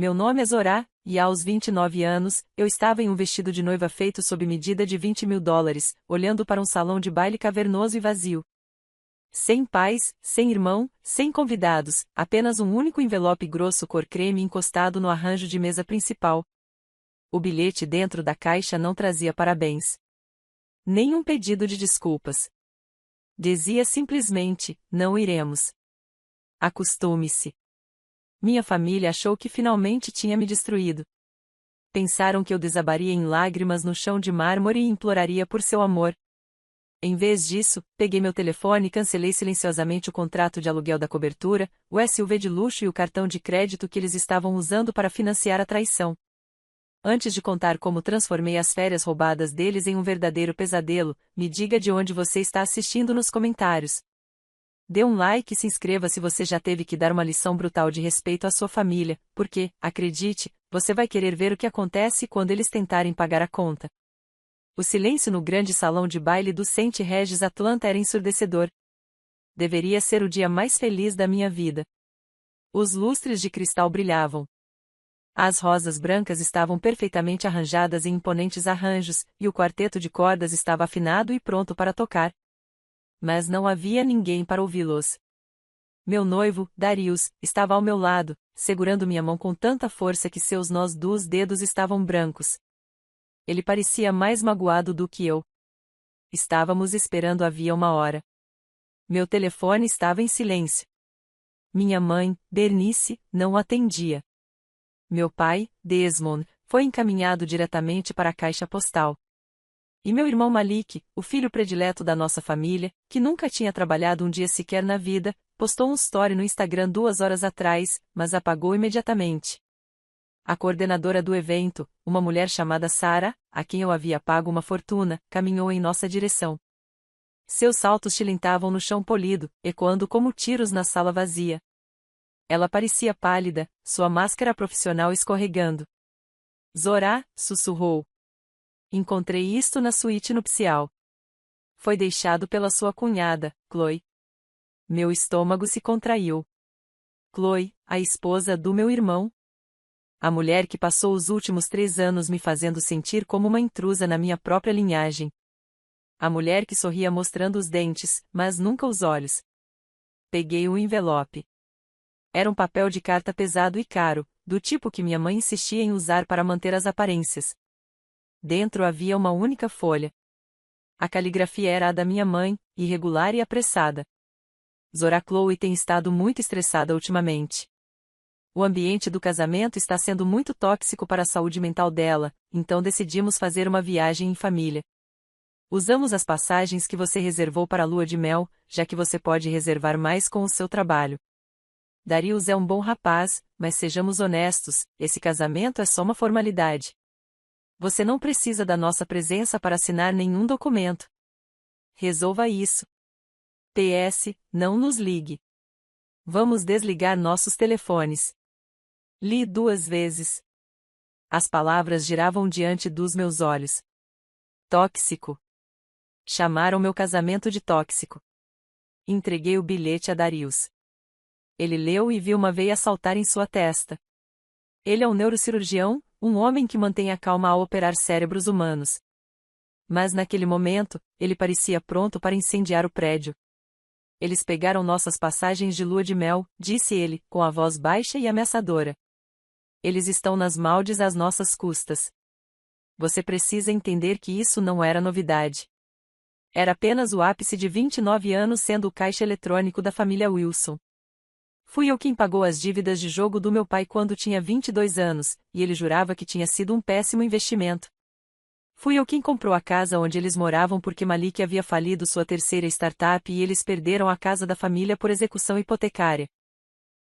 Meu nome é Zorá, e aos 29 anos, eu estava em um vestido de noiva feito sob medida de $20.000, olhando para um salão de baile cavernoso e vazio. Sem pais, sem irmão, sem convidados, apenas um único envelope grosso cor creme encostado no arranjo de mesa principal. O bilhete dentro da caixa não trazia parabéns. Nenhum pedido de desculpas. Dizia simplesmente: não iremos. Acostume-se. Minha família achou que finalmente tinha me destruído. Pensaram que eu desabaria em lágrimas no chão de mármore e imploraria por seu amor. Em vez disso, peguei meu telefone e cancelei silenciosamente o contrato de aluguel da cobertura, o SUV de luxo e o cartão de crédito que eles estavam usando para financiar a traição. Antes de contar como transformei as férias roubadas deles em um verdadeiro pesadelo, me diga de onde você está assistindo nos comentários. Dê um like e se inscreva se você já teve que dar uma lição brutal de respeito à sua família, porque, acredite, você vai querer ver o que acontece quando eles tentarem pagar a conta. O silêncio no grande salão de baile do St. Regis Atlanta era ensurdecedor. Deveria ser o dia mais feliz da minha vida. Os lustres de cristal brilhavam. As rosas brancas estavam perfeitamente arranjadas em imponentes arranjos, e o quarteto de cordas estava afinado e pronto para tocar. Mas não havia ninguém para ouvi-los. Meu noivo, Darius, estava ao meu lado, segurando minha mão com tanta força que seus nós dos dedos estavam brancos. Ele parecia mais magoado do que eu. Estávamos esperando havia uma hora. Meu telefone estava em silêncio. Minha mãe, Bernice, não atendia. Meu pai, Desmond, foi encaminhado diretamente para a caixa postal. E meu irmão Malik, o filho predileto da nossa família, que nunca tinha trabalhado um dia sequer na vida, postou um story no Instagram 2 horas atrás, mas apagou imediatamente. A coordenadora do evento, uma mulher chamada Sarah, a quem eu havia pago uma fortuna, caminhou em nossa direção. Seus saltos tilintavam no chão polido, ecoando como tiros na sala vazia. Ela parecia pálida, sua máscara profissional escorregando. Zorá, sussurrou. Encontrei isto na suíte nupcial. Foi deixado pela sua cunhada, Chloe. Meu estômago se contraiu. Chloe, a esposa do meu irmão? A mulher que passou os últimos 3 anos me fazendo sentir como uma intrusa na minha própria linhagem. A mulher que sorria mostrando os dentes, mas nunca os olhos. Peguei o envelope. Era um papel de carta pesado e caro, do tipo que minha mãe insistia em usar para manter as aparências. Dentro havia uma única folha. A caligrafia era a da minha mãe, irregular e apressada. Zorá, Chloe tem estado muito estressada ultimamente. O ambiente do casamento está sendo muito tóxico para a saúde mental dela, então decidimos fazer uma viagem em família. Usamos as passagens que você reservou para a lua de mel, já que você pode reservar mais com o seu trabalho. Darius é um bom rapaz, mas sejamos honestos, esse casamento é só uma formalidade. Você não precisa da nossa presença para assinar nenhum documento. Resolva isso. PS, não nos ligue. Vamos desligar nossos telefones. Li 2 vezes. As palavras giravam diante dos meus olhos. Tóxico. Chamaram meu casamento de tóxico. Entreguei o bilhete a Darius. Ele leu e viu uma veia saltar em sua testa. Ele é um neurocirurgião, um homem que mantém a calma ao operar cérebros humanos. Mas naquele momento, ele parecia pronto para incendiar o prédio. Eles pegaram nossas passagens de lua de mel, disse ele, com a voz baixa e ameaçadora. Eles estão nas Maldives às nossas custas. Você precisa entender que isso não era novidade. Era apenas o ápice de 29 anos sendo o caixa eletrônico da família Wilson. Fui eu quem pagou as dívidas de jogo do meu pai quando tinha 22 anos, e ele jurava que tinha sido um péssimo investimento. Fui eu quem comprou a casa onde eles moravam porque Malik havia falido sua terceira startup e eles perderam a casa da família por execução hipotecária.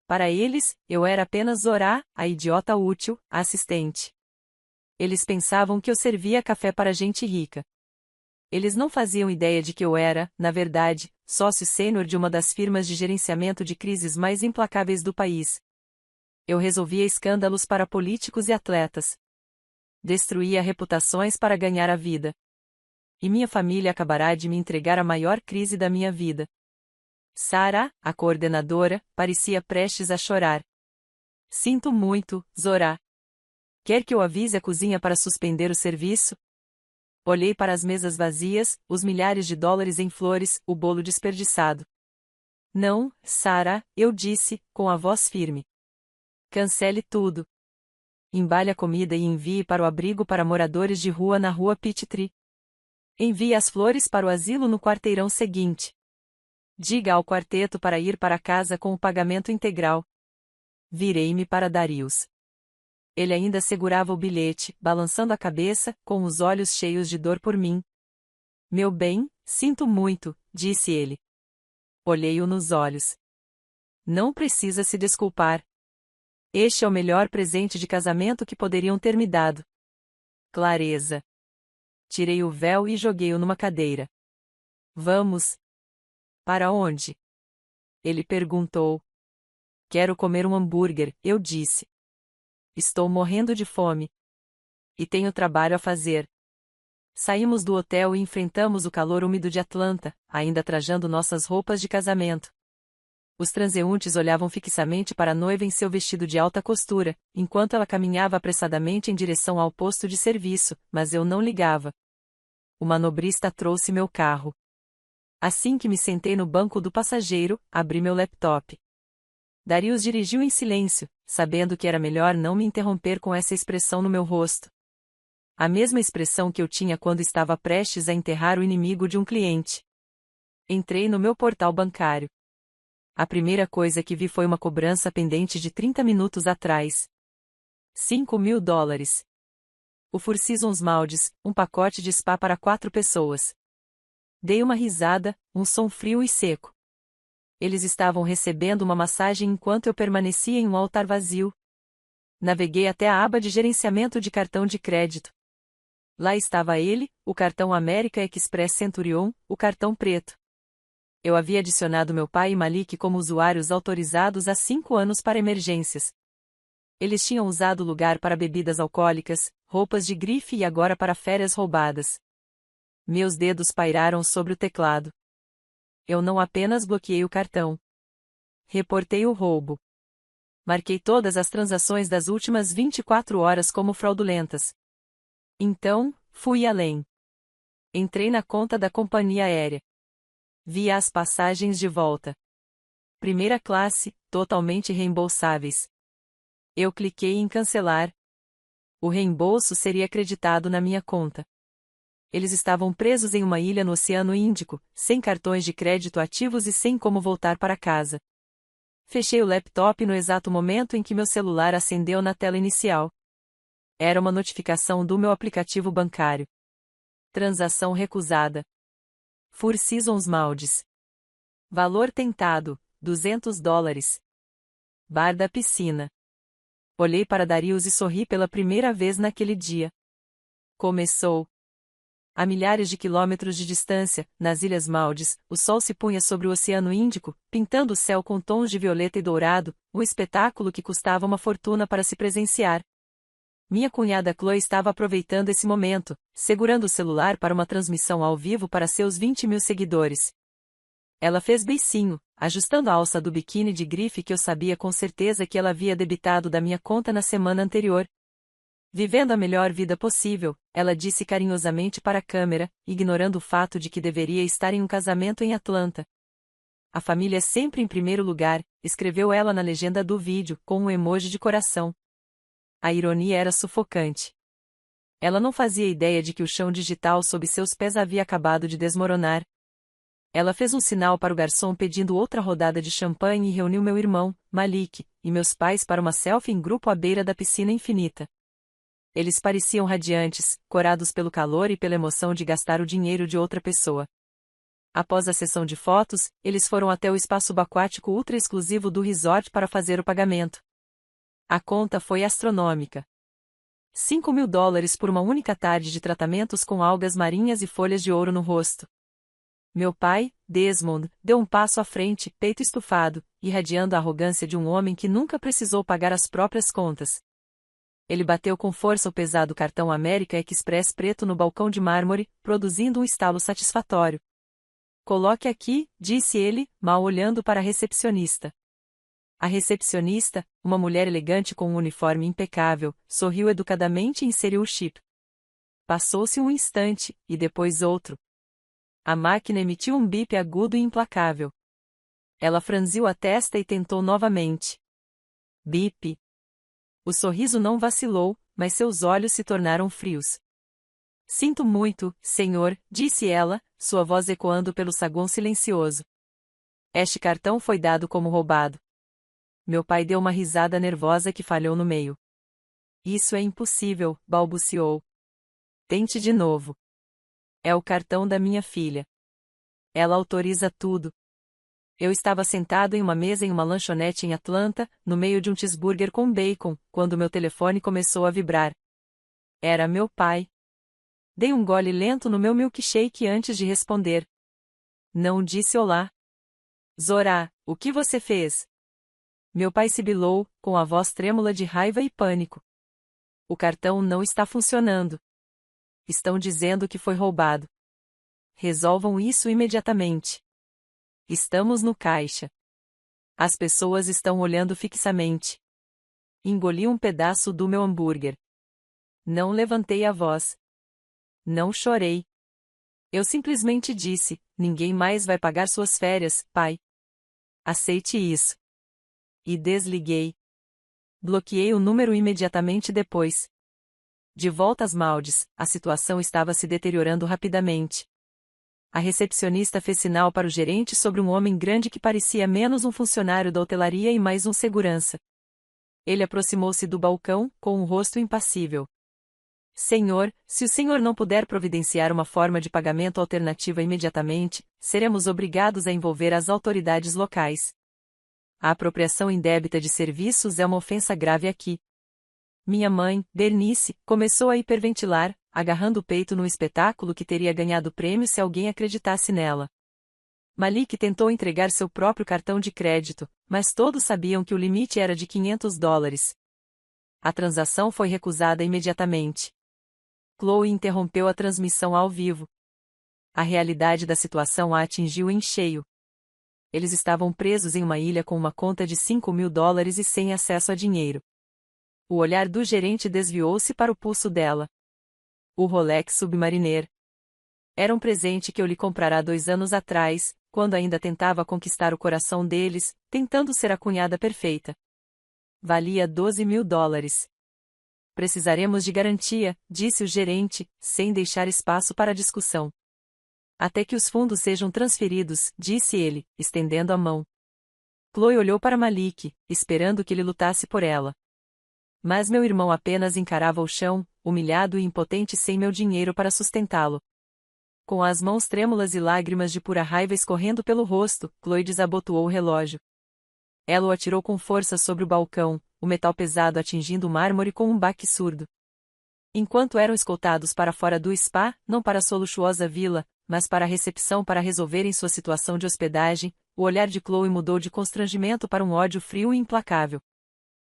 Para eles, eu era apenas Zorá, a idiota útil, a assistente. Eles pensavam que eu servia café para gente rica. Eles não faziam ideia de que eu era, na verdade, sócio sênior de uma das firmas de gerenciamento de crises mais implacáveis do país. Eu resolvia escândalos para políticos e atletas. Destruía reputações para ganhar a vida. E minha família acabará de me entregar a maior crise da minha vida. Sarah, a coordenadora, parecia prestes a chorar. Sinto muito, Zora. Quer que eu avise a cozinha para suspender o serviço? Olhei para as mesas vazias, os milhares de dólares em flores, o bolo desperdiçado. Não, Sarah, eu disse, com a voz firme. Cancele tudo. Embale a comida e envie para o abrigo para moradores de rua na rua Peachtree. Envie as flores para o asilo no quarteirão seguinte. Diga ao quarteto para ir para casa com o pagamento integral. Virei-me para Darius. Ele ainda segurava o bilhete, balançando a cabeça, com os olhos cheios de dor por mim. Meu bem, sinto muito, disse ele. Olhei-o nos olhos. Não precisa se desculpar. Este é o melhor presente de casamento que poderiam ter me dado. Clareza. Tirei o véu e joguei-o numa cadeira. Vamos. Para onde? Ele perguntou. Quero comer um hambúrguer, eu disse. Estou morrendo de fome. E tenho trabalho a fazer. Saímos do hotel e enfrentamos o calor úmido de Atlanta, ainda trajando nossas roupas de casamento. Os transeuntes olhavam fixamente para a noiva em seu vestido de alta costura, enquanto ela caminhava apressadamente em direção ao posto de serviço, mas eu não ligava. O manobrista trouxe meu carro. Assim que me sentei no banco do passageiro, abri meu laptop. Darius dirigiu em silêncio, sabendo que era melhor não me interromper com essa expressão no meu rosto. A mesma expressão que eu tinha quando estava prestes a enterrar o inimigo de um cliente. Entrei no meu portal bancário. A primeira coisa que vi foi uma cobrança pendente de 30 minutos atrás. $5.000. O Four Seasons Maldives, um pacote de spa para 4 pessoas. Dei uma risada, um som frio e seco. Eles estavam recebendo uma massagem enquanto eu permanecia em um altar vazio. Naveguei até a aba de gerenciamento de cartão de crédito. Lá estava ele, o cartão American Express Centurion, o cartão preto. Eu havia adicionado meu pai e Malik como usuários autorizados há 5 anos para emergências. Eles tinham usado o lugar para bebidas alcoólicas, roupas de grife e agora para férias roubadas. Meus dedos pairaram sobre o teclado. Eu não apenas bloqueei o cartão. Reportei o roubo. Marquei todas as transações das últimas 24 horas como fraudulentas. Então, fui além. Entrei na conta da companhia aérea. Vi as passagens de volta. Primeira classe, totalmente reembolsáveis. Eu cliquei em cancelar. O reembolso seria acreditado na minha conta. Eles estavam presos em uma ilha no Oceano Índico, sem cartões de crédito ativos e sem como voltar para casa. Fechei o laptop no exato momento em que meu celular acendeu na tela inicial. Era uma notificação do meu aplicativo bancário. Transação recusada. Four Seasons Maldives. Valor tentado, $200. Bar da piscina. Olhei para Darius e sorri pela primeira vez naquele dia. Começou. A milhares de quilômetros de distância, nas Ilhas Maldives, o sol se punha sobre o Oceano Índico, pintando o céu com tons de violeta e dourado, um espetáculo que custava uma fortuna para se presenciar. Minha cunhada Chloe estava aproveitando esse momento, segurando o celular para uma transmissão ao vivo para seus 20.000 seguidores. Ela fez beicinho, ajustando a alça do biquíni de grife que eu sabia com certeza que ela havia debitado da minha conta na semana anterior. Vivendo a melhor vida possível, ela disse carinhosamente para a câmera, ignorando o fato de que deveria estar em um casamento em Atlanta. A família é sempre em primeiro lugar, escreveu ela na legenda do vídeo, com um emoji de coração. A ironia era sufocante. Ela não fazia ideia de que o chão digital sob seus pés havia acabado de desmoronar. Ela fez um sinal para o garçom pedindo outra rodada de champanhe e reuniu meu irmão, Malik, e meus pais para uma selfie em grupo à beira da piscina infinita. Eles pareciam radiantes, corados pelo calor e pela emoção de gastar o dinheiro de outra pessoa. Após a sessão de fotos, eles foram até o espaço aquático ultra exclusivo do resort para fazer o pagamento. A conta foi astronômica. $5.000 por uma única tarde de tratamentos com algas marinhas e folhas de ouro no rosto. Meu pai, Desmond, deu um passo à frente, peito estufado, irradiando a arrogância de um homem que nunca precisou pagar as próprias contas. Ele bateu com força o pesado cartão American Express preto no balcão de mármore, produzindo um estalo satisfatório. Coloque aqui, disse ele, mal olhando para a recepcionista. A recepcionista, uma mulher elegante com um uniforme impecável, sorriu educadamente e inseriu o chip. Passou-se um instante, e depois outro. A máquina emitiu um bip agudo e implacável. Ela franziu a testa e tentou novamente. Bip. O sorriso não vacilou, mas seus olhos se tornaram frios. Sinto muito, senhor, disse ela, sua voz ecoando pelo saguão silencioso. Este cartão foi dado como roubado. Meu pai deu uma risada nervosa que falhou no meio. Isso é impossível, balbuciou. Tente de novo. É o cartão da minha filha. Ela autoriza tudo. Eu estava sentado em uma mesa em uma lanchonete em Atlanta, no meio de um cheeseburger com bacon, quando meu telefone começou a vibrar. Era meu pai. Dei um gole lento no meu milkshake antes de responder. Não disse olá. Zorá, o que você fez? Meu pai sibilou, com a voz trêmula de raiva e pânico. O cartão não está funcionando. Estão dizendo que foi roubado. Resolvam isso imediatamente. Estamos no caixa. As pessoas estão olhando fixamente. Engoli um pedaço do meu hambúrguer. Não levantei a voz. Não chorei. Eu simplesmente disse: ninguém mais vai pagar suas férias, pai. Aceite isso. E desliguei. Bloqueei o número imediatamente depois. De volta às Maldives, a situação estava se deteriorando rapidamente. A recepcionista fez sinal para o gerente sobre um homem grande que parecia menos um funcionário da hotelaria e mais um segurança. Ele aproximou-se do balcão, com um rosto impassível. Senhor, se o senhor não puder providenciar uma forma de pagamento alternativa imediatamente, seremos obrigados a envolver as autoridades locais. A apropriação indébita de serviços é uma ofensa grave aqui. Minha mãe, Bernice, começou a hiperventilar, agarrando o peito num espetáculo que teria ganhado prêmio se alguém acreditasse nela. Malik tentou entregar seu próprio cartão de crédito, mas todos sabiam que o limite era de $500. A transação foi recusada imediatamente. Chloe interrompeu a transmissão ao vivo. A realidade da situação a atingiu em cheio. Eles estavam presos em uma ilha com uma conta de $5.000 e sem acesso a dinheiro. O olhar do gerente desviou-se para o pulso dela. O Rolex Submariner. Era um presente que eu lhe comprara 2 anos atrás, quando ainda tentava conquistar o coração deles, tentando ser a cunhada perfeita. Valia $12.000. Precisaremos de garantia, disse o gerente, sem deixar espaço para discussão. Até que os fundos sejam transferidos, disse ele, estendendo a mão. Chloe olhou para Malik, esperando que ele lutasse por ela. Mas meu irmão apenas encarava o chão, humilhado e impotente sem meu dinheiro para sustentá-lo. Com as mãos trêmulas e lágrimas de pura raiva escorrendo pelo rosto, Chloe desabotoou o relógio. Ela o atirou com força sobre o balcão, o metal pesado atingindo o mármore com um baque surdo. Enquanto eram escoltados para fora do spa, não para sua luxuosa vila, mas para a recepção para resolverem sua situação de hospedagem, o olhar de Chloe mudou de constrangimento para um ódio frio e implacável.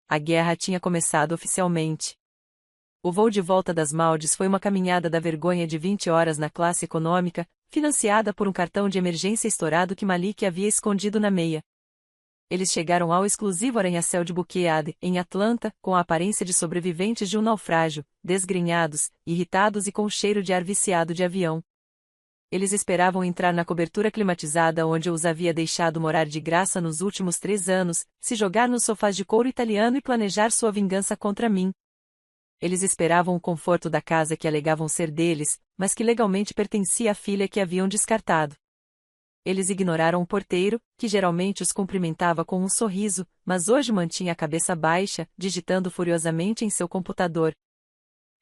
A guerra tinha começado oficialmente. O voo de volta das Maldives foi uma caminhada da vergonha de 20 horas na classe econômica, financiada por um cartão de emergência estourado que Malik havia escondido na meia. Eles chegaram ao exclusivo arranha-céu de Buckhead, em Atlanta, com a aparência de sobreviventes de um naufrágio, desgrenhados, irritados e com o cheiro de ar viciado de avião. Eles esperavam entrar na cobertura climatizada onde eu os havia deixado morar de graça nos últimos 3 anos, se jogar nos sofás de couro italiano e planejar sua vingança contra mim. Eles esperavam o conforto da casa que alegavam ser deles, mas que legalmente pertencia à filha que haviam descartado. Eles ignoraram o porteiro, que geralmente os cumprimentava com um sorriso, mas hoje mantinha a cabeça baixa, digitando furiosamente em seu computador.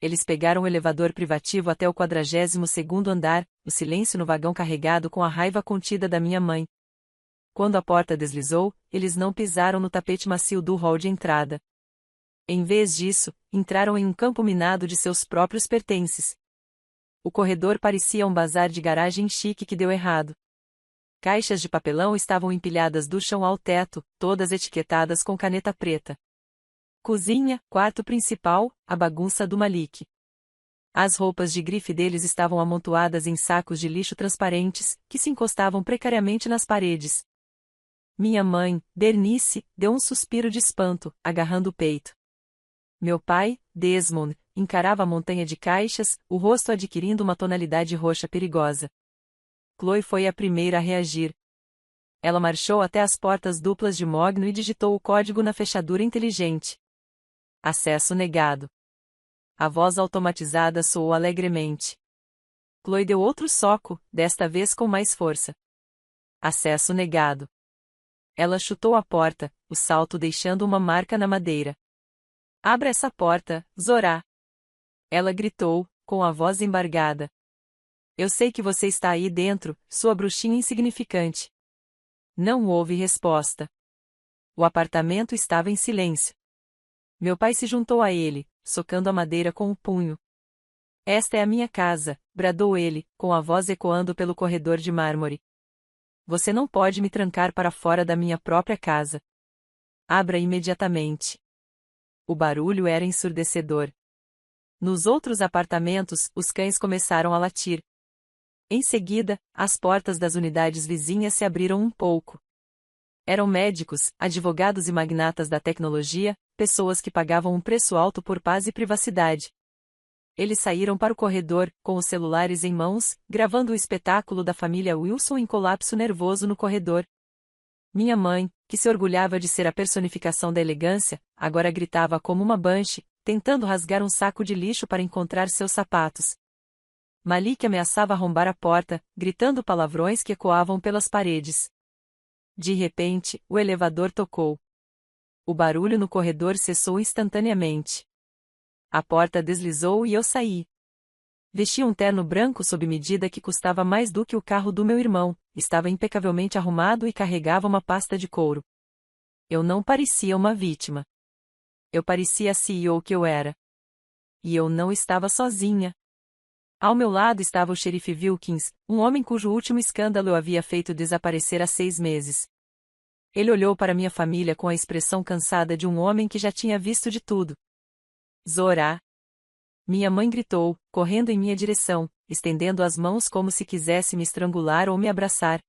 Eles pegaram o elevador privativo até o 42º andar, o silêncio no vagão carregado com a raiva contida da minha mãe. Quando a porta deslizou, eles não pisaram no tapete macio do hall de entrada. Em vez disso, entraram em um campo minado de seus próprios pertences. O corredor parecia um bazar de garagem chique que deu errado. Caixas de papelão estavam empilhadas do chão ao teto, todas etiquetadas com caneta preta. Cozinha, quarto principal, a bagunça do Malik. As roupas de grife deles estavam amontoadas em sacos de lixo transparentes, que se encostavam precariamente nas paredes. Minha mãe, Bernice, deu um suspiro de espanto, agarrando o peito. Meu pai, Desmond, encarava a montanha de caixas, o rosto adquirindo uma tonalidade roxa perigosa. Chloe foi a primeira a reagir. Ela marchou até as portas duplas de mogno e digitou o código na fechadura inteligente. Acesso negado. A voz automatizada soou alegremente. Chloe deu outro soco, desta vez com mais força. Acesso negado. Ela chutou a porta, o salto deixando uma marca na madeira. Abra essa porta, Zorá! Ela gritou, com a voz embargada. Eu sei que você está aí dentro, sua bruxinha insignificante. Não houve resposta. O apartamento estava em silêncio. Meu pai se juntou a ele, socando a madeira com o punho. Esta é a minha casa, bradou ele, com a voz ecoando pelo corredor de mármore. Você não pode me trancar para fora da minha própria casa. Abra imediatamente. O barulho era ensurdecedor. Nos outros apartamentos, os cães começaram a latir. Em seguida, as portas das unidades vizinhas se abriram um pouco. Eram médicos, advogados e magnatas da tecnologia, pessoas que pagavam um preço alto por paz e privacidade. Eles saíram para o corredor, com os celulares em mãos, gravando o espetáculo da família Wilson em colapso nervoso no corredor. Minha mãe, que se orgulhava de ser a personificação da elegância, agora gritava como uma banshee, tentando rasgar um saco de lixo para encontrar seus sapatos. Malik ameaçava arrombar a porta, gritando palavrões que ecoavam pelas paredes. De repente, o elevador tocou. O barulho no corredor cessou instantaneamente. A porta deslizou e eu saí. Vestia um terno branco sob medida que custava mais do que o carro do meu irmão, estava impecavelmente arrumado e carregava uma pasta de couro. Eu não parecia uma vítima. Eu parecia a CEO que eu era. E eu não estava sozinha. Ao meu lado estava o xerife Wilkins, um homem cujo último escândalo eu havia feito desaparecer há 6 meses. Ele olhou para minha família com a expressão cansada de um homem que já tinha visto de tudo. Zorá! Minha mãe gritou, correndo em minha direção, estendendo as mãos como se quisesse me estrangular ou me abraçar.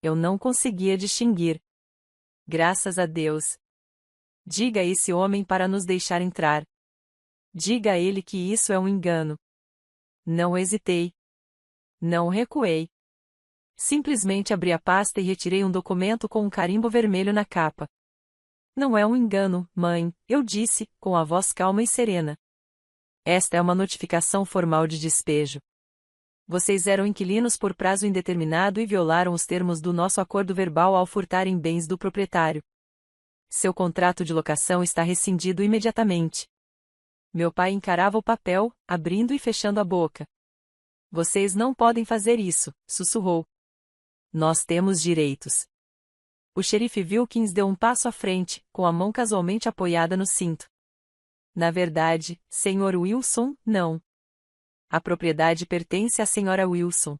Eu não conseguia distinguir. Graças a Deus. Diga a esse homem para nos deixar entrar. Diga a ele que isso é um engano. Não hesitei. Não recuei. Simplesmente abri a pasta e retirei um documento com um carimbo vermelho na capa. Não é um engano, mãe, eu disse, com a voz calma e serena. Esta é uma notificação formal de despejo. Vocês eram inquilinos por prazo indeterminado e violaram os termos do nosso acordo verbal ao furtarem bens do proprietário. Seu contrato de locação está rescindido imediatamente. Meu pai encarava o papel, abrindo e fechando a boca. Vocês não podem fazer isso, sussurrou. Nós temos direitos. O xerife Wilkins deu um passo à frente, com a mão casualmente apoiada no cinto. Na verdade, Sr. Wilson, não. A propriedade pertence à Sra. Wilson.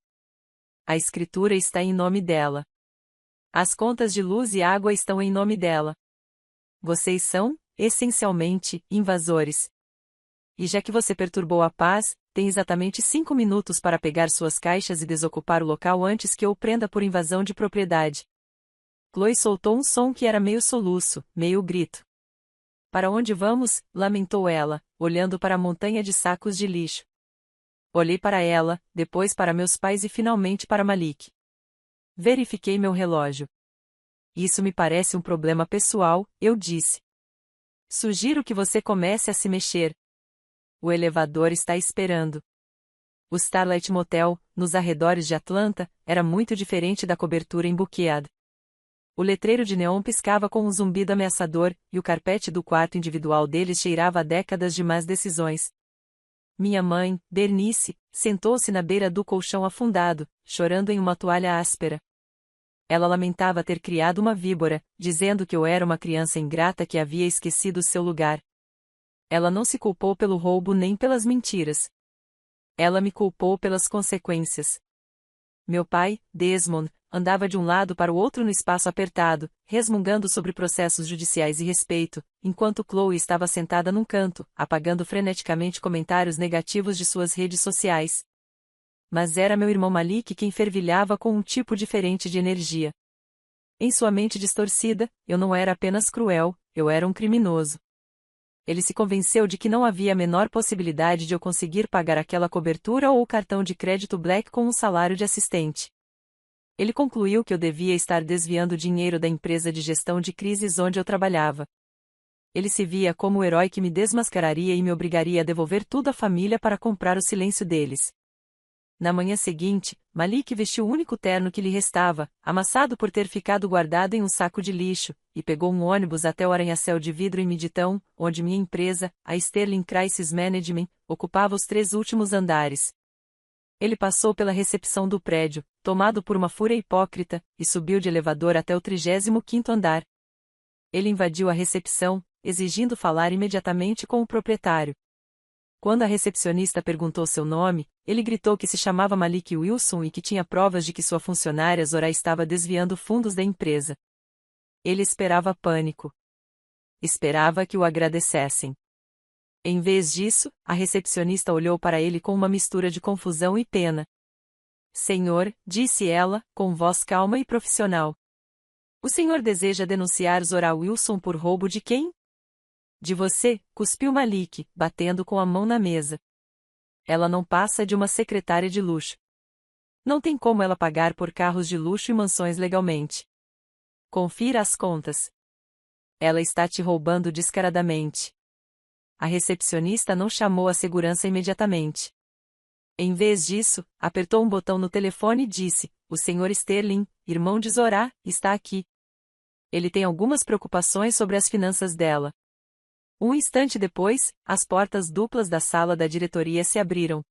A escritura está em nome dela. As contas de luz e água estão em nome dela. Vocês são, essencialmente, invasores. E já que você perturbou a paz, tem exatamente 5 minutos para pegar suas caixas e desocupar o local antes que eu o prenda por invasão de propriedade. Chloe soltou um som que era meio soluço, meio grito. Para onde vamos? Lamentou ela, olhando para a montanha de sacos de lixo. Olhei para ela, depois para meus pais e finalmente para Malik. Verifiquei meu relógio. Isso me parece um problema pessoal, eu disse. Sugiro que você comece a se mexer. O elevador está esperando. O Starlight Motel, nos arredores de Atlanta, era muito diferente da cobertura em Buckhead. O letreiro de neon piscava com um zumbido ameaçador, e o carpete do quarto individual deles cheirava a décadas de más decisões. Minha mãe, Bernice, sentou-se na beira do colchão afundado, chorando em uma toalha áspera. Ela lamentava ter criado uma víbora, dizendo que eu era uma criança ingrata que havia esquecido seu lugar. Ela não se culpou pelo roubo nem pelas mentiras. Ela me culpou pelas consequências. Meu pai, Desmond, andava de um lado para o outro no espaço apertado, resmungando sobre processos judiciais e respeito, enquanto Chloe estava sentada num canto, apagando freneticamente comentários negativos de suas redes sociais. Mas era meu irmão Malik quem fervilhava com um tipo diferente de energia. Em sua mente distorcida, eu não era apenas cruel, eu era um criminoso. Ele se convenceu de que não havia a menor possibilidade de eu conseguir pagar aquela cobertura ou o cartão de crédito Black com um salário de assistente. Ele concluiu que eu devia estar desviando dinheiro da empresa de gestão de crises onde eu trabalhava. Ele se via como o herói que me desmascararia e me obrigaria a devolver tudo à família para comprar o silêncio deles. Na manhã seguinte, Malik vestiu o único terno que lhe restava, amassado por ter ficado guardado em um saco de lixo, e pegou um ônibus até o arranha-céu de vidro em Midtown, onde minha empresa, a Sterling Crisis Management, ocupava os 3 últimos andares. Ele passou pela recepção do prédio, tomado por uma fúria hipócrita, e subiu de elevador até o 35º andar. Ele invadiu a recepção, exigindo falar imediatamente com o proprietário. Quando a recepcionista perguntou seu nome, ele gritou que se chamava Malik Wilson e que tinha provas de que sua funcionária Zora estava desviando fundos da empresa. Ele esperava pânico. Esperava que o agradecessem. Em vez disso, a recepcionista olhou para ele com uma mistura de confusão e pena. Senhor, disse ela, com voz calma e profissional. O senhor deseja denunciar Zora Wilson por roubo de quem? De você, cuspiu Malik, batendo com a mão na mesa. Ela não passa de uma secretária de luxo. Não tem como ela pagar por carros de luxo e mansões legalmente. Confira as contas. Ela está te roubando descaradamente. A recepcionista não chamou a segurança imediatamente. Em vez disso, apertou um botão no telefone e disse: o Sr. Sterling, irmão de Zora, está aqui. Ele tem algumas preocupações sobre as finanças dela. Um instante depois, as portas duplas da sala da diretoria se abriram.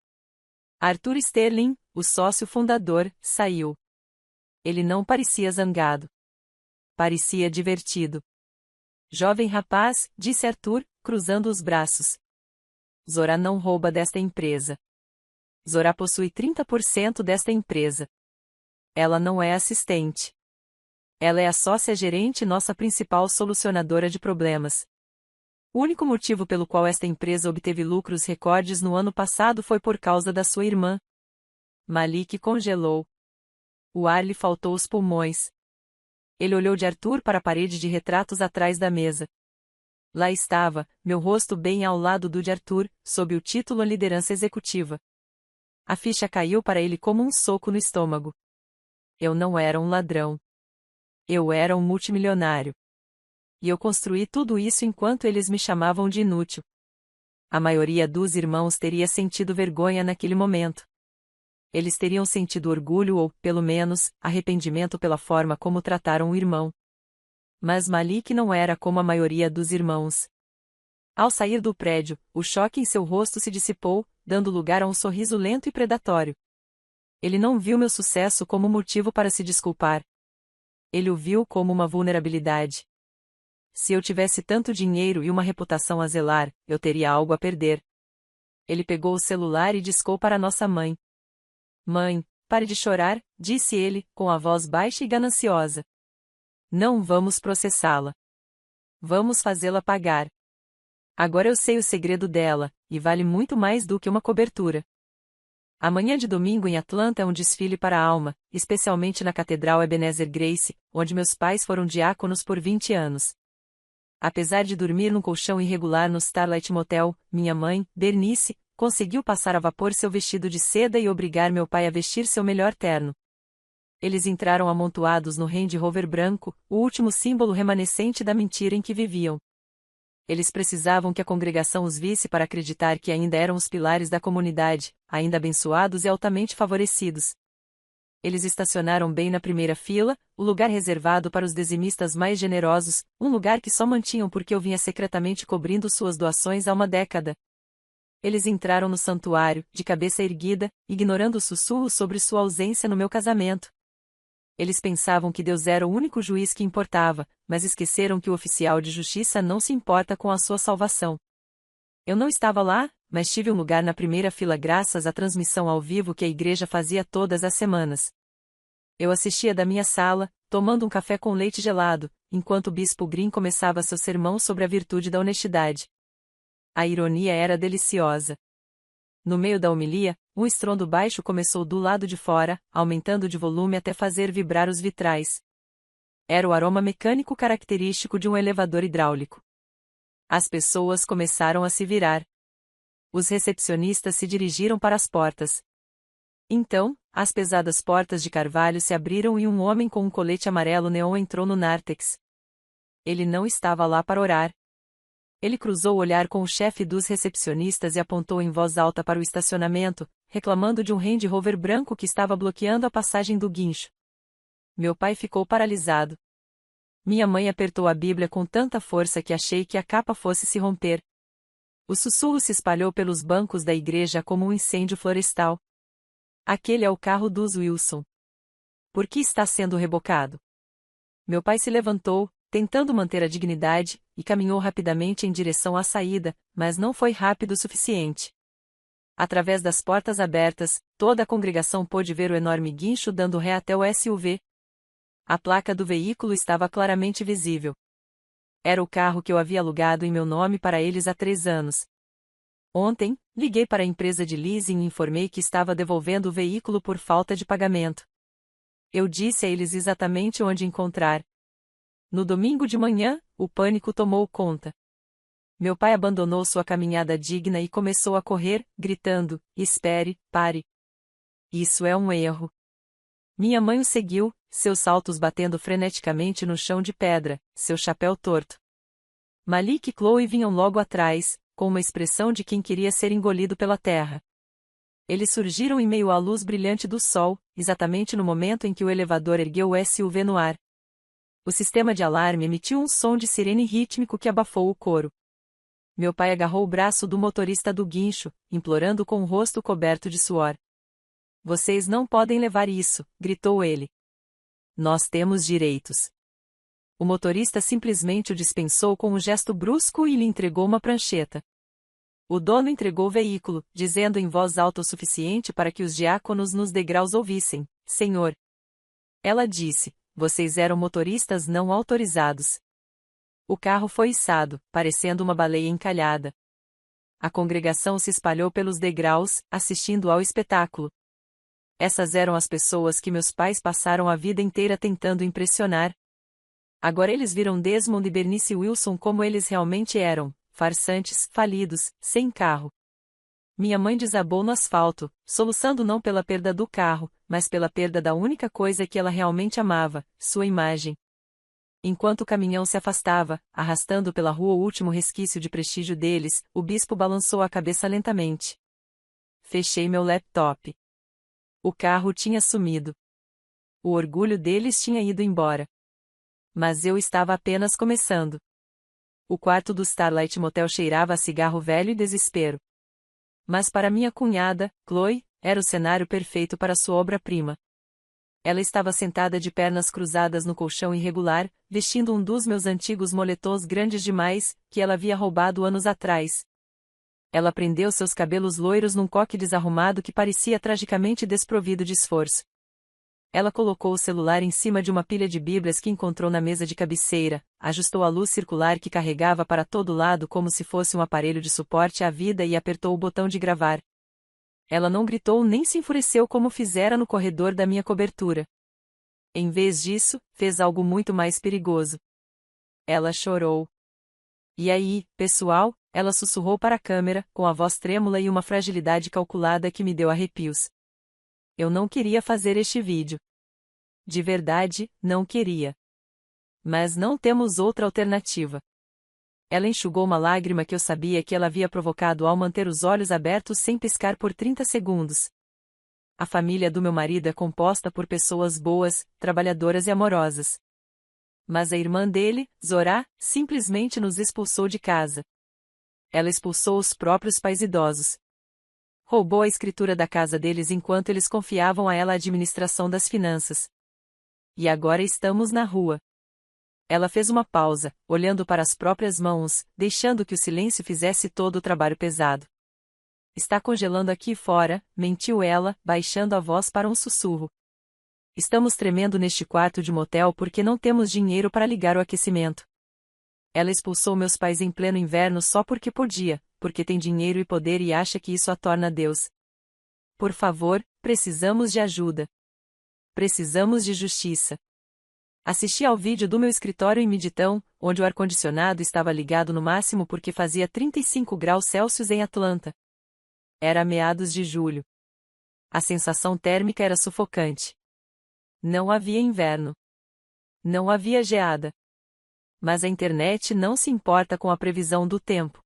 Arthur Sterling, o sócio fundador, saiu. Ele não parecia zangado. Parecia divertido. Jovem rapaz, disse Arthur, cruzando os braços. Zora não rouba desta empresa. Zora possui 30% desta empresa. Ela não é assistente. Ela é a sócia-gerente e nossa principal solucionadora de problemas. O único motivo pelo qual esta empresa obteve lucros recordes no ano passado foi por causa da sua irmã. Malik congelou. O ar lhe faltou os pulmões. Ele olhou de Arthur para a parede de retratos atrás da mesa. Lá estava, meu rosto bem ao lado do de Arthur, sob o título Liderança Executiva. A ficha caiu para ele como um soco no estômago. Eu não era um ladrão. Eu era um multimilionário. E eu construí tudo isso enquanto eles me chamavam de inútil. A maioria dos irmãos teria sentido vergonha naquele momento. Eles teriam sentido orgulho ou, pelo menos, arrependimento pela forma como trataram o irmão. Mas Malik não era como a maioria dos irmãos. Ao sair do prédio, o choque em seu rosto se dissipou, dando lugar a um sorriso lento e predatório. Ele não viu meu sucesso como motivo para se desculpar. Ele o viu como uma vulnerabilidade. Se eu tivesse tanto dinheiro e uma reputação a zelar, eu teria algo a perder. Ele pegou o celular e discou para nossa mãe. Mãe, pare de chorar, disse ele, com a voz baixa e gananciosa. Não vamos processá-la. Vamos fazê-la pagar. Agora eu sei o segredo dela, e vale muito mais do que uma cobertura. A manhã de domingo em Atlanta é um desfile para a alma, especialmente na Catedral Ebenezer Grace, onde meus pais foram diáconos por 20 anos. Apesar de dormir num colchão irregular no Starlight Motel, minha mãe, Bernice, conseguiu passar a vapor seu vestido de seda e obrigar meu pai a vestir seu melhor terno. Eles entraram amontoados no Range Rover branco, o último símbolo remanescente da mentira em que viviam. Eles precisavam que a congregação os visse para acreditar que ainda eram os pilares da comunidade, ainda abençoados e altamente favorecidos. Eles estacionaram bem na primeira fila, o lugar reservado para os dizimistas mais generosos, um lugar que só mantinham porque eu vinha secretamente cobrindo suas doações há uma década. Eles entraram no santuário, de cabeça erguida, ignorando os sussurros sobre sua ausência no meu casamento. Eles pensavam que Deus era o único juiz que importava, mas esqueceram que o oficial de justiça não se importa com a sua salvação. Eu não estava lá, mas tive um lugar na primeira fila graças à transmissão ao vivo que a igreja fazia todas as semanas. Eu assistia da minha sala, tomando um café com leite gelado, enquanto o bispo Green começava seu sermão sobre a virtude da honestidade. A ironia era deliciosa. No meio da homilia, um estrondo baixo começou do lado de fora, aumentando de volume até fazer vibrar os vitrais. Era o aroma mecânico característico de um elevador hidráulico. As pessoas começaram a se virar. Os recepcionistas se dirigiram para as portas. Então, as pesadas portas de carvalho se abriram e um homem com um colete amarelo neon entrou no nártex. Ele não estava lá para orar. Ele cruzou o olhar com o chefe dos recepcionistas e apontou em voz alta para o estacionamento, reclamando de um Range Rover branco que estava bloqueando a passagem do guincho. Meu pai ficou paralisado. Minha mãe apertou a Bíblia com tanta força que achei que a capa fosse se romper. O sussurro se espalhou pelos bancos da igreja como um incêndio florestal. Aquele é o carro dos Wilson. Por que está sendo rebocado? Meu pai se levantou, tentando manter a dignidade, e caminhou rapidamente em direção à saída, mas não foi rápido o suficiente. Através das portas abertas, toda a congregação pôde ver o enorme guincho dando ré até o SUV. A placa do veículo estava claramente visível. Era o carro que eu havia alugado em meu nome para eles há 3 anos. Ontem, liguei para a empresa de leasing e informei que estava devolvendo o veículo por falta de pagamento. Eu disse a eles exatamente onde encontrar. No domingo de manhã, o pânico tomou conta. Meu pai abandonou sua caminhada digna e começou a correr, gritando: "Espere, pare. Isso é um erro." Minha mãe o seguiu, seus saltos batendo freneticamente no chão de pedra, seu chapéu torto. Malik e Chloe vinham logo atrás, com uma expressão de quem queria ser engolido pela terra. Eles surgiram em meio à luz brilhante do sol, exatamente no momento em que o elevador ergueu o SUV no ar. O sistema de alarme emitiu um som de sirene rítmico que abafou o coro. Meu pai agarrou o braço do motorista do guincho, implorando com o rosto coberto de suor. "Vocês não podem levar isso", gritou ele. "Nós temos direitos." O motorista simplesmente o dispensou com um gesto brusco e lhe entregou uma prancheta. O dono entregou o veículo, dizendo em voz alta o suficiente para que os diáconos nos degraus ouvissem: "Senhor." Ela disse: "Vocês eram motoristas não autorizados." O carro foi içado, parecendo uma baleia encalhada. A congregação se espalhou pelos degraus, assistindo ao espetáculo. Essas eram as pessoas que meus pais passaram a vida inteira tentando impressionar. Agora eles viram Desmond e Bernice Wilson como eles realmente eram: farsantes, falidos, sem carro. Minha mãe desabou no asfalto, soluçando não pela perda do carro, mas pela perda da única coisa que ela realmente amava: sua imagem. Enquanto o caminhão se afastava, arrastando pela rua o último resquício de prestígio deles, o bispo balançou a cabeça lentamente. Fechei meu laptop. O carro tinha sumido. O orgulho deles tinha ido embora. Mas eu estava apenas começando. O quarto do Starlight Motel cheirava a cigarro velho e desespero. Mas para minha cunhada, Chloe, era o cenário perfeito para sua obra-prima. Ela estava sentada de pernas cruzadas no colchão irregular, vestindo um dos meus antigos moletons grandes demais, que ela havia roubado anos atrás. Ela prendeu seus cabelos loiros num coque desarrumado que parecia tragicamente desprovido de esforço. Ela colocou o celular em cima de uma pilha de bíblias que encontrou na mesa de cabeceira, ajustou a luz circular que carregava para todo lado como se fosse um aparelho de suporte à vida e apertou o botão de gravar. Ela não gritou nem se enfureceu como fizera no corredor da minha cobertura. Em vez disso, fez algo muito mais perigoso. Ela chorou. "E aí, pessoal?" ela sussurrou para a câmera, com a voz trêmula e uma fragilidade calculada que me deu arrepios. Eu não queria fazer este vídeo. De verdade, não queria. Mas não temos outra alternativa. Ela enxugou uma lágrima que eu sabia que ela havia provocado ao manter os olhos abertos sem piscar por 30 segundos. A família do meu marido é composta por pessoas boas, trabalhadoras e amorosas. Mas a irmã dele, Zorá, simplesmente nos expulsou de casa. Ela expulsou os próprios pais idosos. Roubou a escritura da casa deles enquanto eles confiavam a ela a administração das finanças. E agora estamos na rua. Ela fez uma pausa, olhando para as próprias mãos, deixando que o silêncio fizesse todo o trabalho pesado. "Está congelando aqui fora", mentiu ela, baixando a voz para um sussurro. "Estamos tremendo neste quarto de motel porque não temos dinheiro para ligar o aquecimento." Ela expulsou meus pais em pleno inverno só porque podia, porque tem dinheiro e poder e acha que isso a torna Deus. Por favor, precisamos de ajuda. Precisamos de justiça. Assisti ao vídeo do meu escritório em Midtown, onde o ar-condicionado estava ligado no máximo porque fazia 35 graus Celsius em Atlanta. Era meados de julho. A sensação térmica era sufocante. Não havia inverno. Não havia geada. Mas a internet não se importa com a previsão do tempo.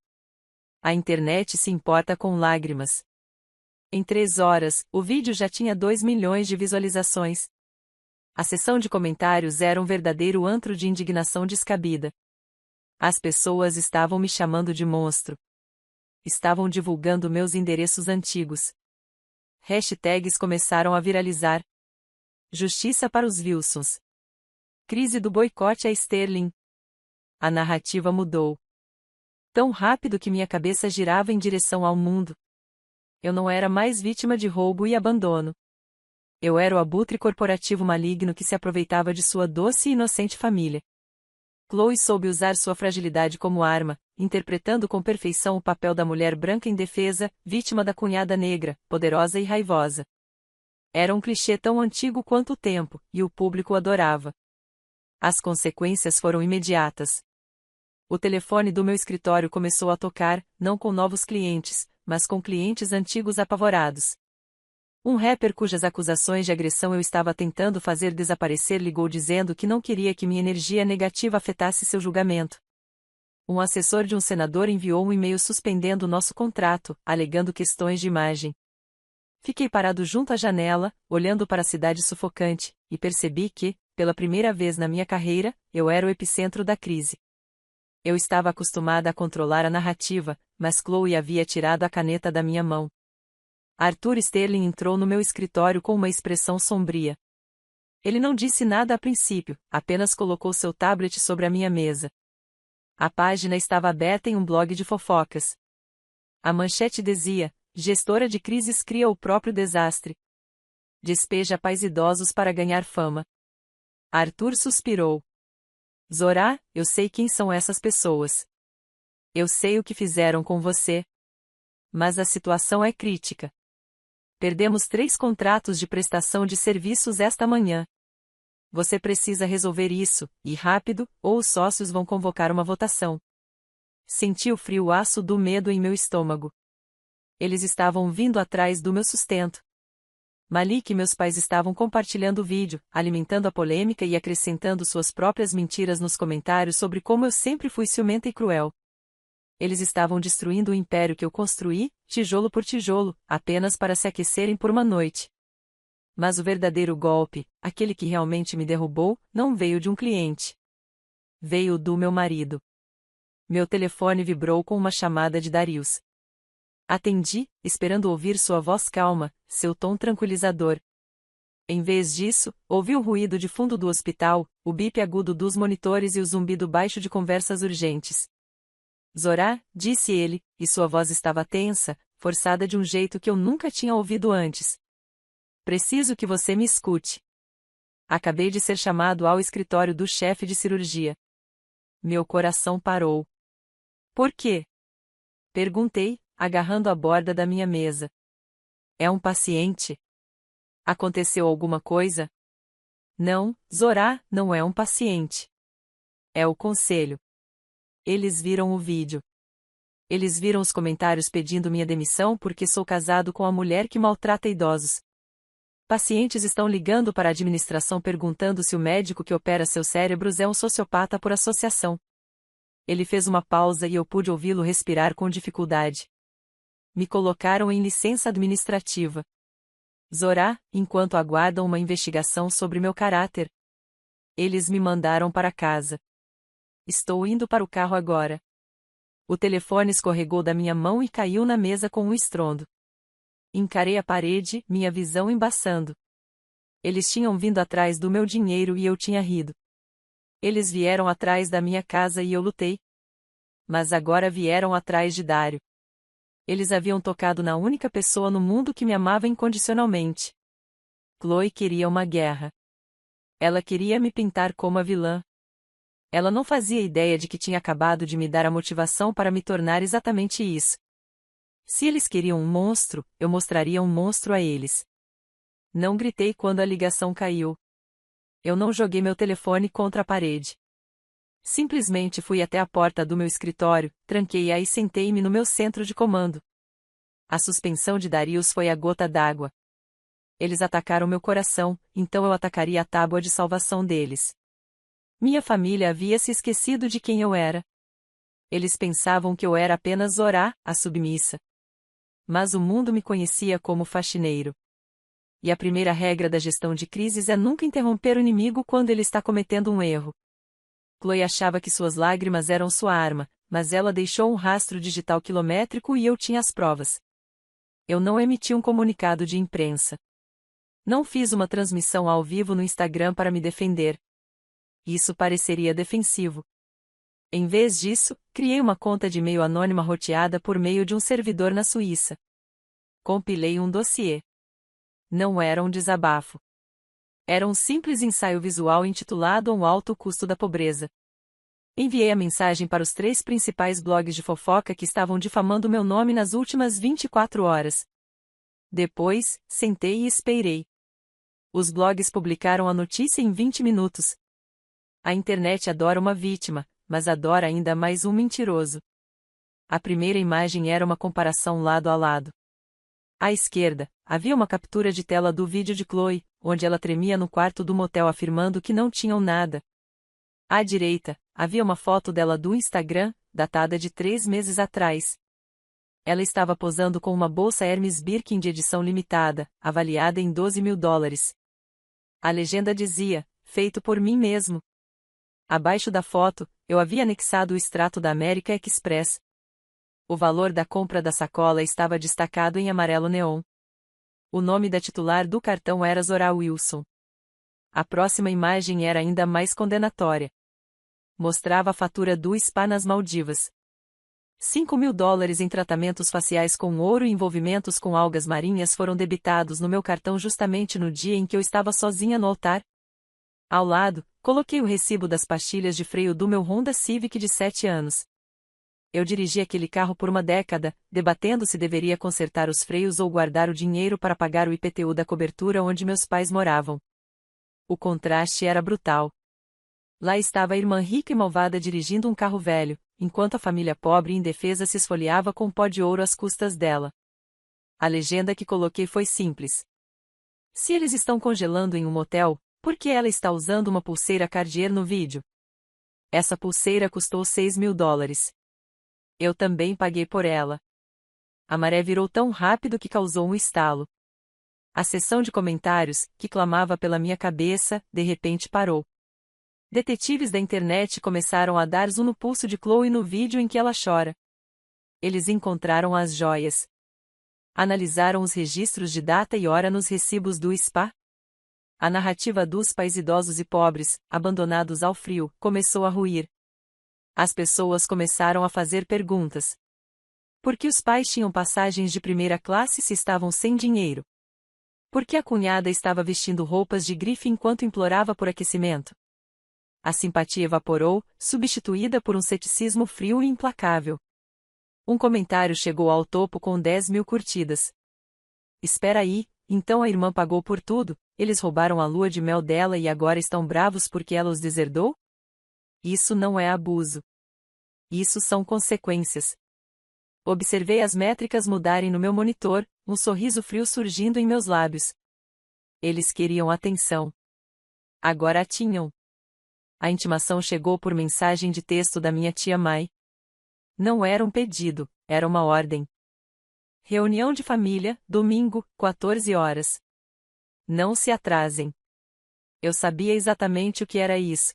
A internet se importa com lágrimas. Em 3 horas, o vídeo já tinha 2 milhões de visualizações. A seção de comentários era um verdadeiro antro de indignação descabida. As pessoas estavam me chamando de monstro. Estavam divulgando meus endereços antigos. Hashtags começaram a viralizar. Justiça para os Wilsons. Crise do boicote a Sterling. A narrativa mudou. Tão rápido que minha cabeça girava em direção ao mundo. Eu não era mais vítima de roubo e abandono. Eu era o abutre corporativo maligno que se aproveitava de sua doce e inocente família. Chloe soube usar sua fragilidade como arma, interpretando com perfeição o papel da mulher branca indefesa, vítima da cunhada negra, poderosa e raivosa. Era um clichê tão antigo quanto o tempo, e o público o adorava. As consequências foram imediatas. O telefone do meu escritório começou a tocar, não com novos clientes, mas com clientes antigos apavorados. Um rapper cujas acusações de agressão eu estava tentando fazer desaparecer ligou dizendo que não queria que minha energia negativa afetasse seu julgamento. Um assessor de um senador enviou um e-mail suspendendo nosso contrato, alegando questões de imagem. Fiquei parado junto à janela, olhando para a cidade sufocante, e percebi que, pela primeira vez na minha carreira, eu era o epicentro da crise. Eu estava acostumada a controlar a narrativa, mas Chloe havia tirado a caneta da minha mão. Arthur Sterling entrou no meu escritório com uma expressão sombria. Ele não disse nada a princípio, apenas colocou seu tablet sobre a minha mesa. A página estava aberta em um blog de fofocas. A manchete dizia: gestora de crises cria o próprio desastre. Despeja pais idosos para ganhar fama. Arthur suspirou. Zorá, eu sei quem são essas pessoas. Eu sei o que fizeram com você. Mas a situação é crítica. Perdemos 3 contratos de prestação de serviços esta manhã. Você precisa resolver isso, e rápido, ou os sócios vão convocar uma votação. Senti o frio aço do medo em meu estômago. Eles estavam vindo atrás do meu sustento. Malik e meus pais estavam compartilhando o vídeo, alimentando a polêmica e acrescentando suas próprias mentiras nos comentários sobre como eu sempre fui ciumenta e cruel. Eles estavam destruindo o império que eu construí, tijolo por tijolo, apenas para se aquecerem por uma noite. Mas o verdadeiro golpe, aquele que realmente me derrubou, não veio de um cliente. Veio do meu marido. Meu telefone vibrou com uma chamada de Darius. Atendi, esperando ouvir sua voz calma, seu tom tranquilizador. Em vez disso, ouvi o ruído de fundo do hospital, o bip agudo dos monitores e o zumbido baixo de conversas urgentes. Zorá, disse ele, e sua voz estava tensa, forçada de um jeito que eu nunca tinha ouvido antes. Preciso que você me escute. Acabei de ser chamado ao escritório do chefe de cirurgia. Meu coração parou. Por quê? Perguntei, agarrando a borda da minha mesa. É um paciente? Aconteceu alguma coisa? Não, Zorá, não é um paciente. É o conselho. Eles viram o vídeo. Eles viram os comentários pedindo minha demissão porque sou casado com a mulher que maltrata idosos. Pacientes estão ligando para a administração perguntando se o médico que opera seus cérebros é um sociopata por associação. Ele fez uma pausa e eu pude ouvi-lo respirar com dificuldade. Me colocaram em licença administrativa. Zorá, enquanto aguardam uma investigação sobre meu caráter. Eles me mandaram para casa. Estou indo para o carro agora. O telefone escorregou da minha mão e caiu na mesa com um estrondo. Encarei a parede, minha visão embaçando. Eles tinham vindo atrás do meu dinheiro e eu tinha rido. Eles vieram atrás da minha casa e eu lutei. Mas agora vieram atrás de Dário. Eles haviam tocado na única pessoa no mundo que me amava incondicionalmente. Chloe queria uma guerra. Ela queria me pintar como a vilã. Ela não fazia ideia de que tinha acabado de me dar a motivação para me tornar exatamente isso. Se eles queriam um monstro, eu mostraria um monstro a eles. Não gritei quando a ligação caiu. Eu não joguei meu telefone contra a parede. Simplesmente fui até a porta do meu escritório, tranquei-a e sentei-me no meu centro de comando. A suspensão de Darius foi a gota d'água. Eles atacaram meu coração, então eu atacaria a tábua de salvação deles. Minha família havia se esquecido de quem eu era. Eles pensavam que eu era apenas Zorá, a submissa. Mas o mundo me conhecia como faxineiro. E a primeira regra da gestão de crises é nunca interromper o inimigo quando ele está cometendo um erro. Chloe achava que suas lágrimas eram sua arma, mas ela deixou um rastro digital quilométrico e eu tinha as provas. Eu não emiti um comunicado de imprensa. Não fiz uma transmissão ao vivo no Instagram para me defender. Isso pareceria defensivo. Em vez disso, criei uma conta de e-mail anônima roteada por meio de um servidor na Suíça. Compilei um dossiê. Não era um desabafo. Era um simples ensaio visual intitulado Um Alto Custo da Pobreza. Enviei a mensagem para os 3 principais blogs de fofoca que estavam difamando meu nome nas últimas 24 horas. Depois, sentei e esperei. Os blogs publicaram a notícia em 20 minutos. A internet adora uma vítima, mas adora ainda mais um mentiroso. A primeira imagem era uma comparação lado a lado. À esquerda, havia uma captura de tela do vídeo de Chloe, onde ela tremia no quarto do motel afirmando que não tinham nada. À direita, havia uma foto dela do Instagram, datada de 3 meses atrás. Ela estava posando com uma bolsa Hermes Birkin de edição limitada, avaliada em $12.000. A legenda dizia, feito por mim mesmo. Abaixo da foto, eu havia anexado o extrato da American Express. O valor da compra da sacola estava destacado em amarelo neon. O nome da titular do cartão era Zora Wilson. A próxima imagem era ainda mais condenatória. Mostrava a fatura do spa nas Maldivas. $5.000 em tratamentos faciais com ouro e envolvimentos com algas marinhas foram debitados no meu cartão justamente no dia em que eu estava sozinha no altar. Ao lado, coloquei o recibo das pastilhas de freio do meu Honda Civic de 7 anos. Eu dirigi aquele carro por uma década, debatendo se deveria consertar os freios ou guardar o dinheiro para pagar o IPTU da cobertura onde meus pais moravam. O contraste era brutal. Lá estava a irmã rica e malvada dirigindo um carro velho, enquanto a família pobre e indefesa se esfoliava com pó de ouro às custas dela. A legenda que coloquei foi simples. Se eles estão congelando em um motel, por que ela está usando uma pulseira Cartier no vídeo? Essa pulseira custou $6.000. Eu também paguei por ela. A maré virou tão rápido que causou um estalo. A seção de comentários, que clamava pela minha cabeça, de repente parou. Detetives da internet começaram a dar zoom no pulso de Chloe no vídeo em que ela chora. Eles encontraram as joias. Analisaram os registros de data e hora nos recibos do spa. A narrativa dos pais idosos e pobres, abandonados ao frio, começou a ruir. As pessoas começaram a fazer perguntas. Por que os pais tinham passagens de primeira classe se estavam sem dinheiro? Por que a cunhada estava vestindo roupas de grife enquanto implorava por aquecimento? A simpatia evaporou, substituída por um ceticismo frio e implacável. Um comentário chegou ao topo com 10.000 curtidas. Espera aí, então a irmã pagou por tudo, eles roubaram a lua de mel dela e agora estão bravos porque ela os deserdou? Isso não é abuso. Isso são consequências. Observei as métricas mudarem no meu monitor, um sorriso frio surgindo em meus lábios. Eles queriam atenção. Agora a tinham. A intimação chegou por mensagem de texto da minha tia Mai. Não era um pedido, era uma ordem. Reunião de família, domingo, 14 horas. Não se atrasem. Eu sabia exatamente o que era isso.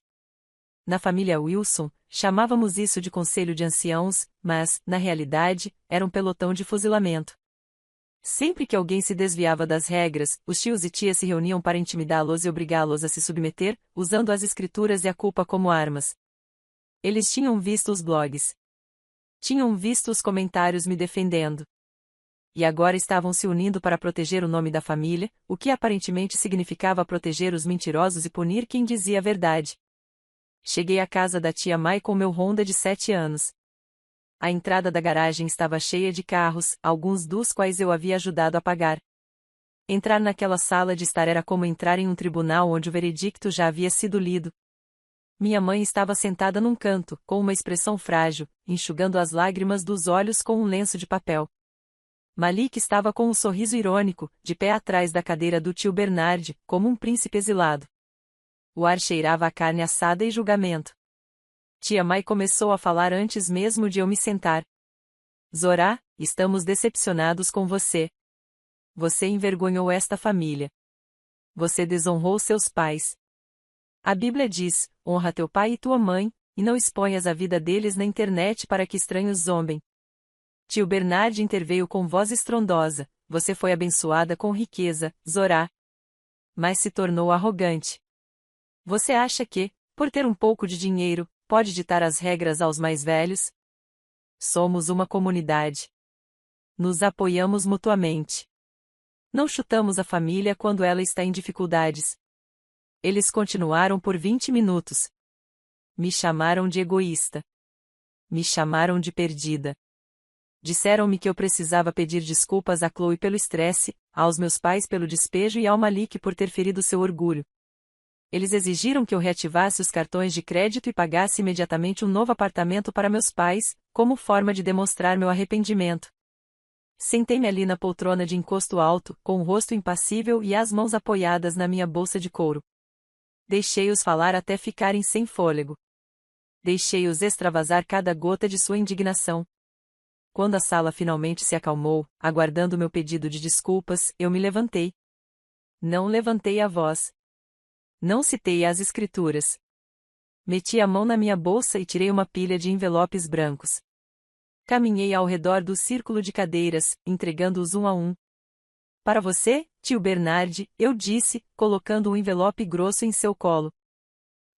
Na família Wilson, chamávamos isso de conselho de anciãos, mas, na realidade, era um pelotão de fuzilamento. Sempre que alguém se desviava das regras, os tios e tias se reuniam para intimidá-los e obrigá-los a se submeter, usando as escrituras e a culpa como armas. Eles tinham visto os blogs. Tinham visto os comentários me defendendo. E agora estavam se unindo para proteger o nome da família, o que aparentemente significava proteger os mentirosos e punir quem dizia a verdade. Cheguei à casa da tia Mai com meu Honda de 7 anos. A entrada da garagem estava cheia de carros, alguns dos quais eu havia ajudado a pagar. Entrar naquela sala de estar era como entrar em um tribunal onde o veredicto já havia sido lido. Minha mãe estava sentada num canto, com uma expressão frágil, enxugando as lágrimas dos olhos com um lenço de papel. Malik estava com um sorriso irônico, de pé atrás da cadeira do tio Bernard, como um príncipe exilado. O ar cheirava a carne assada e julgamento. Tia Mai começou a falar antes mesmo de eu me sentar. Zorá, estamos decepcionados com você. Você envergonhou esta família. Você desonrou seus pais. A Bíblia diz, honra teu pai e tua mãe, e não exponhas a vida deles na internet para que estranhos zombem. Tio Bernard interveio com voz estrondosa, você foi abençoada com riqueza, Zorá. Mas se tornou arrogante. Você acha que, por ter um pouco de dinheiro, pode ditar as regras aos mais velhos? Somos uma comunidade. Nos apoiamos mutuamente. Não chutamos a família quando ela está em dificuldades. Eles continuaram por 20 minutos. Me chamaram de egoísta. Me chamaram de perdida. Disseram-me que eu precisava pedir desculpas a Chloe pelo estresse, aos meus pais pelo despejo e ao Malik por ter ferido seu orgulho. Eles exigiram que eu reativasse os cartões de crédito e pagasse imediatamente um novo apartamento para meus pais, como forma de demonstrar meu arrependimento. Sentei-me ali na poltrona de encosto alto, com o rosto impassível e as mãos apoiadas na minha bolsa de couro. Deixei-os falar até ficarem sem fôlego. Deixei-os extravasar cada gota de sua indignação. Quando a sala finalmente se acalmou, aguardando meu pedido de desculpas, eu me levantei. Não levantei a voz. Não citei as escrituras. Meti a mão na minha bolsa e tirei uma pilha de envelopes brancos. Caminhei ao redor do círculo de cadeiras, entregando-os um a um. Para você, tio Bernard, eu disse, colocando um envelope grosso em seu colo.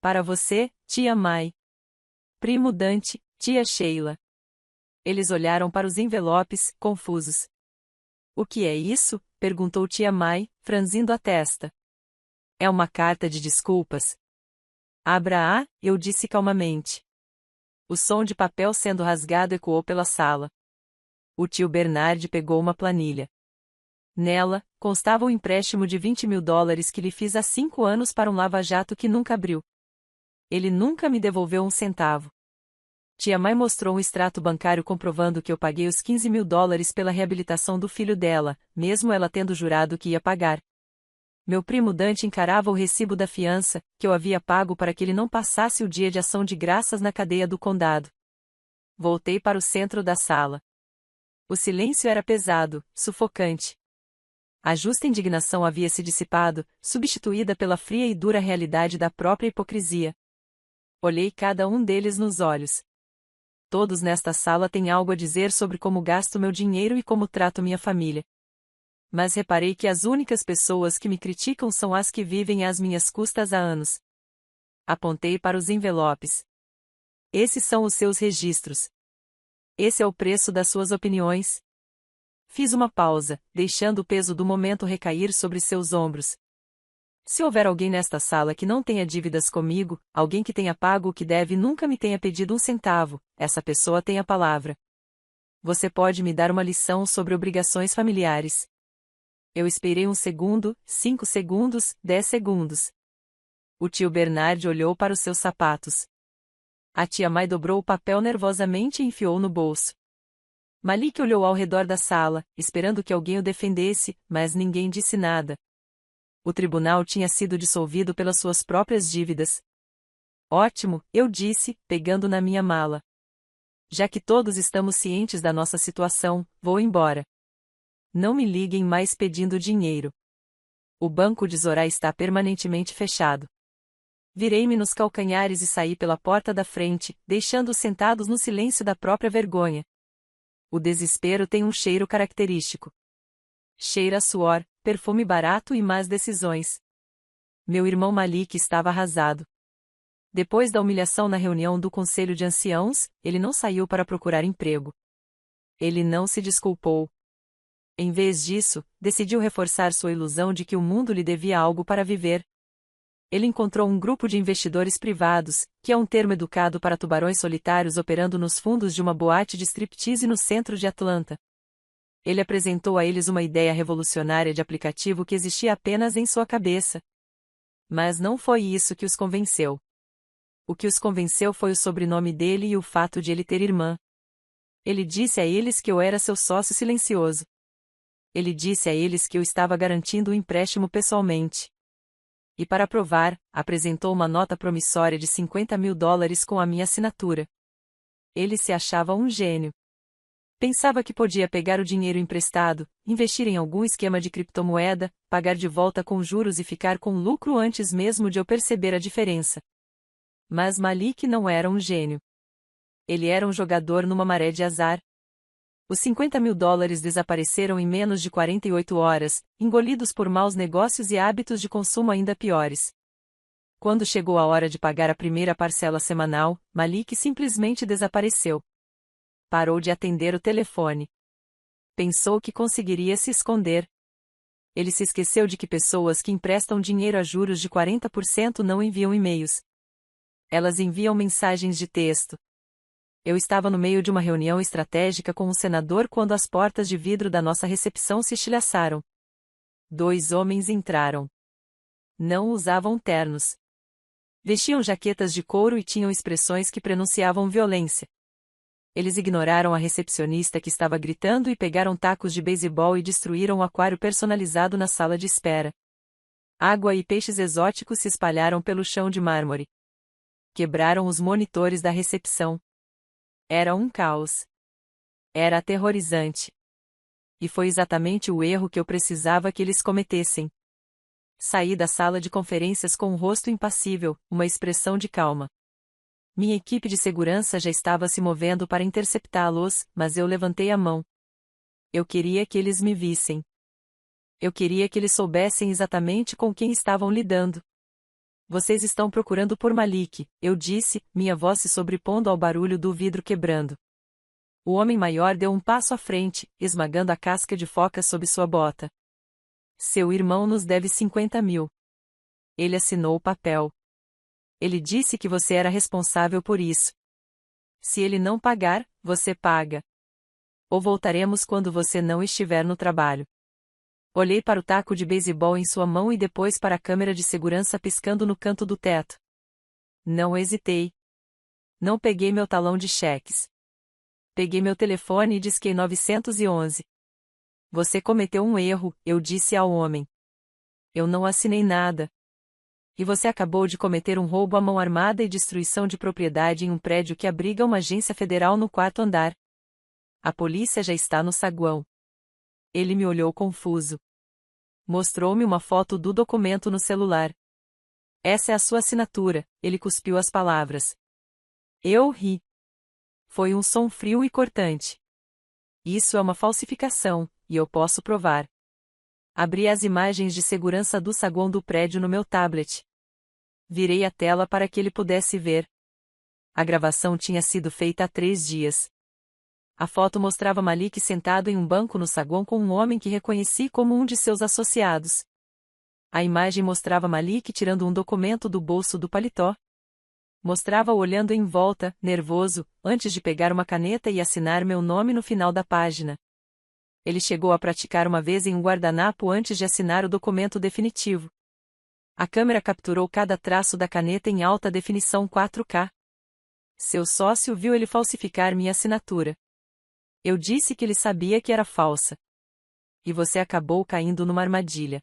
Para você, tia Mai. Primo Dante, tia Sheila. Eles olharam para os envelopes, confusos. O que é isso? Perguntou tia Mai, franzindo a testa. É uma carta de desculpas. Abra-a, eu disse calmamente. O som de papel sendo rasgado ecoou pela sala. O tio Bernard pegou uma planilha. Nela, constava um empréstimo de $20.000 que lhe fiz há 5 anos para um lava-jato que nunca abriu. Ele nunca me devolveu um centavo. Tia Mai mostrou um extrato bancário comprovando que eu paguei os $15.000 pela reabilitação do filho dela, mesmo ela tendo jurado que ia pagar. Meu primo Dante encarava o recibo da fiança, que eu havia pago para que ele não passasse o dia de ação de graças na cadeia do condado. Voltei para o centro da sala. O silêncio era pesado, sufocante. A justa indignação havia se dissipado, substituída pela fria e dura realidade da própria hipocrisia. Olhei cada um deles nos olhos. Todos nesta sala têm algo a dizer sobre como gasto meu dinheiro e como trato minha família. Mas reparei que as únicas pessoas que me criticam são as que vivem às minhas custas há anos. Apontei para os envelopes. Esses são os seus registros. Esse é o preço das suas opiniões. Fiz uma pausa, deixando o peso do momento recair sobre seus ombros. Se houver alguém nesta sala que não tenha dívidas comigo, alguém que tenha pago o que deve e nunca me tenha pedido um centavo, essa pessoa tem a palavra. Você pode me dar uma lição sobre obrigações familiares. Eu esperei 1 segundo, 5 segundos, 10 segundos. O tio Bernard olhou para os seus sapatos. A tia Mai dobrou o papel nervosamente e enfiou no bolso. Malik olhou ao redor da sala, esperando que alguém o defendesse, mas ninguém disse nada. O tribunal tinha sido dissolvido pelas suas próprias dívidas. Ótimo, eu disse, pegando na minha mala. Já que todos estamos cientes da nossa situação, vou embora. Não me liguem mais pedindo dinheiro. O banco de Zorá está permanentemente fechado. Virei-me nos calcanhares e saí pela porta da frente, deixando-os sentados no silêncio da própria vergonha. O desespero tem um cheiro característico. Cheira a suor, perfume barato e más decisões. Meu irmão Malik estava arrasado. Depois da humilhação na reunião do Conselho de Anciãos, ele não saiu para procurar emprego. Ele não se desculpou. Em vez disso, decidiu reforçar sua ilusão de que o mundo lhe devia algo para viver. Ele encontrou um grupo de investidores privados, que é um termo educado para tubarões solitários operando nos fundos de uma boate de striptease no centro de Atlanta. Ele apresentou a eles uma ideia revolucionária de aplicativo que existia apenas em sua cabeça. Mas não foi isso que os convenceu. O que os convenceu foi o sobrenome dele e o fato de ele ter irmã. Ele disse a eles que eu era seu sócio silencioso. Ele disse a eles que eu estava garantindo o empréstimo pessoalmente. E para provar, apresentou uma nota promissória de $50.000 com a minha assinatura. Ele se achava um gênio. Pensava que podia pegar o dinheiro emprestado, investir em algum esquema de criptomoeda, pagar de volta com juros e ficar com lucro antes mesmo de eu perceber a diferença. Mas Malik não era um gênio. Ele era um jogador numa maré de azar. Os $50.000 desapareceram em menos de 48 horas, engolidos por maus negócios e hábitos de consumo ainda piores. Quando chegou a hora de pagar a primeira parcela semanal, Malik simplesmente desapareceu. Parou de atender o telefone. Pensou que conseguiria se esconder. Ele se esqueceu de que pessoas que emprestam dinheiro a juros de 40% não enviam e-mails. Elas enviam mensagens de texto. Eu estava no meio de uma reunião estratégica com um senador quando as portas de vidro da nossa recepção se estilhaçaram. 2 homens entraram. Não usavam ternos. Vestiam jaquetas de couro e tinham expressões que prenunciavam violência. Eles ignoraram a recepcionista que estava gritando e pegaram tacos de beisebol e destruíram o aquário personalizado na sala de espera. Água e peixes exóticos se espalharam pelo chão de mármore. Quebraram os monitores da recepção. Era um caos. Era aterrorizante. E foi exatamente o erro que eu precisava que eles cometessem. Saí da sala de conferências com um rosto impassível, uma expressão de calma. Minha equipe de segurança já estava se movendo para interceptá-los, mas eu levantei a mão. Eu queria que eles me vissem. Eu queria que eles soubessem exatamente com quem estavam lidando. Vocês estão procurando por Malik, eu disse, minha voz se sobrepondo ao barulho do vidro quebrando. O homem maior deu um passo à frente, esmagando a casca de foca sob sua bota. Seu irmão nos deve 50.000. Ele assinou o papel. Ele disse que você era responsável por isso. Se ele não pagar, você paga. Ou voltaremos quando você não estiver no trabalho. Olhei para o taco de beisebol em sua mão e depois para a câmera de segurança piscando no canto do teto. Não hesitei. Não peguei meu talão de cheques. Peguei meu telefone e disquei 911. Você cometeu um erro, eu disse ao homem. Eu não assinei nada. E você acabou de cometer um roubo à mão armada e destruição de propriedade em um prédio que abriga uma agência federal no 4º andar. A polícia já está no saguão. Ele me olhou confuso. Mostrou-me uma foto do documento no celular. Essa é a sua assinatura, ele cuspiu as palavras. Eu ri. Foi um som frio e cortante. Isso é uma falsificação, e eu posso provar. Abri as imagens de segurança do saguão do prédio no meu tablet. Virei a tela para que ele pudesse ver. A gravação tinha sido feita há 3 dias. A foto mostrava Malik sentado em um banco no saguão com um homem que reconheci como um de seus associados. A imagem mostrava Malik tirando um documento do bolso do paletó. Mostrava-o olhando em volta, nervoso, antes de pegar uma caneta e assinar meu nome no final da página. Ele chegou a praticar uma vez em um guardanapo antes de assinar o documento definitivo. A câmera capturou cada traço da caneta em alta definição 4K. Seu sócio viu ele falsificar minha assinatura. Eu disse que ele sabia que era falsa. E você acabou caindo numa armadilha.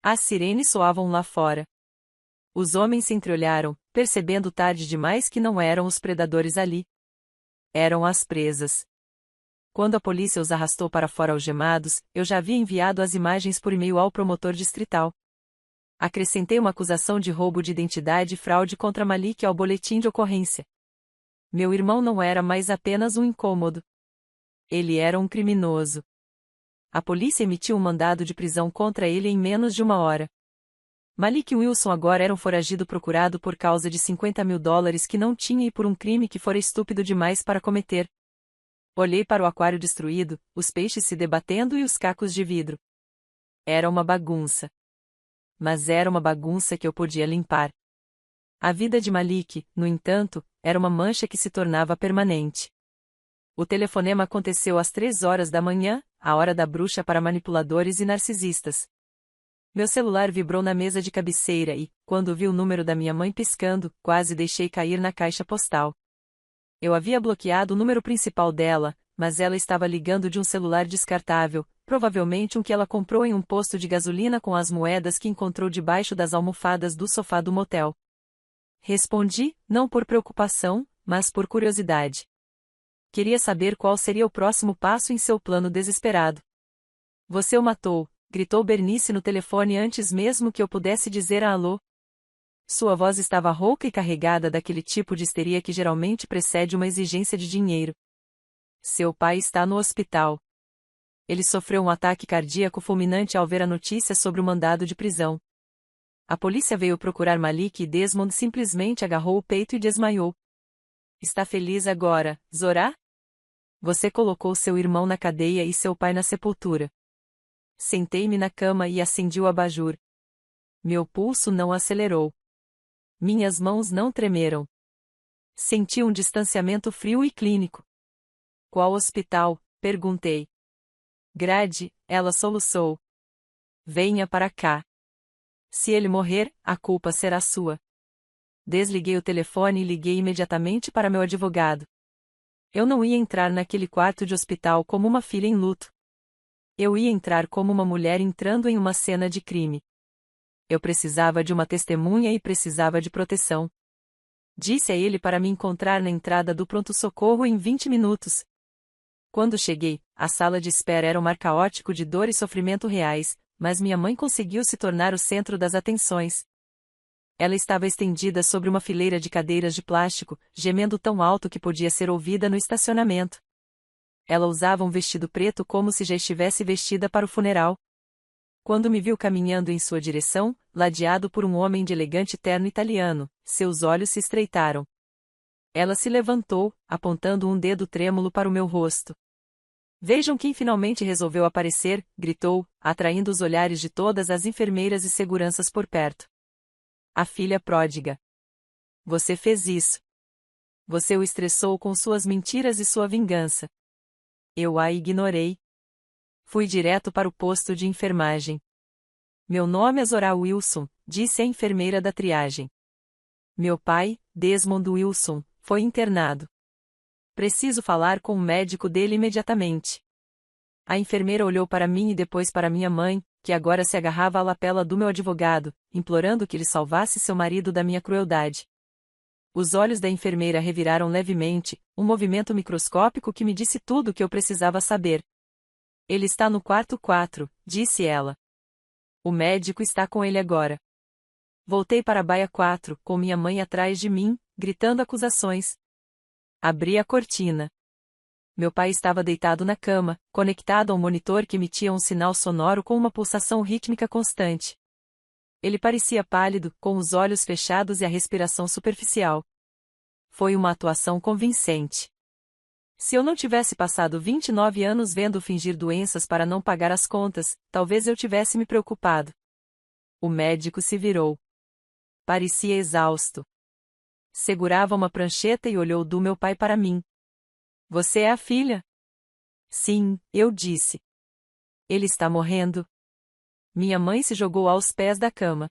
As sirenes soavam lá fora. Os homens se entreolharam, percebendo tarde demais que não eram os predadores ali. Eram as presas. Quando a polícia os arrastou para fora algemados, eu já havia enviado as imagens por e-mail ao promotor distrital. Acrescentei uma acusação de roubo de identidade e fraude contra Malik ao boletim de ocorrência. Meu irmão não era mais apenas um incômodo. Ele era um criminoso. A polícia emitiu um mandado de prisão contra ele em menos de 1 hora. Malik Wilson agora era um foragido procurado por causa de $50.000 que não tinha e por um crime que fora estúpido demais para cometer. Olhei para o aquário destruído, os peixes se debatendo e os cacos de vidro. Era uma bagunça. Mas era uma bagunça que eu podia limpar. A vida de Malik, no entanto, era uma mancha que se tornava permanente. O telefonema aconteceu às 3 horas da manhã, a hora da bruxa para manipuladores e narcisistas. Meu celular vibrou na mesa de cabeceira e, quando vi o número da minha mãe piscando, quase deixei cair na caixa postal. Eu havia bloqueado o número principal dela, mas ela estava ligando de um celular descartável, provavelmente um que ela comprou em um posto de gasolina com as moedas que encontrou debaixo das almofadas do sofá do motel. Respondi, não por preocupação, mas por curiosidade. Queria saber qual seria o próximo passo em seu plano desesperado. Você o matou, gritou Bernice no telefone antes mesmo que eu pudesse dizer alô. Sua voz estava rouca e carregada daquele tipo de histeria que geralmente precede uma exigência de dinheiro. Seu pai está no hospital. Ele sofreu um ataque cardíaco fulminante ao ver a notícia sobre o mandado de prisão. A polícia veio procurar Malik e Desmond simplesmente agarrou o peito e desmaiou. Está feliz agora, Zorá? Você colocou seu irmão na cadeia e seu pai na sepultura. Sentei-me na cama e acendi o abajur. Meu pulso não acelerou. Minhas mãos não tremeram. Senti um distanciamento frio e clínico. Qual hospital? Perguntei. Grade, ela soluçou. Venha para cá. Se ele morrer, a culpa será sua. Desliguei o telefone e liguei imediatamente para meu advogado. Eu não ia entrar naquele quarto de hospital como uma filha em luto. Eu ia entrar como uma mulher entrando em uma cena de crime. Eu precisava de uma testemunha e precisava de proteção. Disse a ele para me encontrar na entrada do pronto-socorro em 20 minutos. Quando cheguei, a sala de espera era um mar caótico de dor e sofrimento reais, mas minha mãe conseguiu se tornar o centro das atenções. Ela estava estendida sobre uma fileira de cadeiras de plástico, gemendo tão alto que podia ser ouvida no estacionamento. Ela usava um vestido preto como se já estivesse vestida para o funeral. Quando me viu caminhando em sua direção, ladeado por um homem de elegante terno italiano, seus olhos se estreitaram. Ela se levantou, apontando um dedo trêmulo para o meu rosto. Vejam quem finalmente resolveu aparecer, gritou, atraindo os olhares de todas as enfermeiras e seguranças por perto. A filha pródiga. Você fez isso. Você o estressou com suas mentiras e sua vingança. Eu a ignorei. Fui direto para o posto de enfermagem. Meu nome é Zorá Wilson, disse a enfermeira da triagem. Meu pai, Desmond Wilson, foi internado. Preciso falar com o médico dele imediatamente. A enfermeira olhou para mim e depois para minha mãe, que agora se agarrava à lapela do meu advogado, implorando que ele salvasse seu marido da minha crueldade. Os olhos da enfermeira reviraram levemente, um movimento microscópico que me disse tudo o que eu precisava saber. Ele está no quarto 4, disse ela. O médico está com ele agora. Voltei para a baia 4, com minha mãe atrás de mim, gritando acusações. Abri a cortina. Meu pai estava deitado na cama, conectado ao monitor que emitia um sinal sonoro com uma pulsação rítmica constante. Ele parecia pálido, com os olhos fechados e a respiração superficial. Foi uma atuação convincente. Se eu não tivesse passado 29 anos vendo fingir doenças para não pagar as contas, talvez eu tivesse me preocupado. O médico se virou. Parecia exausto. Segurava uma prancheta e olhou do meu pai para mim. Você é a filha? Sim, eu disse. Ele está morrendo. Minha mãe se jogou aos pés da cama.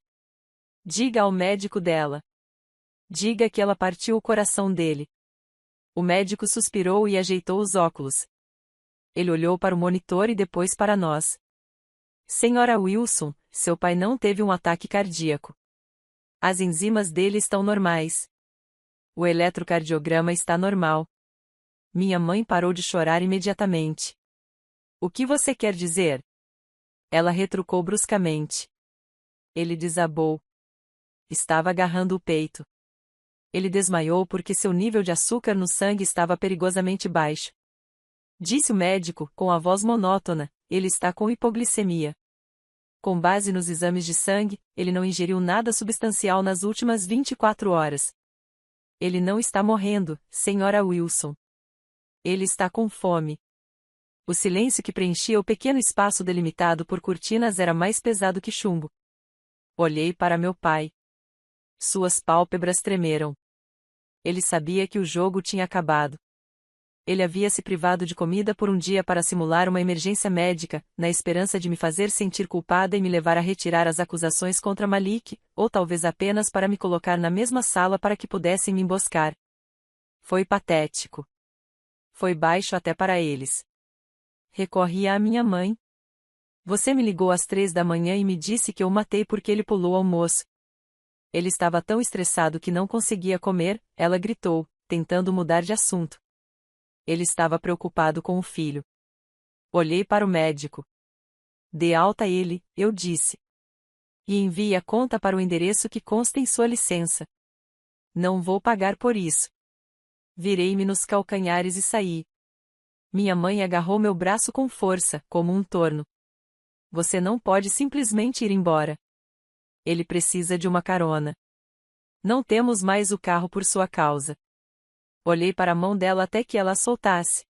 Diga ao médico dela. Diga que ela partiu o coração dele. O médico suspirou e ajeitou os óculos. Ele olhou para o monitor e depois para nós. Senhora Wilson, seu pai não teve um ataque cardíaco. As enzimas dele estão normais. O eletrocardiograma está normal. Minha mãe parou de chorar imediatamente. O que você quer dizer? Ela retrucou bruscamente. Ele desabou. Estava agarrando o peito. Ele desmaiou porque seu nível de açúcar no sangue estava perigosamente baixo. Disse o médico, com a voz monótona, ele está com hipoglicemia. Com base nos exames de sangue, ele não ingeriu nada substancial nas últimas 24 horas. Ele não está morrendo, senhora Wilson. Ele está com fome. O silêncio que preenchia o pequeno espaço delimitado por cortinas era mais pesado que chumbo. Olhei para meu pai. Suas pálpebras tremeram. Ele sabia que o jogo tinha acabado. Ele havia se privado de comida por um dia para simular uma emergência médica, na esperança de me fazer sentir culpada e me levar a retirar as acusações contra Malik, ou talvez apenas para me colocar na mesma sala para que pudessem me emboscar. Foi patético. Foi baixo até para eles. Recorri à minha mãe. Você me ligou às 3 da manhã e me disse que eu o matei porque ele pulou ao almoço. Ele estava tão estressado que não conseguia comer, ela gritou, tentando mudar de assunto. Ele estava preocupado com o filho. Olhei para o médico. Dê alta a ele, eu disse. E envie a conta para o endereço que consta em sua licença. Não vou pagar por isso. Virei-me nos calcanhares e saí. Minha mãe agarrou meu braço com força, como um torno. Você não pode simplesmente ir embora. Ele precisa de uma carona. Não temos mais o carro por sua causa. Olhei para a mão dela até que ela a soltasse.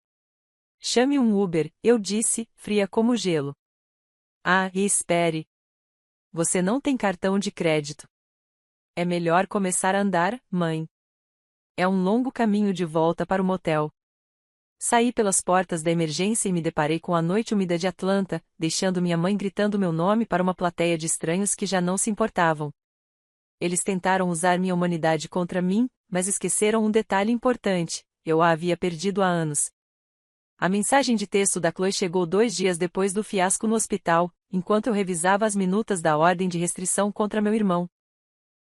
Chame um Uber, eu disse, fria como gelo. Ah, e espere. Você não tem cartão de crédito. É melhor começar a andar, mãe. É um longo caminho de volta para o motel. Saí pelas portas da emergência e me deparei com a noite úmida de Atlanta, deixando minha mãe gritando meu nome para uma plateia de estranhos que já não se importavam. Eles tentaram usar minha humanidade contra mim, mas esqueceram um detalhe importante: eu a havia perdido há anos. A mensagem de texto da Chloe chegou 2 dias depois do fiasco no hospital, enquanto eu revisava as minutas da ordem de restrição contra meu irmão.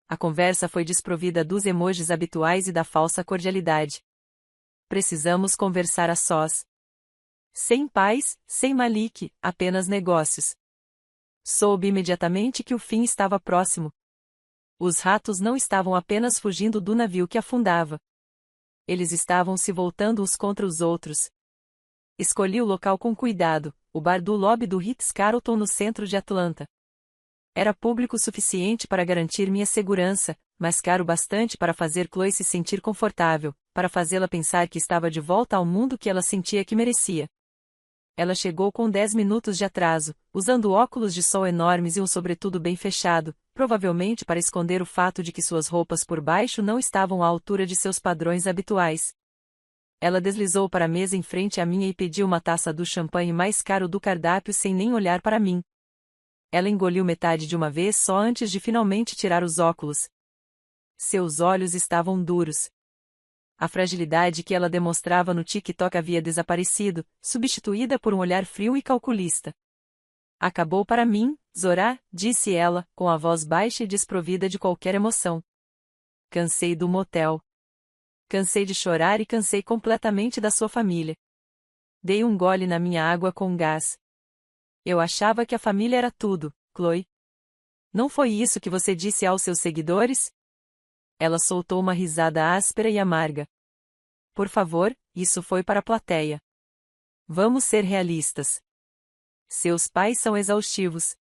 A conversa foi desprovida dos emojis habituais e da falsa cordialidade. Precisamos conversar a sós. Sem paz, sem Malik, apenas negócios. Soube imediatamente que o fim estava próximo. Os ratos não estavam apenas fugindo do navio que afundava. Eles estavam se voltando uns contra os outros. Escolhi o local com cuidado, o bar do lobby do Ritz-Carlton no centro de Atlanta. Era público o suficiente para garantir minha segurança, mas caro bastante para fazer Chloe se sentir confortável, para fazê-la pensar que estava de volta ao mundo que ela sentia que merecia. Ela chegou com 10 minutos de atraso, usando óculos de sol enormes e um sobretudo bem fechado, provavelmente para esconder o fato de que suas roupas por baixo não estavam à altura de seus padrões habituais. Ela deslizou para a mesa em frente à minha e pediu uma taça do champanhe mais caro do cardápio sem nem olhar para mim. Ela engoliu metade de uma vez só antes de finalmente tirar os óculos. Seus olhos estavam duros. A fragilidade que ela demonstrava no TikTok havia desaparecido, substituída por um olhar frio e calculista. Acabou para mim, Zorá, disse ela, com a voz baixa e desprovida de qualquer emoção. Cansei do motel. Cansei de chorar e cansei completamente da sua família. Dei um gole na minha água com gás. Eu achava que a família era tudo, Chloe. Não foi isso que você disse aos seus seguidores? Ela soltou uma risada áspera e amarga. Por favor, isso foi para a plateia. Vamos ser realistas. Seus pais são exaustivos.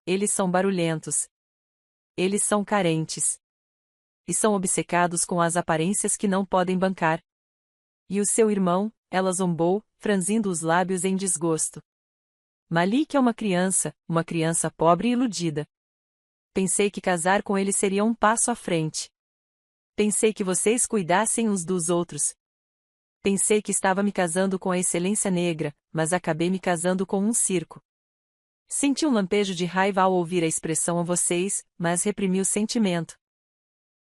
Eles são barulhentos. Eles são carentes. E são obcecados com as aparências que não podem bancar. E o seu irmão, ela zombou, franzindo os lábios em desgosto. Malik é uma criança pobre e iludida. Pensei que casar com ele seria um passo à frente. Pensei que vocês cuidassem uns dos outros. Pensei que estava me casando com a excelência negra, mas acabei me casando com um circo. Senti um lampejo de raiva ao ouvir a expressão a vocês, mas reprimi o sentimento.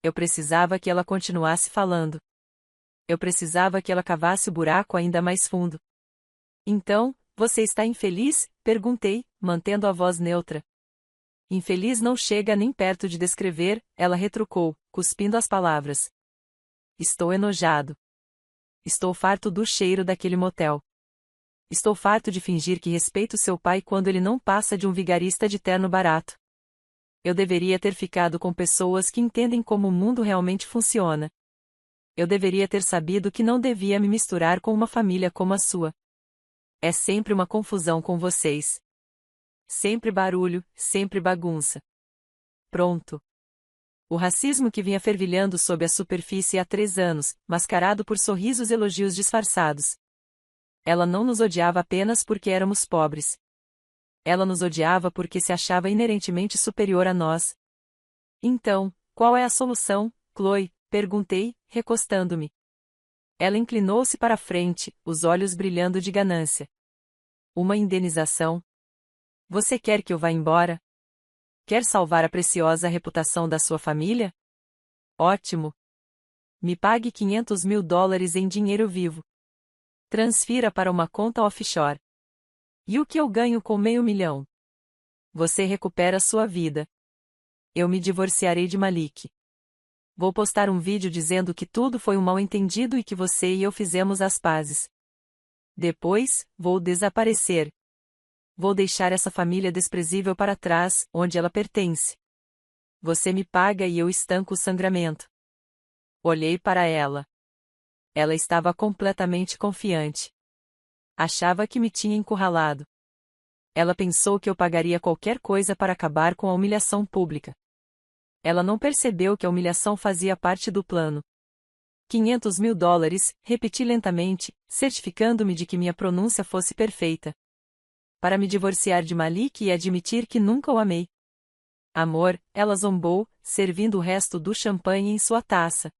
Eu precisava que ela continuasse falando. Eu precisava que ela cavasse o buraco ainda mais fundo. Então, você está infeliz? Perguntei, mantendo a voz neutra. Infeliz não chega nem perto de descrever, ela retrucou, cuspindo as palavras. Estou enojado. Estou farto do cheiro daquele motel. Estou farto de fingir que respeito seu pai quando ele não passa de um vigarista de terno barato. Eu deveria ter ficado com pessoas que entendem como o mundo realmente funciona. Eu deveria ter sabido que não devia me misturar com uma família como a sua. É sempre uma confusão com vocês. Sempre barulho, sempre bagunça. Pronto. O racismo que vinha fervilhando sob a superfície há 3 anos, mascarado por sorrisos e elogios disfarçados. Ela não nos odiava apenas porque éramos pobres. Ela nos odiava porque se achava inerentemente superior a nós. Então, qual é a solução, Chloe? Perguntei, recostando-me. Ela inclinou-se para a frente, os olhos brilhando de ganância. Uma indenização? Você quer que eu vá embora? Quer salvar a preciosa reputação da sua família? Ótimo! Me pague $500.000 em dinheiro vivo. Transfira para uma conta offshore. E o que eu ganho com $500.000? Você recupera sua vida. Eu me divorciarei de Malik. Vou postar um vídeo dizendo que tudo foi um mal-entendido e que você e eu fizemos as pazes. Depois, vou desaparecer. Vou deixar essa família desprezível para trás, onde ela pertence. Você me paga e eu estanco o sangramento. Olhei para ela. Ela estava completamente confiante. Achava que me tinha encurralado. Ela pensou que eu pagaria qualquer coisa para acabar com a humilhação pública. Ela não percebeu que a humilhação fazia parte do plano. $500.000, repeti lentamente, certificando-me de que minha pronúncia fosse perfeita. Para me divorciar de Malik e admitir que nunca o amei. Amor, ela zombou, servindo o resto do champanhe em sua taça.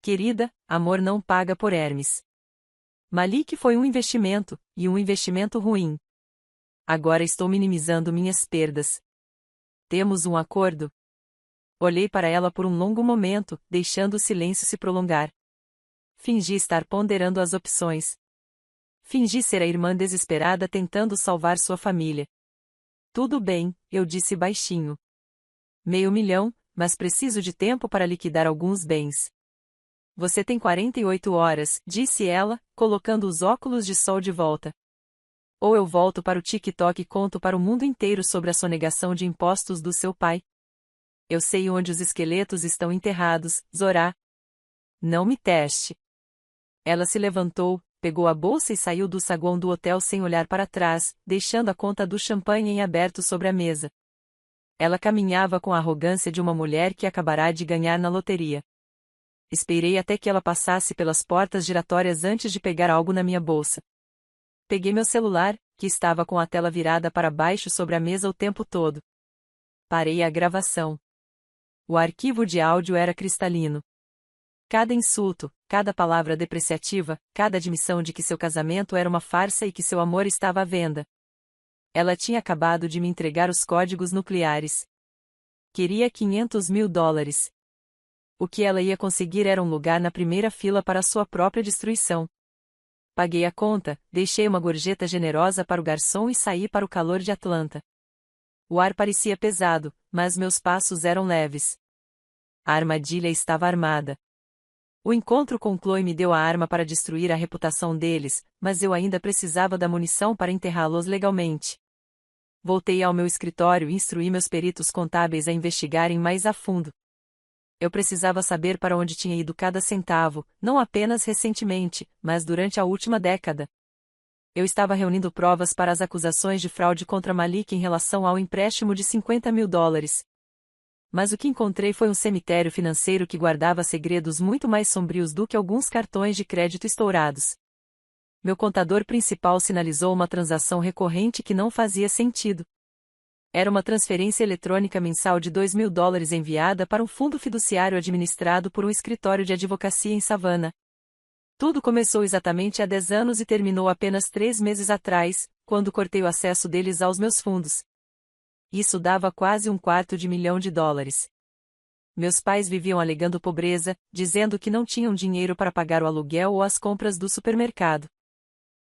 Querida, amor não paga por Hermes. Malik foi um investimento, e um investimento ruim. Agora estou minimizando minhas perdas. Temos um acordo? Olhei para ela por um longo momento, deixando o silêncio se prolongar. Fingi estar ponderando as opções. Fingi ser a irmã desesperada tentando salvar sua família. Tudo bem, eu disse baixinho. $500.000, mas preciso de tempo para liquidar alguns bens. Você tem 48 horas, disse ela, colocando os óculos de sol de volta. Ou eu volto para o TikTok e conto para o mundo inteiro sobre a sonegação de impostos do seu pai. Eu sei onde os esqueletos estão enterrados, Zorá. Não me teste. Ela se levantou, pegou a bolsa e saiu do saguão do hotel sem olhar para trás, deixando a conta do champanhe em aberto sobre a mesa. Ela caminhava com a arrogância de uma mulher que acabará de ganhar na loteria. Esperei até que ela passasse pelas portas giratórias antes de pegar algo na minha bolsa. Peguei meu celular, que estava com a tela virada para baixo sobre a mesa o tempo todo. Parei a gravação. O arquivo de áudio era cristalino. Cada insulto, cada palavra depreciativa, cada admissão de que seu casamento era uma farsa e que seu amor estava à venda. Ela tinha acabado de me entregar os códigos nucleares. Queria $500.000. O que ela ia conseguir era um lugar na primeira fila para sua própria destruição. Paguei a conta, deixei uma gorjeta generosa para o garçom e saí para o calor de Atlanta. O ar parecia pesado, mas meus passos eram leves. A armadilha estava armada. O encontro com Chloe me deu a arma para destruir a reputação deles, mas eu ainda precisava da munição para enterrá-los legalmente. Voltei ao meu escritório e instruí meus peritos contábeis a investigarem mais a fundo. Eu precisava saber para onde tinha ido cada centavo, não apenas recentemente, mas durante a última década. Eu estava reunindo provas para as acusações de fraude contra Malik em relação ao empréstimo de $50.000. Mas o que encontrei foi um cemitério financeiro que guardava segredos muito mais sombrios do que alguns cartões de crédito estourados. Meu contador principal sinalizou uma transação recorrente que não fazia sentido. Era uma transferência eletrônica mensal de $2.000 enviada para um fundo fiduciário administrado por um escritório de advocacia em Savannah. Tudo começou exatamente há 10 anos e terminou apenas 3 meses atrás, quando cortei o acesso deles aos meus fundos. Isso dava quase $250.000. Meus pais viviam alegando pobreza, dizendo que não tinham dinheiro para pagar o aluguel ou as compras do supermercado.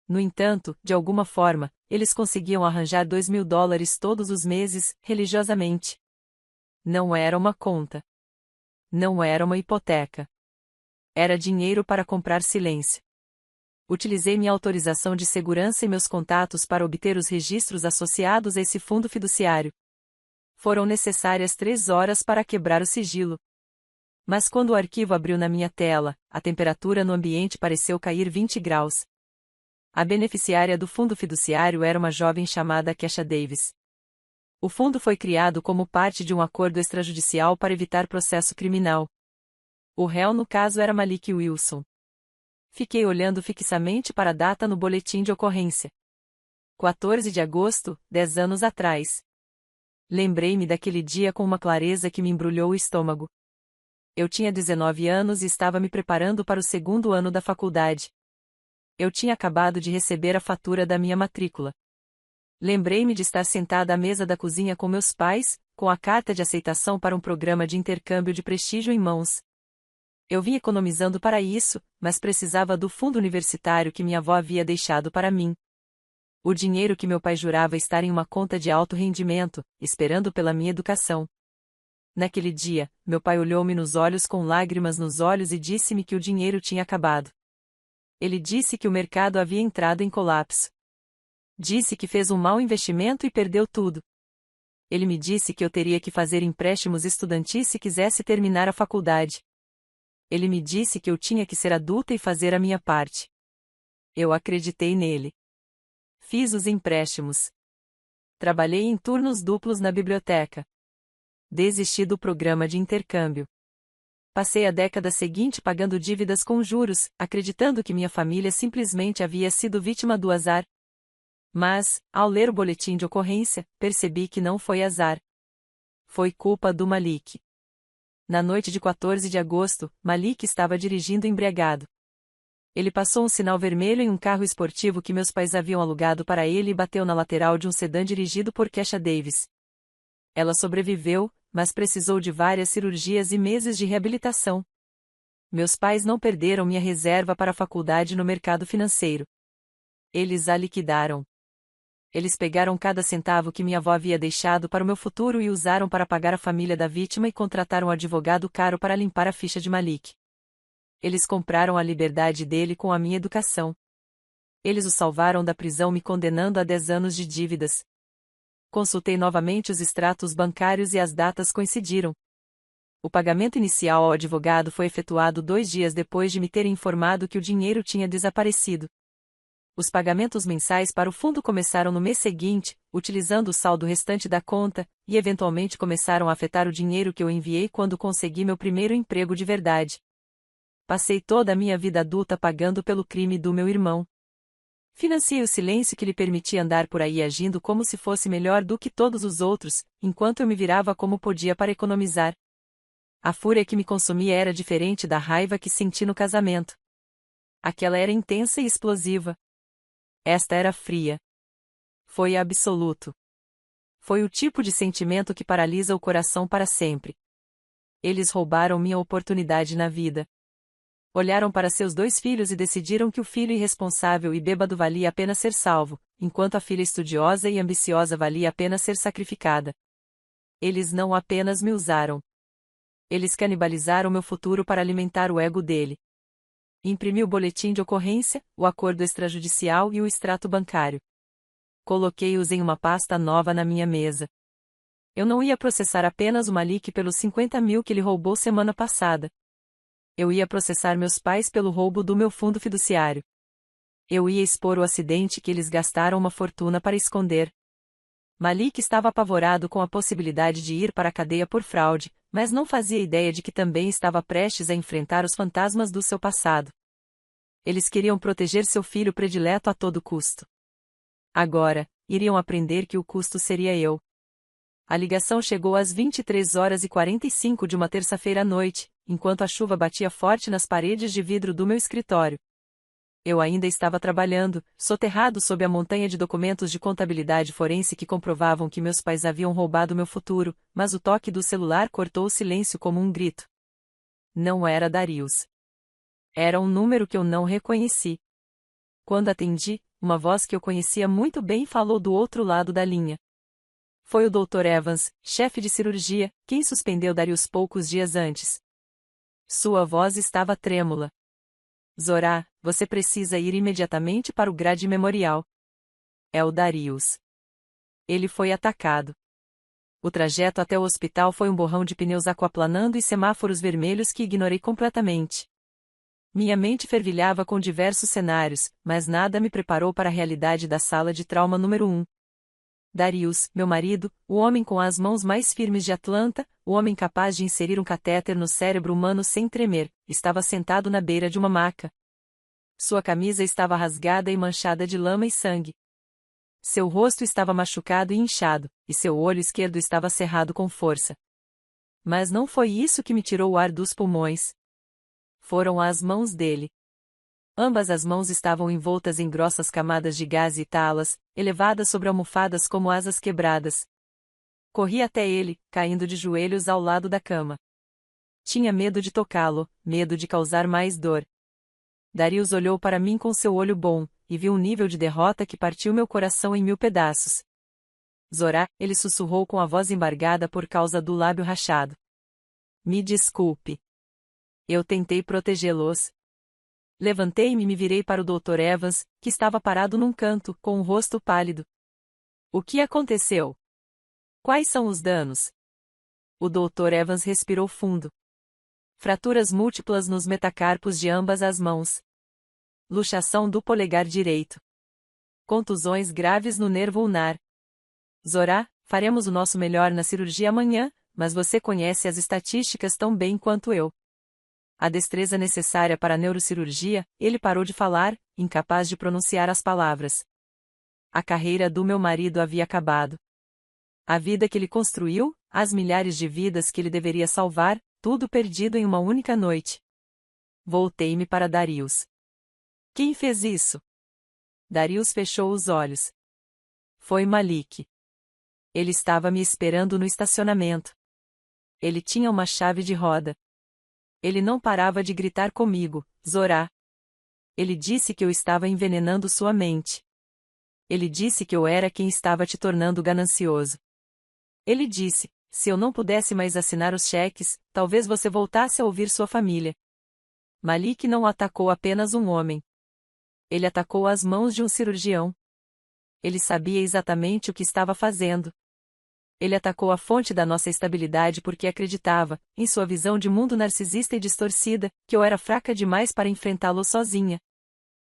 No entanto, de alguma forma, eles conseguiam arranjar $2.000 todos os meses, religiosamente. Não era uma conta. Não era uma hipoteca. Era dinheiro para comprar silêncio. Utilizei minha autorização de segurança e meus contatos para obter os registros associados a esse fundo fiduciário. Foram necessárias 3 horas para quebrar o sigilo. Mas quando o arquivo abriu na minha tela, a temperatura no ambiente pareceu cair 20 graus. A beneficiária do fundo fiduciário era uma jovem chamada Kesha Davis. O fundo foi criado como parte de um acordo extrajudicial para evitar processo criminal. O réu no caso era Malik Wilson. Fiquei olhando fixamente para a data no boletim de ocorrência. 14 de agosto, 10 anos atrás. Lembrei-me daquele dia com uma clareza que me embrulhou o estômago. Eu tinha 19 anos e estava me preparando para o segundo ano da faculdade. Eu tinha acabado de receber a fatura da minha matrícula. Lembrei-me de estar sentada à mesa da cozinha com meus pais, com a carta de aceitação para um programa de intercâmbio de prestígio em mãos. Eu vim economizando para isso, mas precisava do fundo universitário que minha avó havia deixado para mim. O dinheiro que meu pai jurava estar em uma conta de alto rendimento, esperando pela minha educação. Naquele dia, meu pai olhou-me nos olhos com lágrimas nos olhos e disse-me que o dinheiro tinha acabado. Ele disse que o mercado havia entrado em colapso. Disse que fez um mau investimento e perdeu tudo. Ele me disse que eu teria que fazer empréstimos estudantis se quisesse terminar a faculdade. Ele me disse que eu tinha que ser adulta e fazer a minha parte. Eu acreditei nele. Fiz os empréstimos. Trabalhei em turnos duplos na biblioteca. Desisti do programa de intercâmbio. Passei a década seguinte pagando dívidas com juros, acreditando que minha família simplesmente havia sido vítima do azar. Mas, ao ler o boletim de ocorrência, percebi que não foi azar. Foi culpa do Malik. Na noite de 14 de agosto, Malik estava dirigindo embriagado. Ele passou um sinal vermelho em um carro esportivo que meus pais haviam alugado para ele e bateu na lateral de um sedã dirigido por Kesha Davis. Ela sobreviveu, mas precisou de várias cirurgias e meses de reabilitação. Meus pais não perderam minha reserva para a faculdade no mercado financeiro. Eles a liquidaram. Eles pegaram cada centavo que minha avó havia deixado para o meu futuro e usaram para pagar a família da vítima e contrataram um advogado caro para limpar a ficha de Malik. Eles compraram a liberdade dele com a minha educação. Eles o salvaram da prisão me condenando a 10 anos de dívidas. Consultei novamente os extratos bancários e as datas coincidiram. O pagamento inicial ao advogado foi efetuado 2 dias depois de me terem informado que o dinheiro tinha desaparecido. Os pagamentos mensais para o fundo começaram no mês seguinte, utilizando o saldo restante da conta, e eventualmente começaram a afetar o dinheiro que eu enviei quando consegui meu primeiro emprego de verdade. Passei toda a minha vida adulta pagando pelo crime do meu irmão. Financiei o silêncio que lhe permitia andar por aí agindo como se fosse melhor do que todos os outros, enquanto eu me virava como podia para economizar. A fúria que me consumia era diferente da raiva que senti no casamento. Aquela era intensa e explosiva. Esta era fria. Foi absoluto. Foi o tipo de sentimento que paralisa o coração para sempre. Eles roubaram minha oportunidade na vida. Olharam para seus 2 filhos e decidiram que o filho irresponsável e bêbado valia a pena ser salvo, enquanto a filha estudiosa e ambiciosa valia a pena ser sacrificada. Eles não apenas me usaram. Eles canibalizaram meu futuro para alimentar o ego dele. Imprimi o boletim de ocorrência, o acordo extrajudicial e o extrato bancário. Coloquei-os em uma pasta nova na minha mesa. Eu não ia processar apenas o Malik pelos 50 mil que ele roubou semana passada. Eu ia processar meus pais pelo roubo do meu fundo fiduciário. Eu ia expor o acidente que eles gastaram uma fortuna para esconder. Malik estava apavorado com a possibilidade de ir para a cadeia por fraude, mas não fazia ideia de que também estava prestes a enfrentar os fantasmas do seu passado. Eles queriam proteger seu filho predileto a todo custo. Agora, iriam aprender que o custo seria eu. A ligação chegou às 23h45 de uma terça-feira à noite, enquanto a chuva batia forte nas paredes de vidro do meu escritório. Eu ainda estava trabalhando, soterrado sob a montanha de documentos de contabilidade forense que comprovavam que meus pais haviam roubado meu futuro, mas o toque do celular cortou o silêncio como um grito. Não era Darius. Era um número que eu não reconheci. Quando atendi, uma voz que eu conhecia muito bem falou do outro lado da linha. Foi o Dr. Evans, chefe de cirurgia, quem suspendeu Darius poucos dias antes. Sua voz estava trêmula. Zorá, você precisa ir imediatamente para o Grade Memorial. É o Darius. Ele foi atacado. O trajeto até o hospital foi um borrão de pneus aquaplanando e semáforos vermelhos que ignorei completamente. Minha mente fervilhava com diversos cenários, mas nada me preparou para a realidade da sala de trauma número 1. Darius, meu marido, o homem com as mãos mais firmes de Atlanta, o homem capaz de inserir um catéter no cérebro humano sem tremer, estava sentado na beira de uma maca. Sua camisa estava rasgada e manchada de lama e sangue. Seu rosto estava machucado e inchado, e seu olho esquerdo estava cerrado com força. Mas não foi isso que me tirou o ar dos pulmões. Foram as mãos dele. Ambas as mãos estavam envoltas em grossas camadas de gaze e talas, elevadas sobre almofadas como asas quebradas. Corri até ele, caindo de joelhos ao lado da cama. Tinha medo de tocá-lo, medo de causar mais dor. Darius olhou para mim com seu olho bom, e viu um nível de derrota que partiu meu coração em 1000 pedaços. Zorá, ele sussurrou com a voz embargada por causa do lábio rachado. Me desculpe. Eu tentei protegê-los. Levantei-me e me virei para o Dr. Evans, que estava parado num canto, com o rosto pálido. O que aconteceu? Quais são os danos? O Dr. Evans respirou fundo. Fraturas múltiplas nos metacarpos de ambas as mãos. Luxação do polegar direito. Contusões graves no nervo ulnar. Zorá, faremos o nosso melhor na cirurgia amanhã, mas você conhece as estatísticas tão bem quanto eu. A destreza necessária para a neurocirurgia, ele parou de falar, incapaz de pronunciar as palavras. A carreira do meu marido havia acabado. A vida que ele construiu, as milhares de vidas que ele deveria salvar, tudo perdido em uma única noite. Voltei-me para Darius. Quem fez isso? Darius fechou os olhos. Foi Malik. Ele estava me esperando no estacionamento. Ele tinha uma chave de roda. Ele não parava de gritar comigo, Zorá. Ele disse que eu estava envenenando sua mente. Ele disse que eu era quem estava te tornando ganancioso. Ele disse, se eu não pudesse mais assinar os cheques, talvez você voltasse a ouvir sua família. Malik não atacou apenas um homem. Ele atacou as mãos de um cirurgião. Ele sabia exatamente o que estava fazendo. Ele atacou a fonte da nossa estabilidade porque acreditava, em sua visão de mundo narcisista e distorcida, que eu era fraca demais para enfrentá-lo sozinha.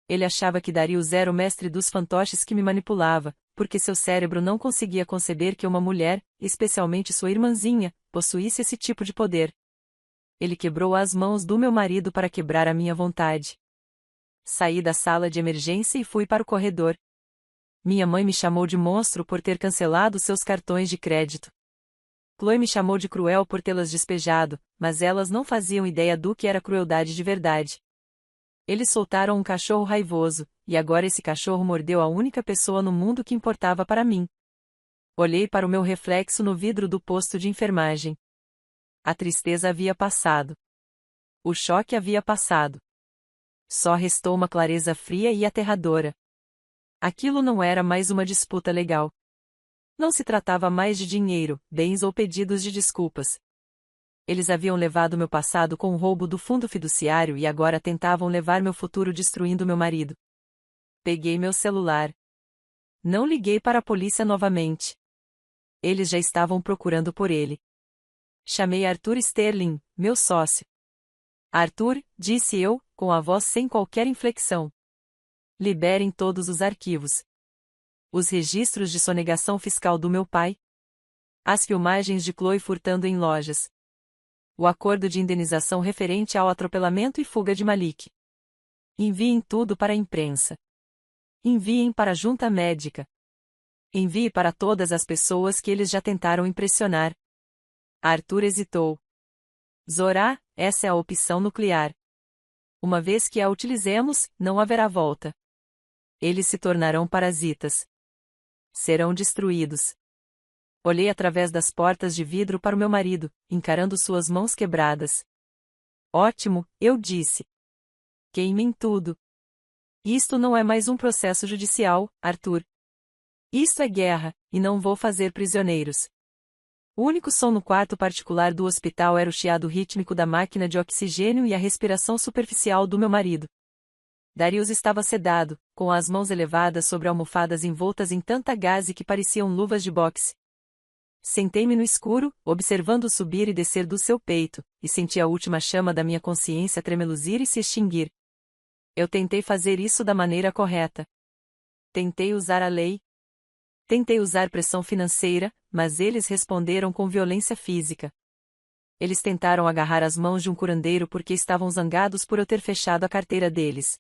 Ele achava que Darius era o mestre dos fantoches que me manipulava, porque seu cérebro não conseguia conceber que uma mulher, especialmente sua irmãzinha, possuísse esse tipo de poder. Ele quebrou as mãos do meu marido para quebrar a minha vontade. Saí da sala de emergência e fui para o corredor. Minha mãe me chamou de monstro por ter cancelado seus cartões de crédito. Chloe me chamou de cruel por tê-las despejado, mas elas não faziam ideia do que era crueldade de verdade. Eles soltaram um cachorro raivoso, e agora esse cachorro mordeu a única pessoa no mundo que importava para mim. Olhei para o meu reflexo no vidro do posto de enfermagem. A tristeza havia passado. O choque havia passado. Só restou uma clareza fria e aterradora. Aquilo não era mais uma disputa legal. Não se tratava mais de dinheiro, bens ou pedidos de desculpas. Eles haviam levado meu passado com o roubo do fundo fiduciário e agora tentavam levar meu futuro destruindo meu marido. Peguei meu celular. Não liguei para a polícia novamente. Eles já estavam procurando por ele. Chamei Arthur Sterling, meu sócio. Arthur, disse eu, com a voz sem qualquer inflexão. Liberem todos os arquivos. Os registros de sonegação fiscal do meu pai. As filmagens de Chloe furtando em lojas. O acordo de indenização referente ao atropelamento e fuga de Malik. Enviem tudo para a imprensa. Enviem para a junta médica. Envie para todas as pessoas que eles já tentaram impressionar. Arthur hesitou. Zorá, essa é a opção nuclear. Uma vez que a utilizemos, não haverá volta. Eles se tornarão parasitas. Serão destruídos. Olhei através das portas de vidro para o meu marido, encarando suas mãos quebradas. Ótimo, eu disse. Queimem tudo. Isto não é mais um processo judicial, Arthur. Isto é guerra, e não vou fazer prisioneiros. O único som no quarto particular do hospital era o chiado rítmico da máquina de oxigênio e a respiração superficial do meu marido. Darius estava sedado, com as mãos elevadas sobre almofadas envoltas em tanta gaze que pareciam luvas de boxe. Sentei-me no escuro, observando o subir e descer do seu peito, e senti a última chama da minha consciência tremeluzir e se extinguir. Eu tentei fazer isso da maneira correta. Tentei usar a lei. Tentei usar pressão financeira, mas eles responderam com violência física. Eles tentaram agarrar as mãos de um curandeiro porque estavam zangados por eu ter fechado a carteira deles.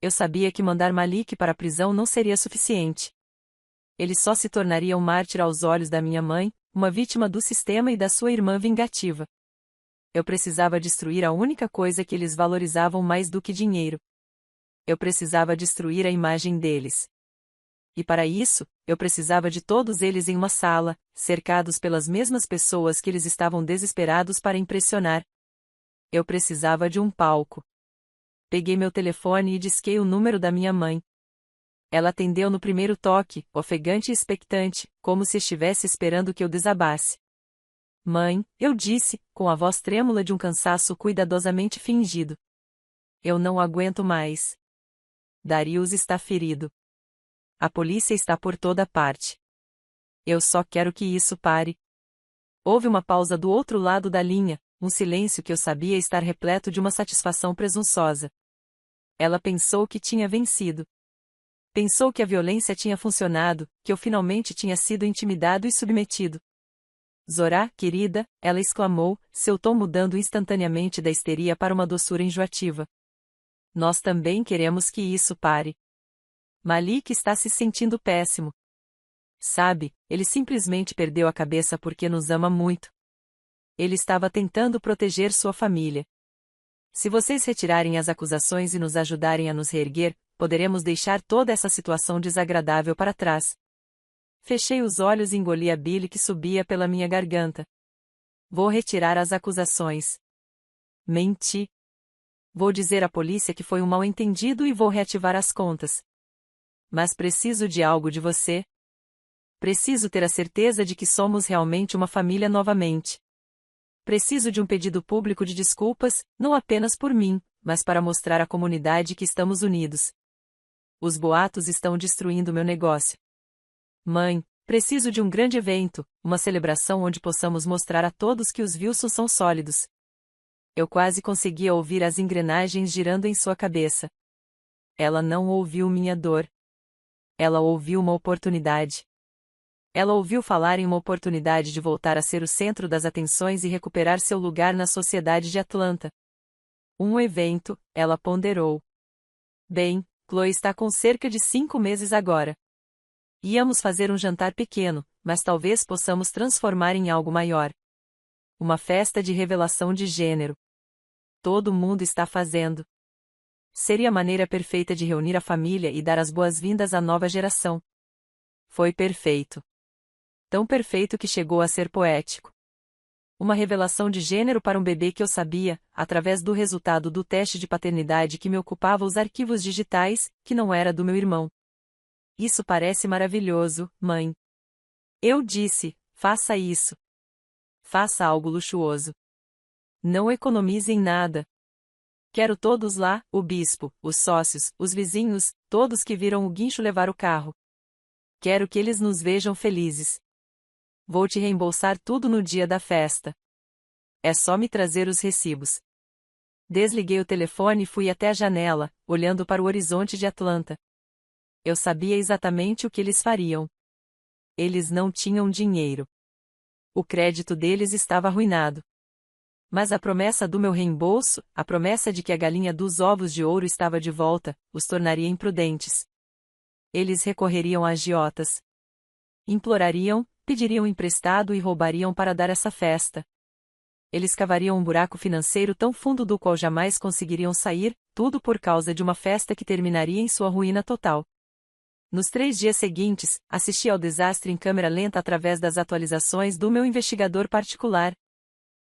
Eu sabia que mandar Malik para a prisão não seria suficiente. Ele só se tornaria um mártir aos olhos da minha mãe, uma vítima do sistema e da sua irmã vingativa. Eu precisava destruir a única coisa que eles valorizavam mais do que dinheiro. Eu precisava destruir a imagem deles. E para isso, eu precisava de todos eles em uma sala, cercados pelas mesmas pessoas que eles estavam desesperados para impressionar. Eu precisava de um palco. Peguei meu telefone e disquei o número da minha mãe. Ela atendeu no primeiro toque, ofegante e expectante, como se estivesse esperando que eu desabasse. Mãe, eu disse, com a voz trêmula de um cansaço cuidadosamente fingido. Eu não aguento mais. Darius está ferido. A polícia está por toda parte. Eu só quero que isso pare. Houve uma pausa do outro lado da linha, um silêncio que eu sabia estar repleto de uma satisfação presunçosa. Ela pensou que tinha vencido. Pensou que a violência tinha funcionado, que eu finalmente tinha sido intimidado e submetido. Zorá, querida, ela exclamou, seu tom mudando instantaneamente da histeria para uma doçura enjoativa. Nós também queremos que isso pare. Malik está se sentindo péssimo. Sabe, ele simplesmente perdeu a cabeça porque nos ama muito. Ele estava tentando proteger sua família. Se vocês retirarem as acusações e nos ajudarem a nos reerguer, poderemos deixar toda essa situação desagradável para trás. Fechei os olhos e engoli a bile que subia pela minha garganta. Vou retirar as acusações. Menti. Vou dizer à polícia que foi um mal-entendido e vou reativar as contas. Mas preciso de algo de você. Preciso ter a certeza de que somos realmente uma família novamente. Preciso de um pedido público de desculpas, não apenas por mim, mas para mostrar à comunidade que estamos unidos. Os boatos estão destruindo meu negócio. Mãe, preciso de um grande evento, uma celebração onde possamos mostrar a todos que os Wilson são sólidos. Eu quase conseguia ouvir as engrenagens girando em sua cabeça. Ela não ouviu minha dor. Ela ouviu uma oportunidade. Ela ouviu falar em uma oportunidade de voltar a ser o centro das atenções e recuperar seu lugar na sociedade de Atlanta. Um evento, ela ponderou. Bem, Chloe está com cerca de 5 meses agora. Íamos fazer um jantar pequeno, mas talvez possamos transformar em algo maior. Uma festa de revelação de gênero. Todo mundo está fazendo. Seria a maneira perfeita de reunir a família e dar as boas-vindas à nova geração. Foi perfeito. Tão perfeito que chegou a ser poético. Uma revelação de gênero para um bebê que eu sabia, através do resultado do teste de paternidade que me ocupava os arquivos digitais, que não era do meu irmão. Isso parece maravilhoso, mãe. Eu disse, faça isso. Faça algo luxuoso. Não economize em nada. Quero todos lá, o bispo, os sócios, os vizinhos, todos que viram o guincho levar o carro. Quero que eles nos vejam felizes. Vou te reembolsar tudo no dia da festa. É só me trazer os recibos. Desliguei o telefone e fui até a janela, olhando para o horizonte de Atlanta. Eu sabia exatamente o que eles fariam. Eles não tinham dinheiro. O crédito deles estava arruinado. Mas a promessa do meu reembolso, a promessa de que a galinha dos ovos de ouro estava de volta, os tornaria imprudentes. Eles recorreriam a agiotas. Implorariam, pediriam emprestado e roubariam para dar essa festa. Eles cavariam um buraco financeiro tão fundo do qual jamais conseguiriam sair, tudo por causa de uma festa que terminaria em sua ruína total. Nos 3 dias seguintes, assisti ao desastre em câmera lenta através das atualizações do meu investigador particular.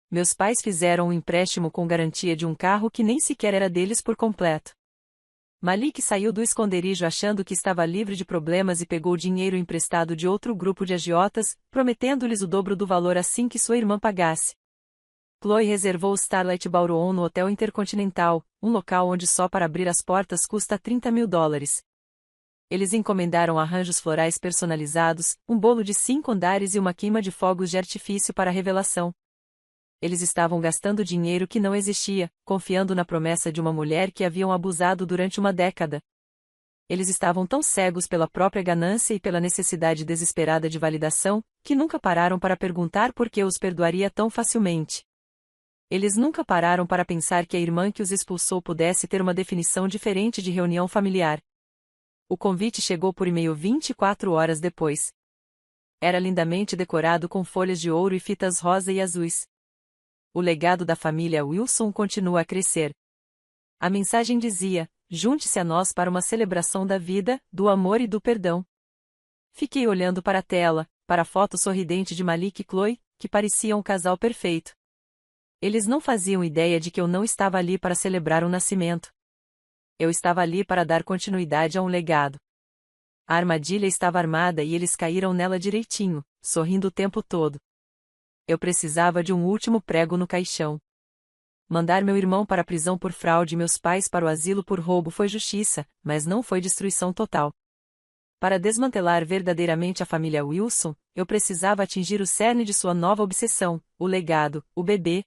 Meus pais fizeram um empréstimo com garantia de um carro que nem sequer era deles por completo. Malik saiu do esconderijo achando que estava livre de problemas e pegou dinheiro emprestado de outro grupo de agiotas, prometendo-lhes o dobro do valor assim que sua irmã pagasse. Chloe reservou o Starlight Ballroom no Hotel Intercontinental, um local onde só para abrir as portas custa $30.000. Eles encomendaram arranjos florais personalizados, um bolo de 5 andares e uma queima de fogos de artifício para a revelação. Eles estavam gastando dinheiro que não existia, confiando na promessa de uma mulher que haviam abusado durante uma década. Eles estavam tão cegos pela própria ganância e pela necessidade desesperada de validação, que nunca pararam para perguntar por que os perdoaria tão facilmente. Eles nunca pararam para pensar que a irmã que os expulsou pudesse ter uma definição diferente de reunião familiar. O convite chegou por e-mail 24 horas depois. Era lindamente decorado com folhas de ouro e fitas rosa e azuis. O legado da família Wilson continua a crescer. A mensagem dizia: junte-se a nós para uma celebração da vida, do amor e do perdão. Fiquei olhando para a tela, para a foto sorridente de Malik e Chloe, que pareciam um casal perfeito. Eles não faziam ideia de que eu não estava ali para celebrar um nascimento. Eu estava ali para dar continuidade a um legado. A armadilha estava armada e eles caíram nela direitinho, sorrindo o tempo todo. Eu precisava de um último prego no caixão. Mandar meu irmão para a prisão por fraude e meus pais para o asilo por roubo foi justiça, mas não foi destruição total. Para desmantelar verdadeiramente a família Wilson, eu precisava atingir o cerne de sua nova obsessão, o legado, o bebê.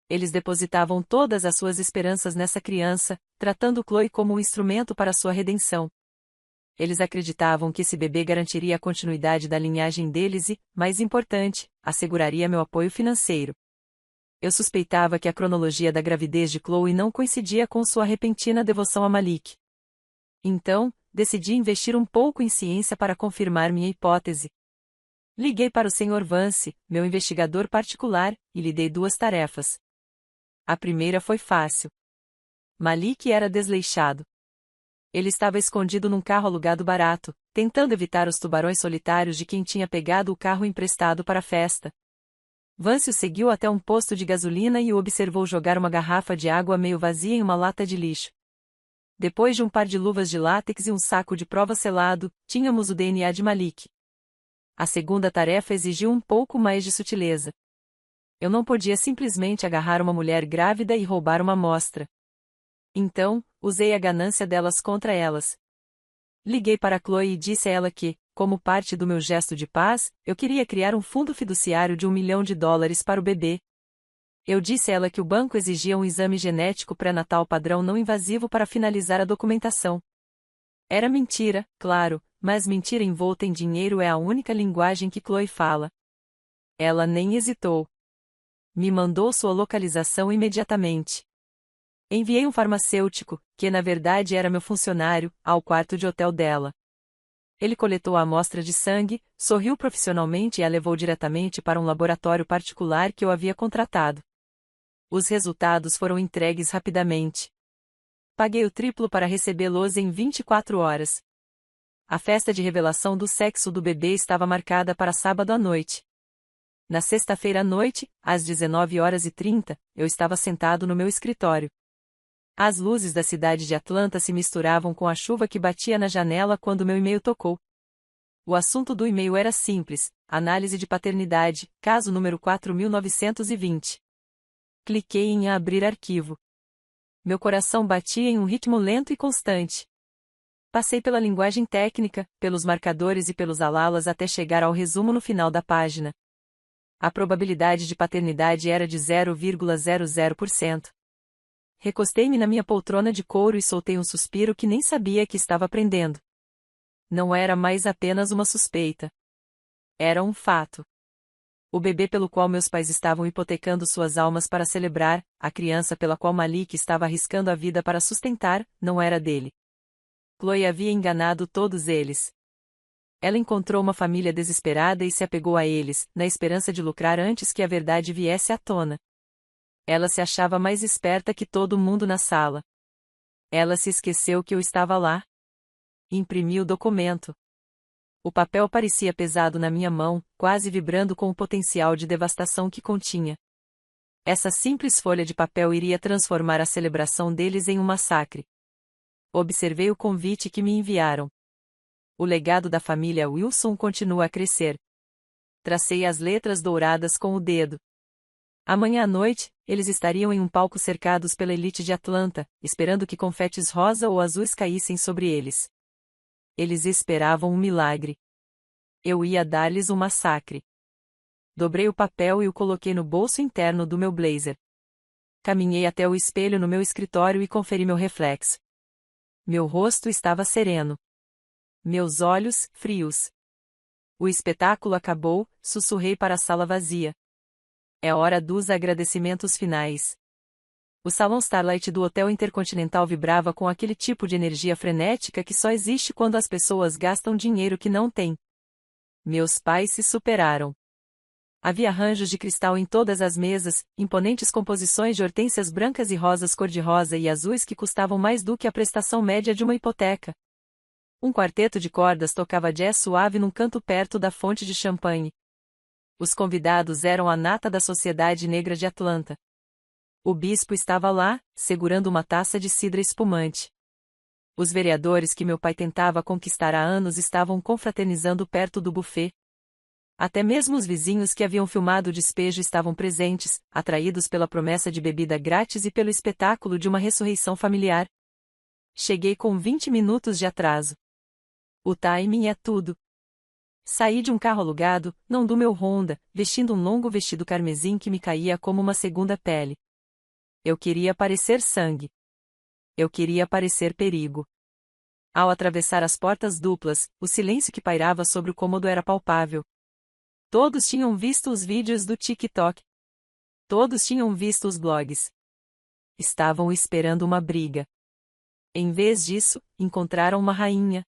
Eles depositavam todas as suas esperanças nessa criança, tratando Chloe como um instrumento para sua redenção. Eles acreditavam que esse bebê garantiria a continuidade da linhagem deles e, mais importante, asseguraria meu apoio financeiro. Eu suspeitava que a cronologia da gravidez de Chloe não coincidia com sua repentina devoção a Malik. Então, decidi investir um pouco em ciência para confirmar minha hipótese. Liguei para o Sr. Vance, meu investigador particular, e lhe dei 2 tarefas. A primeira foi fácil. Malik era desleixado. Ele estava escondido num carro alugado barato, tentando evitar os tubarões solitários de quem tinha pegado o carro emprestado para a festa. Vance o seguiu até um posto de gasolina e o observou jogar uma garrafa de água meio vazia em uma lata de lixo. Depois de um par de luvas de látex e um saco de prova selado, tínhamos o DNA de Malik. A segunda tarefa exigiu um pouco mais de sutileza. Eu não podia simplesmente agarrar uma mulher grávida e roubar uma amostra. Então, usei a ganância delas contra elas. Liguei para Chloe e disse a ela que, como parte do meu gesto de paz, eu queria criar um fundo fiduciário de $1 milhão para o bebê. Eu disse a ela que o banco exigia um exame genético pré-natal padrão não invasivo para finalizar a documentação. Era mentira, claro, mas mentira envolta em dinheiro é a única linguagem que Chloe fala. Ela nem hesitou. Me mandou sua localização imediatamente. Enviei um farmacêutico, que na verdade era meu funcionário, ao quarto de hotel dela. Ele coletou a amostra de sangue, sorriu profissionalmente e a levou diretamente para um laboratório particular que eu havia contratado. Os resultados foram entregues rapidamente. Paguei o triplo para recebê-los em 24 horas. A festa de revelação do sexo do bebê estava marcada para sábado à noite. Na sexta-feira à noite, às 19h30, eu estava sentado no meu escritório. As luzes da cidade de Atlanta se misturavam com a chuva que batia na janela quando meu e-mail tocou. O assunto do e-mail era simples: análise de paternidade, caso número 4920. Cliquei em abrir arquivo. Meu coração batia em um ritmo lento e constante. Passei pela linguagem técnica, pelos marcadores e pelos alalas até chegar ao resumo no final da página. A probabilidade de paternidade era de 0,00%. Recostei-me na minha poltrona de couro e soltei um suspiro que nem sabia que estava aprendendo. Não era mais apenas uma suspeita. Era um fato. O bebê pelo qual meus pais estavam hipotecando suas almas para celebrar, a criança pela qual Malik estava arriscando a vida para sustentar, não era dele. Chloe havia enganado todos eles. Ela encontrou uma família desesperada e se apegou a eles, na esperança de lucrar antes que a verdade viesse à tona. Ela se achava mais esperta que todo mundo na sala. Ela se esqueceu que eu estava lá. Imprimi o documento. O papel parecia pesado na minha mão, quase vibrando com o potencial de devastação que continha. Essa simples folha de papel iria transformar a celebração deles em um massacre. Observei o convite que me enviaram. O legado da família Wilson continua a crescer. Tracei as letras douradas com o dedo. Amanhã à noite, eles estariam em um palco cercados pela elite de Atlanta, esperando que confetes rosa ou azuis caíssem sobre eles. Eles esperavam um milagre. Eu ia dar-lhes um massacre. Dobrei o papel e o coloquei no bolso interno do meu blazer. Caminhei até o espelho no meu escritório e conferi meu reflexo. Meu rosto estava sereno. Meus olhos, frios. O espetáculo acabou, sussurrei para a sala vazia. É hora dos agradecimentos finais. O salão Starlight do Hotel Intercontinental vibrava com aquele tipo de energia frenética que só existe quando as pessoas gastam dinheiro que não têm. Meus pais se superaram. Havia arranjos de cristal em todas as mesas, imponentes composições de hortênsias brancas e rosas cor-de-rosa e azuis que custavam mais do que a prestação média de uma hipoteca. Um quarteto de cordas tocava jazz suave num canto perto da fonte de champanhe. Os convidados eram a nata da Sociedade Negra de Atlanta. O bispo estava lá, segurando uma taça de cidra espumante. Os vereadores que meu pai tentava conquistar há anos estavam confraternizando perto do buffet. Até mesmo os vizinhos que haviam filmado o despejo estavam presentes, atraídos pela promessa de bebida grátis e pelo espetáculo de uma ressurreição familiar. Cheguei com 20 minutos de atraso. O timing é tudo. Saí de um carro alugado, não do meu Honda, vestindo um longo vestido carmesim que me caía como uma segunda pele. Eu queria parecer sangue. Eu queria parecer perigo. Ao atravessar as portas duplas, o silêncio que pairava sobre o cômodo era palpável. Todos tinham visto os vídeos do TikTok. Todos tinham visto os blogs. Estavam esperando uma briga. Em vez disso, encontraram uma rainha.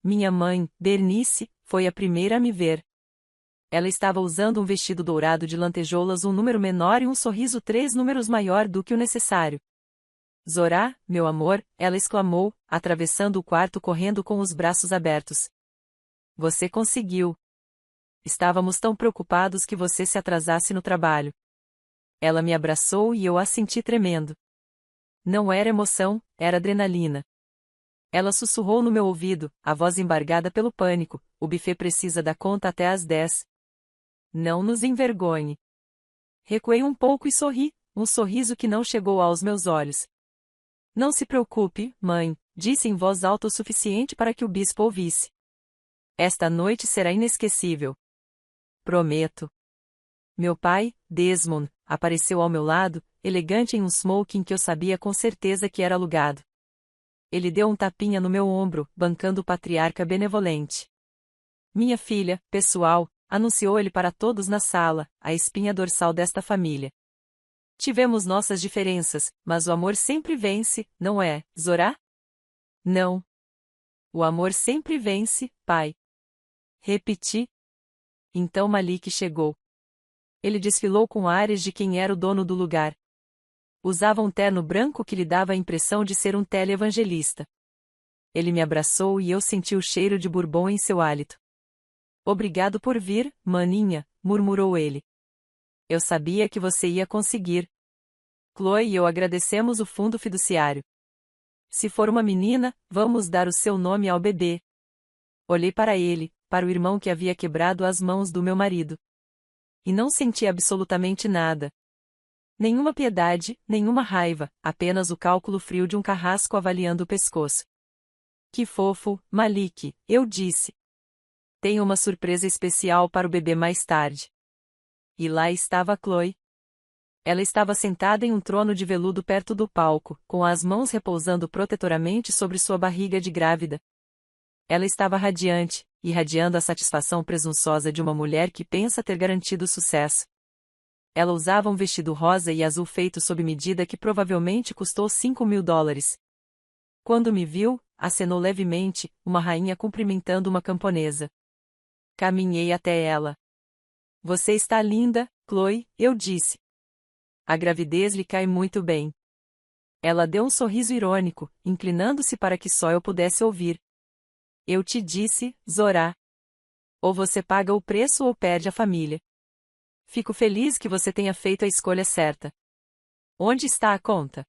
Minha mãe, Bernice, foi a primeira a me ver. Ela estava usando um vestido dourado de lantejoulas um número menor e um sorriso 3 números maior do que o necessário. Zorá, meu amor, ela exclamou, atravessando o quarto correndo com os braços abertos. Você conseguiu. Estávamos tão preocupados que você se atrasasse no trabalho. Ela me abraçou e eu a senti tremendo. Não era emoção, era adrenalina. Ela sussurrou no meu ouvido, a voz embargada pelo pânico, o buffet precisa da conta até às 10. Não nos envergonhe. Recuei um pouco e sorri, um sorriso que não chegou aos meus olhos. Não se preocupe, mãe, disse em voz alta o suficiente para que o bispo ouvisse. Esta noite será inesquecível. Prometo. Meu pai, Desmond, apareceu ao meu lado, elegante em um smoking que eu sabia com certeza que era alugado. Ele deu um tapinha no meu ombro, bancando o patriarca benevolente. Minha filha, pessoal, anunciou ele para todos na sala, a espinha dorsal desta família. Tivemos nossas diferenças, mas o amor sempre vence, não é, Zorá? Não. O amor sempre vence, pai. Repeti. Então Malik chegou. Ele desfilou com ares de quem era o dono do lugar. Usava um terno branco que lhe dava a impressão de ser um televangelista. Ele me abraçou e eu senti o cheiro de bourbon em seu hálito. Obrigado por vir, maninha, murmurou ele. Eu sabia que você ia conseguir. Chloe e eu agradecemos o fundo fiduciário. Se for uma menina, vamos dar o seu nome ao bebê. Olhei para ele, para o irmão que havia quebrado as mãos do meu marido. E não senti absolutamente nada. Nenhuma piedade, nenhuma raiva, apenas o cálculo frio de um carrasco avaliando o pescoço. Que fofo, Malik, eu disse. Tenho uma surpresa especial para o bebê mais tarde. E lá estava Chloe. Ela estava sentada em um trono de veludo perto do palco, com as mãos repousando protetoramente sobre sua barriga de grávida. Ela estava radiante, irradiando a satisfação presunçosa de uma mulher que pensa ter garantido sucesso. Ela usava um vestido rosa e azul feito sob medida que provavelmente custou $5.000. Quando me viu, acenou levemente, uma rainha cumprimentando uma camponesa. Caminhei até ela. Você está linda, Chloe, eu disse. A gravidez lhe cai muito bem. Ela deu um sorriso irônico, inclinando-se para que só eu pudesse ouvir. Eu te disse, Zorá. Ou você paga o preço ou perde a família. Fico feliz que você tenha feito a escolha certa. Onde está a conta?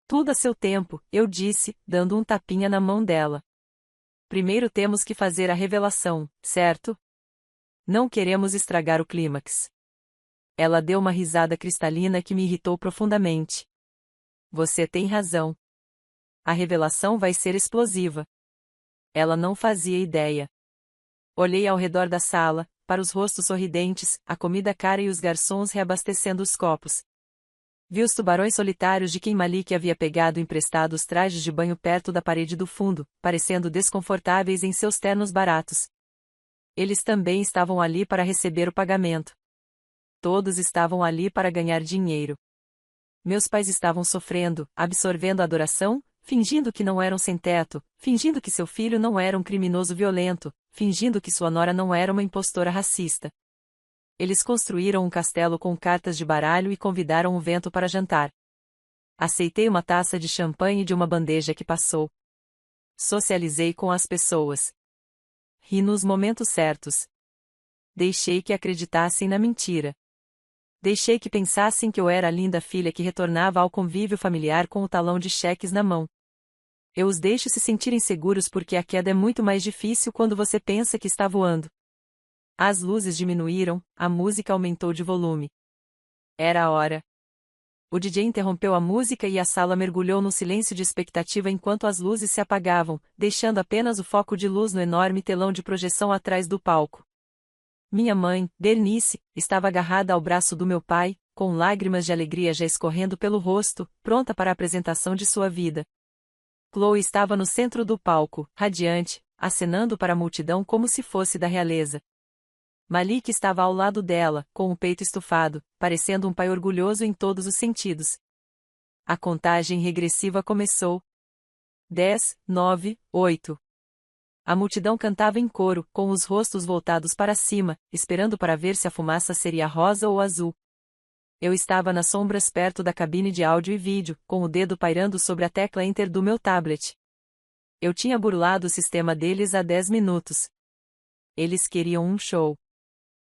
Tudo a seu tempo, eu disse, dando um tapinha na mão dela. Primeiro temos que fazer a revelação, certo? Não queremos estragar o clímax. Ela deu uma risada cristalina que me irritou profundamente. Você tem razão. A revelação vai ser explosiva. Ela não fazia ideia. Olhei ao redor da sala, para os rostos sorridentes, a comida cara e os garçons reabastecendo os copos. Vi os tubarões solitários de quem Malik havia pegado emprestado os trajes de banho perto da parede do fundo, parecendo desconfortáveis em seus ternos baratos. Eles também estavam ali para receber o pagamento. Todos estavam ali para ganhar dinheiro. Meus pais estavam sofrendo, absorvendo a adoração, fingindo que não era um sem-teto, fingindo que seu filho não era um criminoso violento, fingindo que sua nora não era uma impostora racista. Eles construíram um castelo com cartas de baralho e convidaram o vento para jantar. Aceitei uma taça de champanhe de uma bandeja que passou. Socializei com as pessoas. Ri nos momentos certos. Deixei que acreditassem na mentira. Deixei que pensassem que eu era a linda filha que retornava ao convívio familiar com o talão de cheques na mão. Eu os deixo se sentirem seguros porque a queda é muito mais difícil quando você pensa que está voando. As luzes diminuíram, a música aumentou de volume. Era a hora. O DJ interrompeu a música e a sala mergulhou no silêncio de expectativa enquanto as luzes se apagavam, deixando apenas o foco de luz no enorme telão de projeção atrás do palco. Minha mãe, Bernice, estava agarrada ao braço do meu pai, com lágrimas de alegria já escorrendo pelo rosto, pronta para a apresentação de sua vida. Chloe estava no centro do palco, radiante, acenando para a multidão como se fosse da realeza. Malik estava ao lado dela, com o peito estufado, parecendo um pai orgulhoso em todos os sentidos. A contagem regressiva começou. 10, 9, 8. A multidão cantava em coro, com os rostos voltados para cima, esperando para ver se a fumaça seria rosa ou azul. Eu estava nas sombras perto da cabine de áudio e vídeo, com o dedo pairando sobre a tecla Enter do meu tablet. Eu tinha burlado o sistema deles há 10 minutos. Eles queriam um show.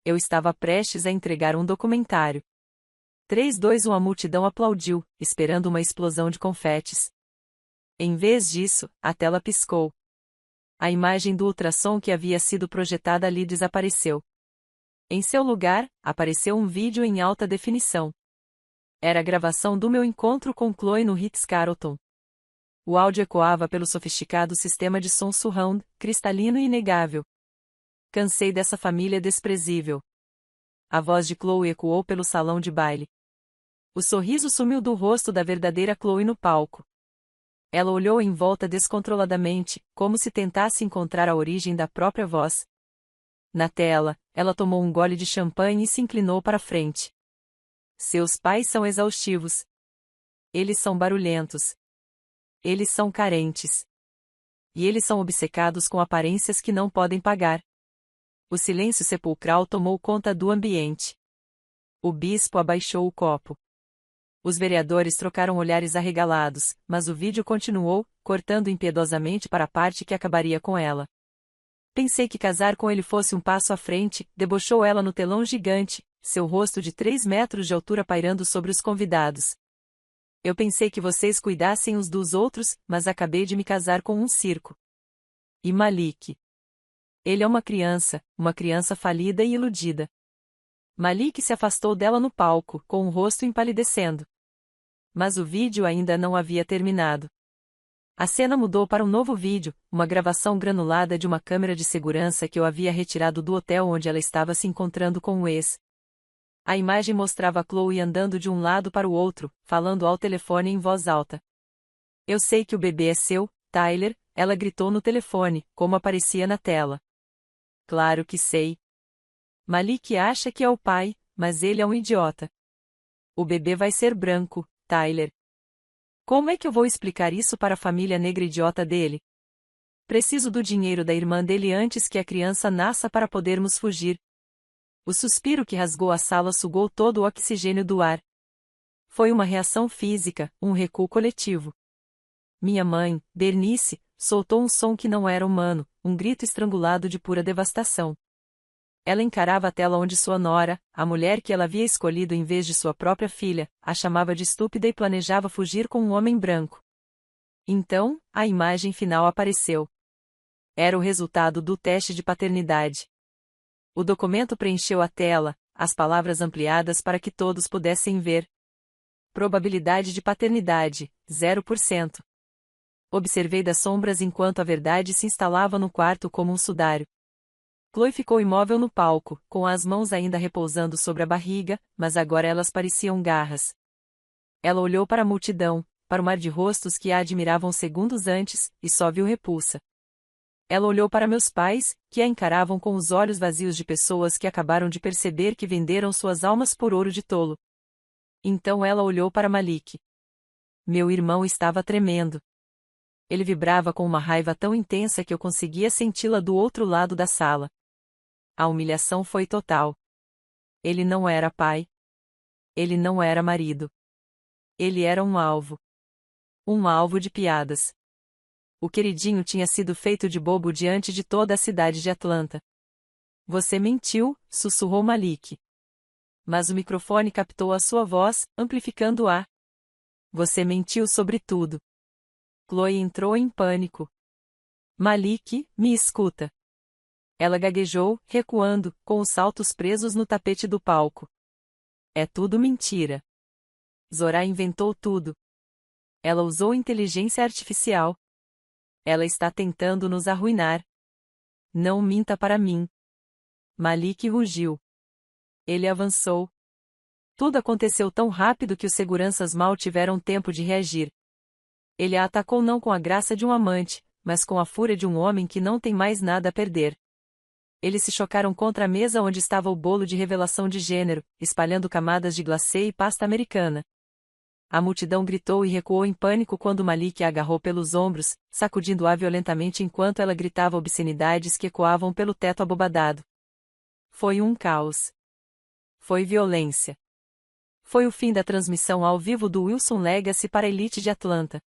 Eu estava prestes a entregar um documentário. 3, 2, 1. A multidão aplaudiu, esperando uma explosão de confetes. Em vez disso, a tela piscou. A imagem do ultrassom que havia sido projetada ali desapareceu. Em seu lugar, apareceu um vídeo em alta definição. Era a gravação do meu encontro com Chloe no Ritz-Carlton. O áudio ecoava pelo sofisticado sistema de som surround, cristalino e inegável. Cansei dessa família desprezível. A voz de Chloe ecoou pelo salão de baile. O sorriso sumiu do rosto da verdadeira Chloe no palco. Ela olhou em volta descontroladamente, como se tentasse encontrar a origem da própria voz. Na tela, ela tomou um gole de champanhe e se inclinou para frente. Seus pais são exaustivos. Eles são barulhentos. Eles são carentes. E eles são obcecados com aparências que não podem pagar. O silêncio sepulcral tomou conta do ambiente. O bispo abaixou o copo. Os vereadores trocaram olhares arregalados, mas o vídeo continuou, cortando impiedosamente para a parte que acabaria com ela. Pensei que casar com ele fosse um passo à frente, debochou ela no telão gigante, seu rosto de 3 metros de altura pairando sobre os convidados. Eu pensei que vocês cuidassem uns dos outros, mas acabei de me casar com um circo. E Malik? Ele é uma criança falida e iludida. Malik se afastou dela no palco, com o rosto empalidecendo. Mas o vídeo ainda não havia terminado. A cena mudou para um novo vídeo, uma gravação granulada de uma câmera de segurança que eu havia retirado do hotel onde ela estava se encontrando com o ex. A imagem mostrava Chloe andando de um lado para o outro, falando ao telefone em voz alta. Eu sei que o bebê é seu, Tyler, ela gritou no telefone, como aparecia na tela. Claro que sei. Malik acha que é o pai, mas ele é um idiota. O bebê vai ser branco, Tyler. Como é que eu vou explicar isso para a família negra idiota dele? Preciso do dinheiro da irmã dele antes que a criança nasça para podermos fugir. O suspiro que rasgou a sala sugou todo o oxigênio do ar. Foi uma reação física, um recuo coletivo. Minha mãe, Bernice, soltou um som que não era humano, um grito estrangulado de pura devastação. Ela encarava a tela onde sua nora, a mulher que ela havia escolhido em vez de sua própria filha, a chamava de estúpida e planejava fugir com um homem branco. Então, a imagem final apareceu. Era o resultado do teste de paternidade. O documento preencheu a tela, as palavras ampliadas para que todos pudessem ver. Probabilidade de paternidade, 0%. Observei das sombras enquanto a verdade se instalava no quarto como um sudário. Chloe ficou imóvel no palco, com as mãos ainda repousando sobre a barriga, mas agora elas pareciam garras. Ela olhou para a multidão, para o mar de rostos que a admiravam segundos antes, e só viu repulsa. Ela olhou para meus pais, que a encaravam com os olhos vazios de pessoas que acabaram de perceber que venderam suas almas por ouro de tolo. Então ela olhou para Malik. Meu irmão estava tremendo. Ele vibrava com uma raiva tão intensa que eu conseguia senti-la do outro lado da sala. A humilhação foi total. Ele não era pai. Ele não era marido. Ele era um alvo. Um alvo de piadas. O queridinho tinha sido feito de bobo diante de toda a cidade de Atlanta. Você mentiu, sussurrou Malik. Mas o microfone captou a sua voz, amplificando-a. Você mentiu sobre tudo. Chloe entrou em pânico. Malik, me escuta. Ela gaguejou, recuando, com os saltos presos no tapete do palco. É tudo mentira. Zorá inventou tudo. Ela usou inteligência artificial. Ela está tentando nos arruinar. Não minta para mim. Malik rugiu. Ele avançou. Tudo aconteceu tão rápido que os seguranças mal tiveram tempo de reagir. Ele a atacou não com a graça de um amante, mas com a fúria de um homem que não tem mais nada a perder. Eles se chocaram contra a mesa onde estava o bolo de revelação de gênero, espalhando camadas de glacê e pasta americana. A multidão gritou e recuou em pânico quando Malik a agarrou pelos ombros, sacudindo-a violentamente enquanto ela gritava obscenidades que ecoavam pelo teto abobadado. Foi um caos. Foi violência. Foi o fim da transmissão ao vivo do Wilson Legacy para a elite de Atlanta.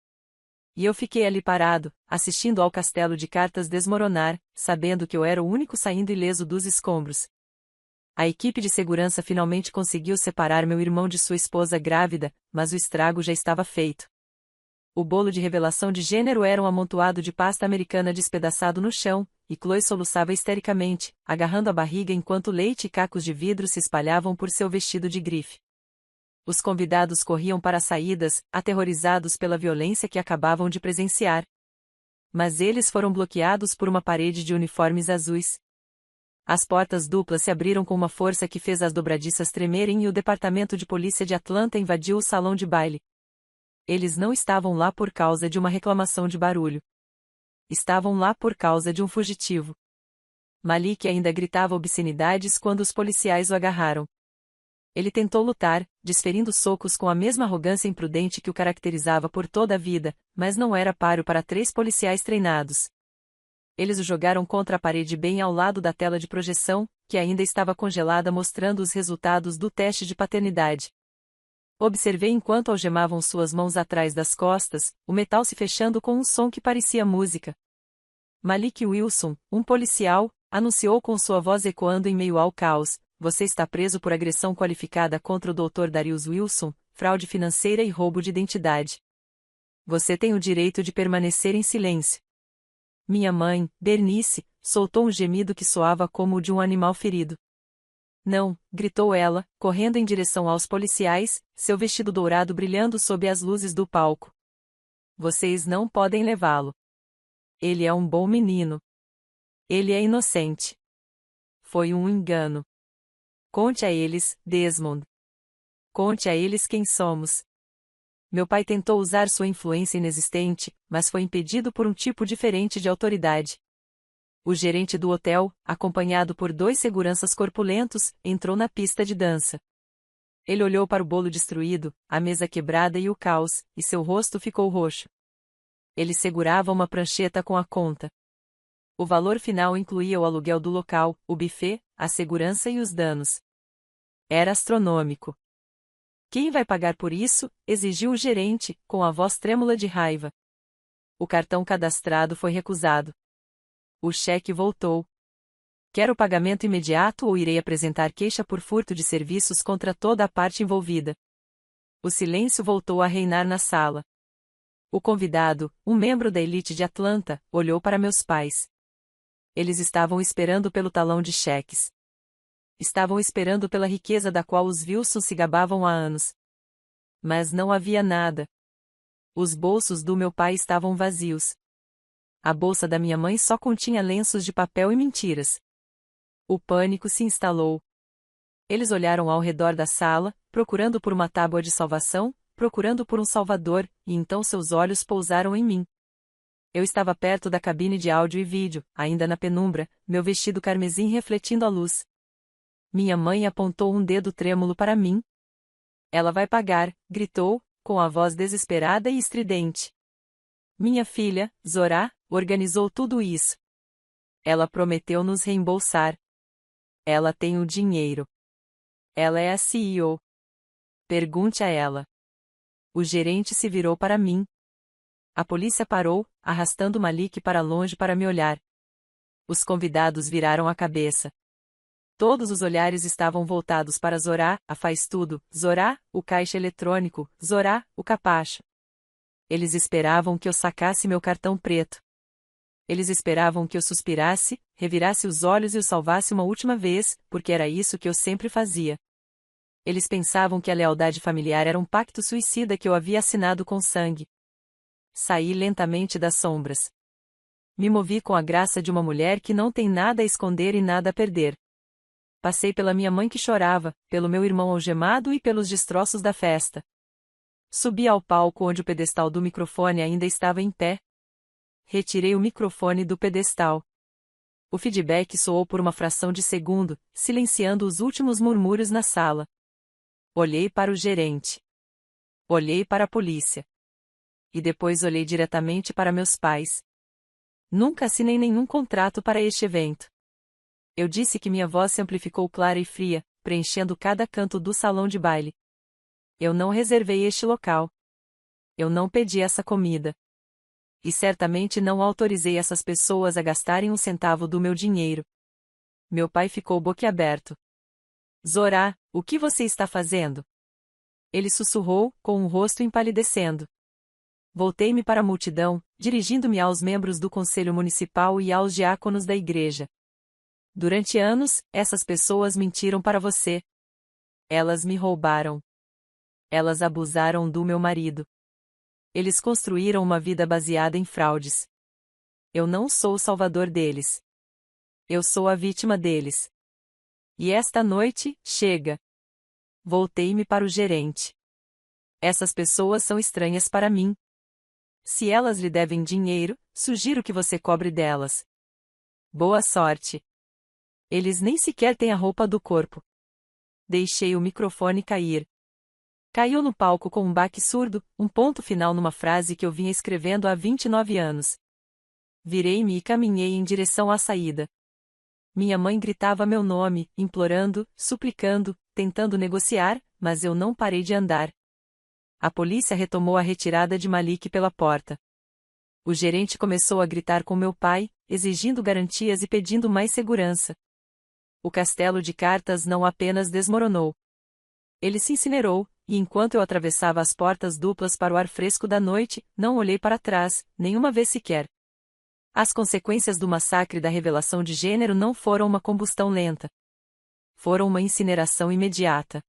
E eu fiquei ali parado, assistindo ao castelo de cartas desmoronar, sabendo que eu era o único saindo ileso dos escombros. A equipe de segurança finalmente conseguiu separar meu irmão de sua esposa grávida, mas o estrago já estava feito. O bolo de revelação de gênero era um amontoado de pasta americana despedaçado no chão, e Chloe soluçava histericamente, agarrando a barriga enquanto leite e cacos de vidro se espalhavam por seu vestido de grife. Os convidados corriam para as saídas, aterrorizados pela violência que acabavam de presenciar. Mas eles foram bloqueados por uma parede de uniformes azuis. As portas duplas se abriram com uma força que fez as dobradiças tremerem e o departamento de polícia de Atlanta invadiu o salão de baile. Eles não estavam lá por causa de uma reclamação de barulho. Estavam lá por causa de um fugitivo. Malik ainda gritava obscenidades quando os policiais o agarraram. Ele tentou lutar, desferindo socos com a mesma arrogância imprudente que o caracterizava por toda a vida, mas não era páreo para 3 policiais treinados. Eles o jogaram contra a parede bem ao lado da tela de projeção, que ainda estava congelada mostrando os resultados do teste de paternidade. Observei enquanto algemavam suas mãos atrás das costas, o metal se fechando com um som que parecia música. Malik Wilson, um policial, anunciou com sua voz ecoando em meio ao caos: você está preso por agressão qualificada contra o Dr. Darius Wilson, fraude financeira e roubo de identidade. Você tem o direito de permanecer em silêncio. Minha mãe, Bernice, soltou um gemido que soava como o de um animal ferido. Não, gritou ela, correndo em direção aos policiais, seu vestido dourado brilhando sob as luzes do palco. Vocês não podem levá-lo. Ele é um bom menino. Ele é inocente. Foi um engano. Conte a eles, Desmond. Conte a eles quem somos. Meu pai tentou usar sua influência inexistente, mas foi impedido por um tipo diferente de autoridade. O gerente do hotel, acompanhado por 2 seguranças corpulentos, entrou na pista de dança. Ele olhou para o bolo destruído, a mesa quebrada e o caos, e seu rosto ficou roxo. Ele segurava uma prancheta com a conta. O valor final incluía o aluguel do local, o buffet, a segurança e os danos. Era astronômico. Quem vai pagar por isso? Exigiu o gerente, com a voz trêmula de raiva. O cartão cadastrado foi recusado. O cheque voltou. Quero o pagamento imediato ou irei apresentar queixa por furto de serviços contra toda a parte envolvida. O silêncio voltou a reinar na sala. O convidado, um membro da elite de Atlanta, olhou para meus pais. Eles estavam esperando pelo talão de cheques. Estavam esperando pela riqueza da qual os Wilson se gabavam há anos. Mas não havia nada. Os bolsos do meu pai estavam vazios. A bolsa da minha mãe só continha lenços de papel e mentiras. O pânico se instalou. Eles olharam ao redor da sala, procurando por uma tábua de salvação, procurando por um salvador, e então seus olhos pousaram em mim. Eu estava perto da cabine de áudio e vídeo, ainda na penumbra, meu vestido carmesim refletindo a luz. Minha mãe apontou um dedo trêmulo para mim. Ela vai pagar, gritou, com a voz desesperada e estridente. Minha filha, Zorá, organizou tudo isso. Ela prometeu nos reembolsar. Ela tem o dinheiro. Ela é a CEO. Pergunte a ela. O gerente se virou para mim. A polícia parou, arrastando Malik para longe para me olhar. Os convidados viraram a cabeça. Todos os olhares estavam voltados para Zorá, a faz-tudo, Zorá, o caixa eletrônico, Zorá, o capacho. Eles esperavam que eu sacasse meu cartão preto. Eles esperavam que eu suspirasse, revirasse os olhos e o salvasse uma última vez, porque era isso que eu sempre fazia. Eles pensavam que a lealdade familiar era um pacto suicida que eu havia assinado com sangue. Saí lentamente das sombras. Me movi com a graça de uma mulher que não tem nada a esconder e nada a perder. Passei pela minha mãe que chorava, pelo meu irmão algemado e pelos destroços da festa. Subi ao palco onde o pedestal do microfone ainda estava em pé. Retirei o microfone do pedestal. O feedback soou por uma fração de segundo, silenciando os últimos murmúrios na sala. Olhei para o gerente. Olhei para a polícia. E depois olhei diretamente para meus pais. Nunca assinei nenhum contrato para este evento. Eu disse que minha voz se amplificou clara e fria, preenchendo cada canto do salão de baile. Eu não reservei este local. Eu não pedi essa comida. E certamente não autorizei essas pessoas a gastarem um centavo do meu dinheiro. Meu pai ficou boquiaberto. Zorá, o que você está fazendo? Ele sussurrou, com o rosto empalidecendo. Voltei-me para a multidão, dirigindo-me aos membros do conselho municipal e aos diáconos da igreja. Durante anos, essas pessoas mentiram para você. Elas me roubaram. Elas abusaram do meu marido. Eles construíram uma vida baseada em fraudes. Eu não sou o salvador deles. Eu sou a vítima deles. E esta noite, chega. Voltei-me para o gerente. Essas pessoas são estranhas para mim. Se elas lhe devem dinheiro, sugiro que você cobre delas. Boa sorte. Eles nem sequer têm a roupa do corpo. Deixei o microfone cair. Caiu no palco com um baque surdo, um ponto final numa frase que eu vinha escrevendo há 29 anos. Virei-me e caminhei em direção à saída. Minha mãe gritava meu nome, implorando, suplicando, tentando negociar, mas eu não parei de andar. A polícia retomou a retirada de Malik pela porta. O gerente começou a gritar com meu pai, exigindo garantias e pedindo mais segurança. O castelo de cartas não apenas desmoronou. Ele se incinerou, e enquanto eu atravessava as portas duplas para o ar fresco da noite, não olhei para trás, nenhuma vez sequer. As consequências do massacre da revelação de gênero não foram uma combustão lenta. Foram uma incineração imediata.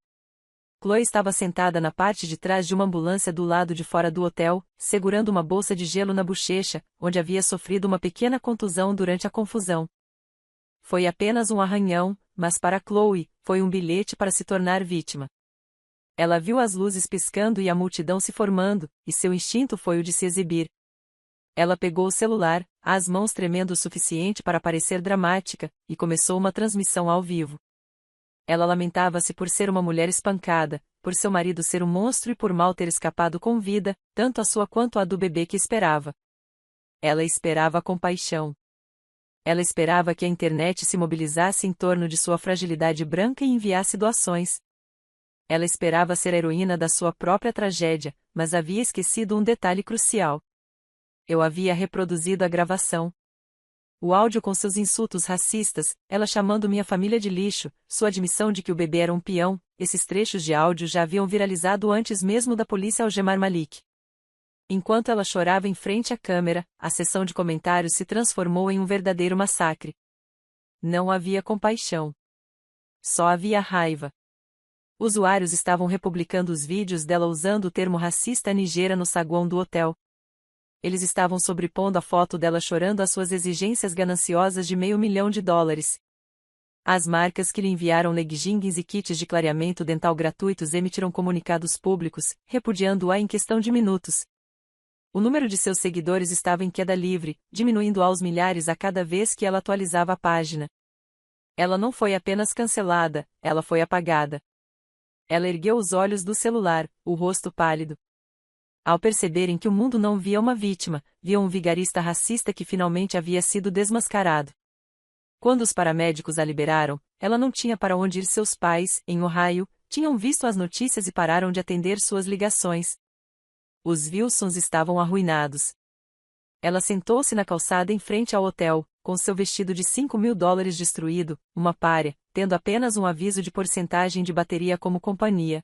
Chloe estava sentada na parte de trás de uma ambulância do lado de fora do hotel, segurando uma bolsa de gelo na bochecha, onde havia sofrido uma pequena contusão durante a confusão. Foi apenas um arranhão, mas para Chloe, foi um bilhete para se tornar vítima. Ela viu as luzes piscando e a multidão se formando, e seu instinto foi o de se exibir. Ela pegou o celular, as mãos tremendo o suficiente para parecer dramática, e começou uma transmissão ao vivo. Ela lamentava-se por ser uma mulher espancada, por seu marido ser um monstro e por mal ter escapado com vida, tanto a sua quanto a do bebê que esperava. Ela esperava compaixão. Ela esperava que a internet se mobilizasse em torno de sua fragilidade branca e enviasse doações. Ela esperava ser a heroína da sua própria tragédia, mas havia esquecido um detalhe crucial. Eu havia reproduzido a gravação. O áudio com seus insultos racistas, ela chamando minha família de lixo, sua admissão de que o bebê era um peão, esses trechos de áudio já haviam viralizado antes mesmo da polícia algemar Malik. Enquanto ela chorava em frente à câmera, a sessão de comentários se transformou em um verdadeiro massacre. Não havia compaixão. Só havia raiva. Usuários estavam republicando os vídeos dela usando o termo racista nigera no saguão do hotel. Eles estavam sobrepondo a foto dela chorando às suas exigências gananciosas de $500.000. As marcas que lhe enviaram leggings e kits de clareamento dental gratuitos emitiram comunicados públicos, repudiando-a em questão de minutos. O número de seus seguidores estava em queda livre, diminuindo aos milhares a cada vez que ela atualizava a página. Ela não foi apenas cancelada, ela foi apagada. Ela ergueu os olhos do celular, o rosto pálido. Ao perceberem que o mundo não via uma vítima, viam um vigarista racista que finalmente havia sido desmascarado. Quando os paramédicos a liberaram, ela não tinha para onde ir. Seus pais, em Ohio, tinham visto as notícias e pararam de atender suas ligações. Os Wilsons estavam arruinados. Ela sentou-se na calçada em frente ao hotel, com seu vestido de $5.000 destruído, uma pária, tendo apenas um aviso de porcentagem de bateria como companhia.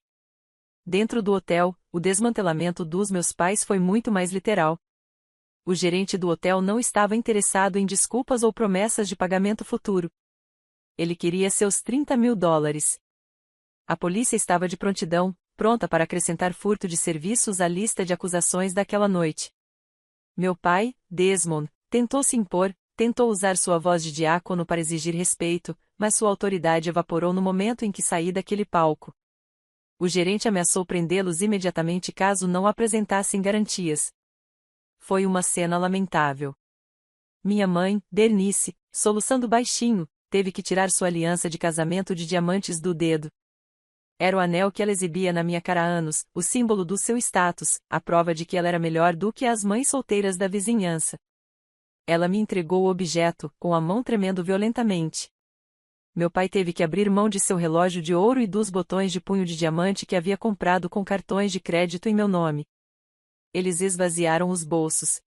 Dentro do hotel, o desmantelamento dos meus pais foi muito mais literal. O gerente do hotel não estava interessado em desculpas ou promessas de pagamento futuro. Ele queria seus $30.000. A polícia estava de prontidão, pronta para acrescentar furto de serviços à lista de acusações daquela noite. Meu pai, Desmond, tentou se impor, tentou usar sua voz de diácono para exigir respeito, mas sua autoridade evaporou no momento em que saí daquele palco. O gerente ameaçou prendê-los imediatamente caso não apresentassem garantias. Foi uma cena lamentável. Minha mãe, Bernice, soluçando baixinho, teve que tirar sua aliança de casamento de diamantes do dedo. Era o anel que ela exibia na minha cara há anos, o símbolo do seu status, a prova de que ela era melhor do que as mães solteiras da vizinhança. Ela me entregou o objeto, com a mão tremendo violentamente. Meu pai teve que abrir mão de seu relógio de ouro e dos botões de punho de diamante que havia comprado com cartões de crédito em meu nome. Eles esvaziaram os bolsos.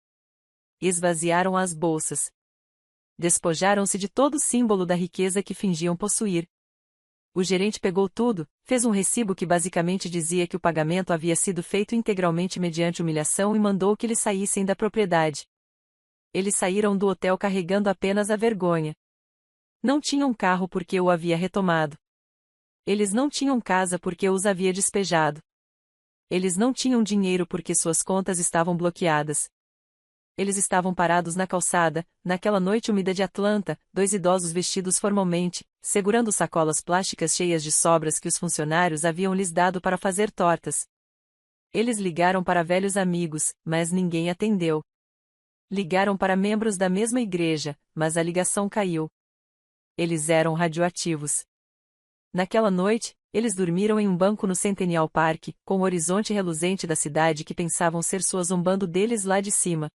Esvaziaram as bolsas. Despojaram-se de todo o símbolo da riqueza que fingiam possuir. O gerente pegou tudo, fez um recibo que basicamente dizia que o pagamento havia sido feito integralmente mediante humilhação e mandou que eles saíssem da propriedade. Eles saíram do hotel carregando apenas a vergonha. Não tinham carro porque eu o havia retomado. Eles não tinham casa porque eu os havia despejado. Eles não tinham dinheiro porque suas contas estavam bloqueadas. Eles estavam parados na calçada, naquela noite úmida de Atlanta, dois idosos vestidos formalmente, segurando sacolas plásticas cheias de sobras que os funcionários haviam lhes dado para fazer tortas. Eles ligaram para velhos amigos, mas ninguém atendeu. Ligaram para membros da mesma igreja, mas a ligação caiu. Eles eram radioativos. Naquela noite, eles dormiram em um banco no Centennial Park, com o horizonte reluzente da cidade que pensavam ser sua zombando deles lá de cima.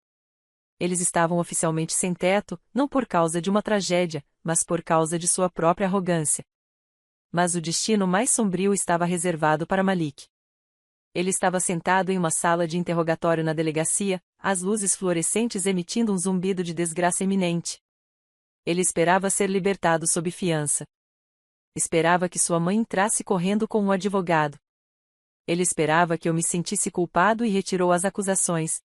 Eles estavam oficialmente sem teto, não por causa de uma tragédia, mas por causa de sua própria arrogância. Mas o destino mais sombrio estava reservado para Malik. Ele estava sentado em uma sala de interrogatório na delegacia, as luzes fluorescentes emitindo um zumbido de desgraça iminente. Ele esperava ser libertado sob fiança. Esperava que sua mãe entrasse correndo com um advogado. Ele esperava que eu me sentisse culpado e retirou as acusações.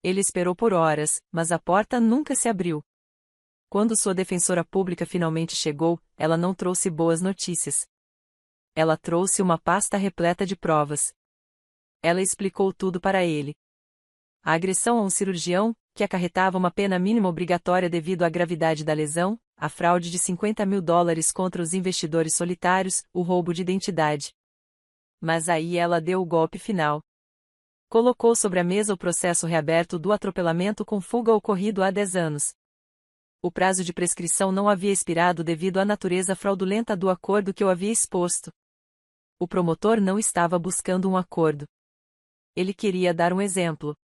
Ele esperou por horas, mas a porta nunca se abriu. Quando sua defensora pública finalmente chegou, ela não trouxe boas notícias. Ela trouxe uma pasta repleta de provas. Ela explicou tudo para ele. A agressão a um cirurgião, que acarretava uma pena mínima obrigatória devido à gravidade da lesão, a fraude de $50.000 contra os investidores solitários, o roubo de identidade. Mas aí ela deu o golpe final. Colocou sobre a mesa o processo reaberto do atropelamento com fuga ocorrido há 10 anos. O prazo de prescrição não havia expirado devido à natureza fraudulenta do acordo que eu havia exposto. O promotor não estava buscando um acordo. Ele queria dar um exemplo.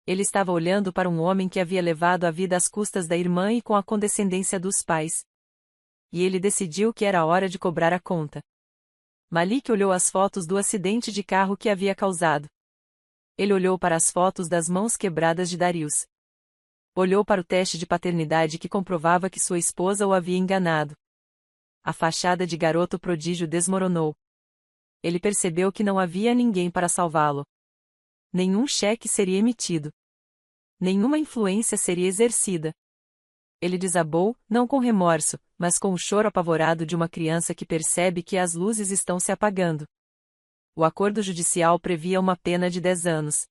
Ele estava olhando para um homem que havia levado a vida às custas da irmã e com a condescendência dos pais. E ele decidiu que era hora de cobrar a conta. Malik olhou as fotos do acidente de carro que havia causado. Ele olhou para as fotos das mãos quebradas de Darius. Olhou para o teste de paternidade que comprovava que sua esposa o havia enganado. A fachada de garoto prodígio desmoronou. Ele percebeu que não havia ninguém para salvá-lo. Nenhum cheque seria emitido. Nenhuma influência seria exercida. Ele desabou, não com remorso, mas com o choro apavorado de uma criança que percebe que as luzes estão se apagando. O acordo judicial previa uma pena de 10 anos.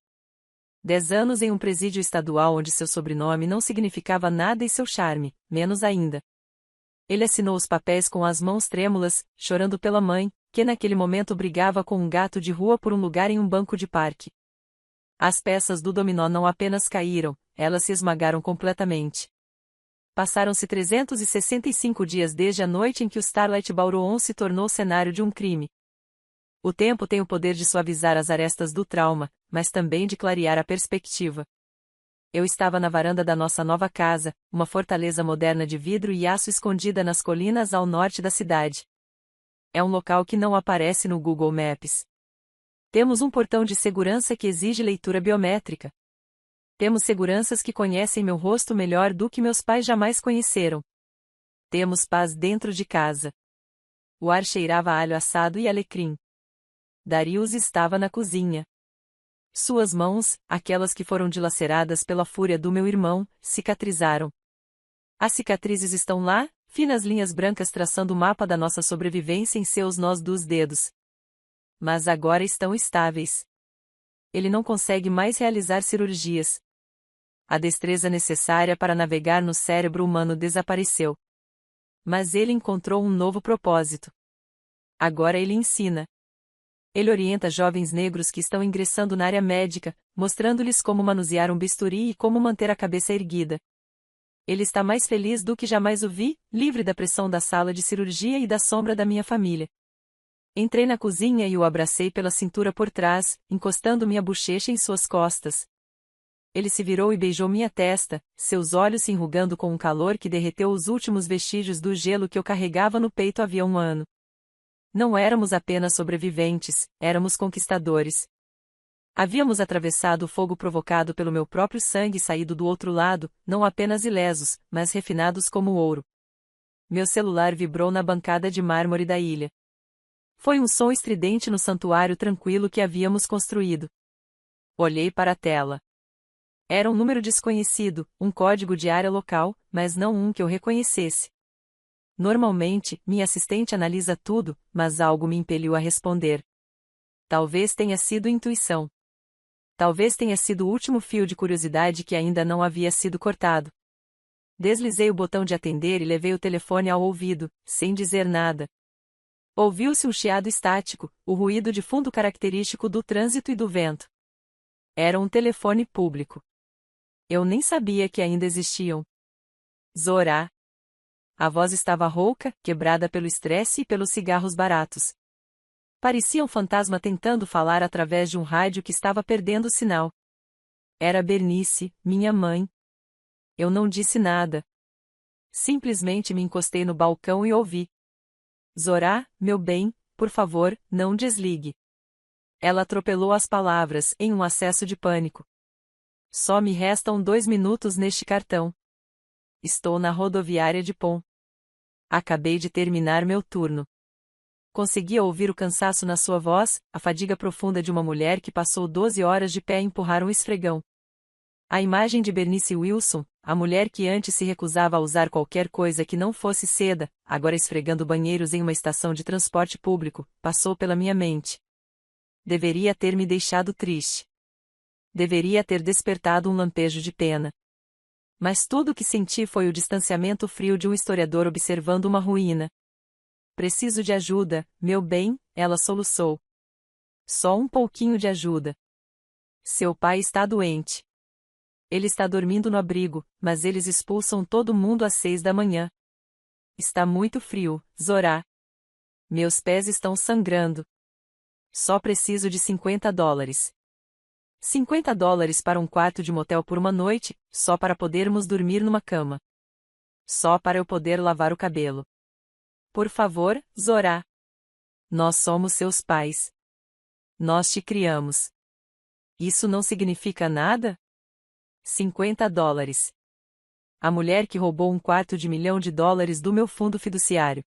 10 anos em um presídio estadual onde seu sobrenome não significava nada e seu charme, menos ainda. Ele assinou os papéis com as mãos trêmulas, chorando pela mãe, que naquele momento brigava com um gato de rua por um lugar em um banco de parque. As peças do dominó não apenas caíram, elas se esmagaram completamente. Passaram-se 365 dias desde a noite em que o Starlight Ballroom se tornou cenário de um crime. O tempo tem o poder de suavizar as arestas do trauma, mas também de clarear a perspectiva. Eu estava na varanda da nossa nova casa, uma fortaleza moderna de vidro e aço escondida nas colinas ao norte da cidade. É um local que não aparece no Google Maps. Temos um portão de segurança que exige leitura biométrica. Temos seguranças que conhecem meu rosto melhor do que meus pais jamais conheceram. Temos paz dentro de casa. O ar cheirava a alho assado e alecrim. Darius estava na cozinha. Suas mãos, aquelas que foram dilaceradas pela fúria do meu irmão, cicatrizaram. As cicatrizes estão lá, finas linhas brancas traçando o mapa da nossa sobrevivência em seus nós dos dedos. Mas agora estão estáveis. Ele não consegue mais realizar cirurgias. A destreza necessária para navegar no cérebro humano desapareceu. Mas ele encontrou um novo propósito. Agora ele ensina. Ele orienta jovens negros que estão ingressando na área médica, mostrando-lhes como manusear um bisturi e como manter a cabeça erguida. Ele está mais feliz do que jamais o vi, livre da pressão da sala de cirurgia e da sombra da minha família. Entrei na cozinha e o abracei pela cintura por trás, encostando minha bochecha em suas costas. Ele se virou e beijou minha testa, seus olhos se enrugando com um calor que derreteu os últimos vestígios do gelo que eu carregava no peito havia um ano. Não éramos apenas sobreviventes, éramos conquistadores. Havíamos atravessado o fogo provocado pelo meu próprio sangue e saído do outro lado, não apenas ilesos, mas refinados como ouro. Meu celular vibrou na bancada de mármore da ilha. Foi um som estridente no santuário tranquilo que havíamos construído. Olhei para a tela. Era um número desconhecido, um código de área local, mas não um que eu reconhecesse. Normalmente, minha assistente analisa tudo, mas algo me impeliu a responder. Talvez tenha sido intuição. Talvez tenha sido o último fio de curiosidade que ainda não havia sido cortado. Deslizei o botão de atender e levei o telefone ao ouvido, sem dizer nada. Ouviu-se um chiado estático, o ruído de fundo característico do trânsito e do vento. Era um telefone público. Eu nem sabia que ainda existiam. Zorá. A voz estava rouca, quebrada pelo estresse e pelos cigarros baratos. Parecia um fantasma tentando falar através de um rádio que estava perdendo o sinal. Era Bernice, minha mãe. Eu não disse nada. Simplesmente me encostei no balcão e ouvi. Zorá, meu bem, por favor, não desligue. Ela atropelou as palavras, em um acesso de pânico. Só me restam 2 minutos neste cartão. Estou na rodoviária de Pom. Acabei de terminar meu turno. Conseguia ouvir o cansaço na sua voz, a fadiga profunda de uma mulher que passou 12 horas de pé a empurrar um esfregão. A imagem de Bernice Wilson, a mulher que antes se recusava a usar qualquer coisa que não fosse seda, agora esfregando banheiros em uma estação de transporte público, passou pela minha mente. Deveria ter me deixado triste. Deveria ter despertado um lampejo de pena. Mas tudo o que senti foi o distanciamento frio de um historiador observando uma ruína. Preciso de ajuda, meu bem, ela soluçou. Só um pouquinho de ajuda. Seu pai está doente. Ele está dormindo no abrigo, mas eles expulsam todo mundo às 6 da manhã. Está muito frio, Zorá. Meus pés estão sangrando. Só preciso de $50. $50 para um quarto de motel por uma noite, só para podermos dormir numa cama. Só para eu poder lavar o cabelo. Por favor, Zorá. Nós somos seus pais. Nós te criamos. Isso não significa nada? $50. A mulher que roubou $250 do meu fundo fiduciário.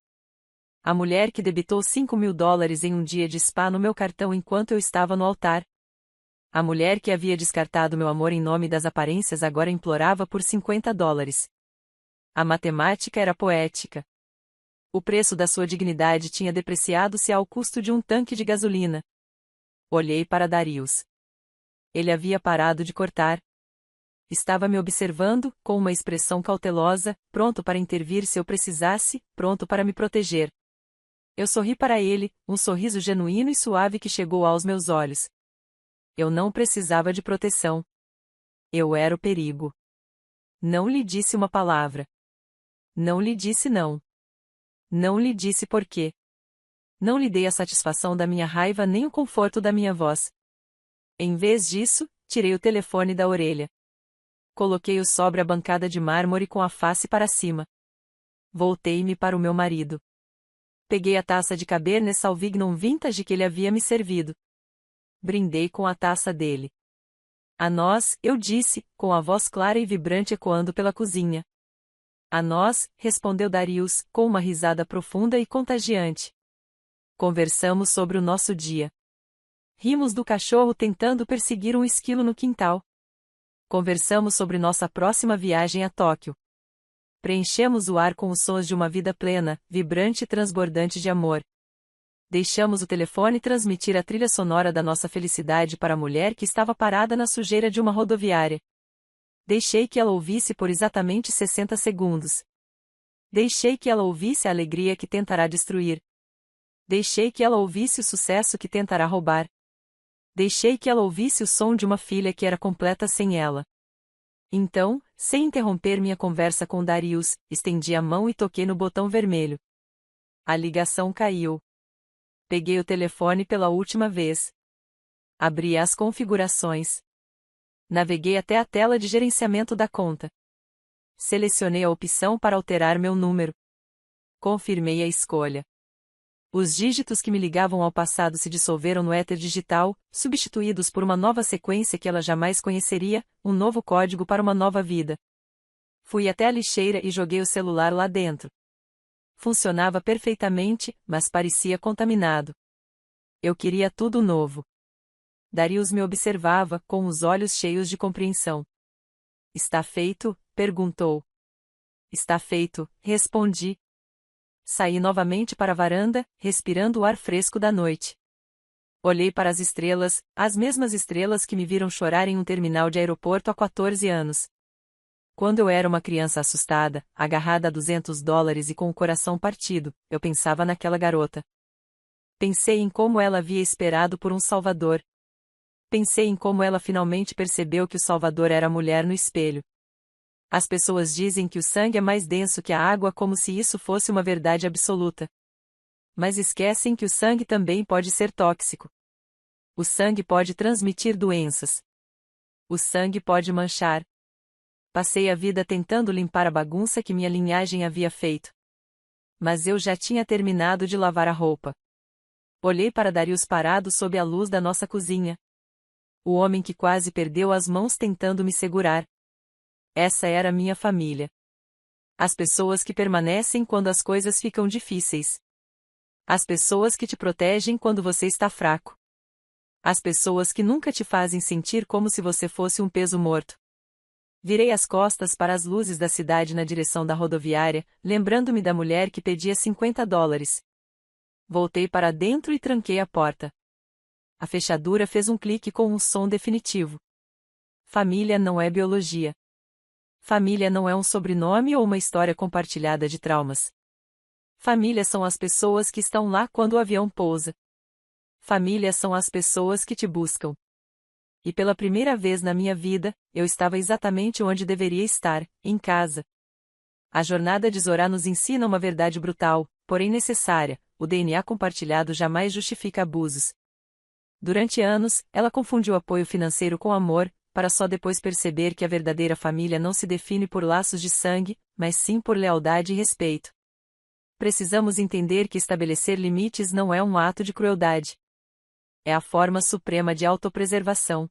A mulher que debitou $5.000 em um dia de spa no meu cartão enquanto eu estava no altar. A mulher que havia descartado meu amor em nome das aparências agora implorava por $50. A matemática era poética. O preço da sua dignidade tinha depreciado-se ao custo de um tanque de gasolina. Olhei para Darius. Ele havia parado de cortar. Estava me observando, com uma expressão cautelosa, pronto para intervir se eu precisasse, pronto para me proteger. Eu sorri para ele, um sorriso genuíno e suave que chegou aos meus olhos. Eu não precisava de proteção. Eu era o perigo. Não lhe disse uma palavra. Não lhe disse não. Não lhe disse porquê. Não lhe dei a satisfação da minha raiva nem o conforto da minha voz. Em vez disso, tirei o telefone da orelha. Coloquei-o sobre a bancada de mármore com a face para cima. Voltei-me para o meu marido. Peguei a taça de Cabernet Sauvignon vintage que ele havia me servido. Brindei com a taça dele. A nós, eu disse, com a voz clara e vibrante ecoando pela cozinha. A nós, respondeu Darius, com uma risada profunda e contagiante. Conversamos sobre o nosso dia. Rimos do cachorro tentando perseguir um esquilo no quintal. Conversamos sobre nossa próxima viagem a Tóquio. Preenchemos o ar com os sons de uma vida plena, vibrante e transbordante de amor. Deixamos o telefone transmitir a trilha sonora da nossa felicidade para a mulher que estava parada na sujeira de uma rodoviária. Deixei que ela ouvisse por exatamente 60 segundos. Deixei que ela ouvisse a alegria que tentará destruir. Deixei que ela ouvisse o sucesso que tentará roubar. Deixei que ela ouvisse o som de uma filha que era completa sem ela. Então, sem interromper minha conversa com Darius, estendi a mão e toquei no botão vermelho. A ligação caiu. Peguei o telefone pela última vez. Abri as configurações. Naveguei até a tela de gerenciamento da conta. Selecionei a opção para alterar meu número. Confirmei a escolha. Os dígitos que me ligavam ao passado se dissolveram no éter digital, substituídos por uma nova sequência que ela jamais conheceria, um novo código para uma nova vida. Fui até a lixeira e joguei o celular lá dentro. Funcionava perfeitamente, mas parecia contaminado. Eu queria tudo novo. Darius me observava, com os olhos cheios de compreensão. Está feito? Perguntou. Está feito, respondi. Saí novamente para a varanda, respirando o ar fresco da noite. Olhei para as estrelas, as mesmas estrelas que me viram chorar em um terminal de aeroporto há 14 anos. Quando eu era uma criança assustada, agarrada a $200 e com o coração partido, eu pensava naquela garota. Pensei em como ela havia esperado por um salvador. Pensei em como ela finalmente percebeu que o salvador era a mulher no espelho. As pessoas dizem que o sangue é mais denso que a água como se isso fosse uma verdade absoluta. Mas esquecem que o sangue também pode ser tóxico. O sangue pode transmitir doenças. O sangue pode manchar. Passei a vida tentando limpar a bagunça que minha linhagem havia feito. Mas eu já tinha terminado de lavar a roupa. Olhei para Darius parado sob a luz da nossa cozinha. O homem que quase perdeu as mãos tentando me segurar. Essa era minha família. As pessoas que permanecem quando as coisas ficam difíceis. As pessoas que te protegem quando você está fraco. As pessoas que nunca te fazem sentir como se você fosse um peso morto. Virei as costas para as luzes da cidade na direção da rodoviária, lembrando-me da mulher que pedia $50. Voltei para dentro e tranquei a porta. A fechadura fez um clique com um som definitivo. Família não é biologia. Família não é um sobrenome ou uma história compartilhada de traumas. Família são as pessoas que estão lá quando o avião pousa. Família são as pessoas que te buscam. E pela primeira vez na minha vida, eu estava exatamente onde deveria estar, em casa. A jornada de Zorá nos ensina uma verdade brutal, porém necessária: o DNA compartilhado jamais justifica abusos. Durante anos, ela confundiu apoio financeiro com amor, para só depois perceber que a verdadeira família não se define por laços de sangue, mas sim por lealdade e respeito. Precisamos entender que estabelecer limites não é um ato de crueldade. É a forma suprema de autopreservação.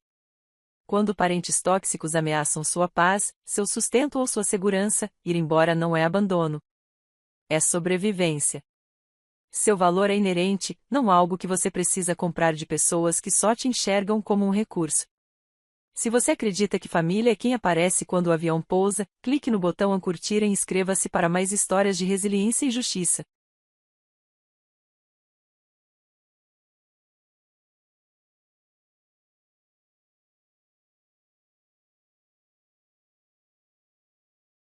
Quando parentes tóxicos ameaçam sua paz, seu sustento ou sua segurança, ir embora não é abandono. É sobrevivência. Seu valor é inerente, não algo que você precisa comprar de pessoas que só te enxergam como um recurso. Se você acredita que família é quem aparece quando o avião pousa, clique no botão curtir e inscreva-se para mais histórias de resiliência e justiça.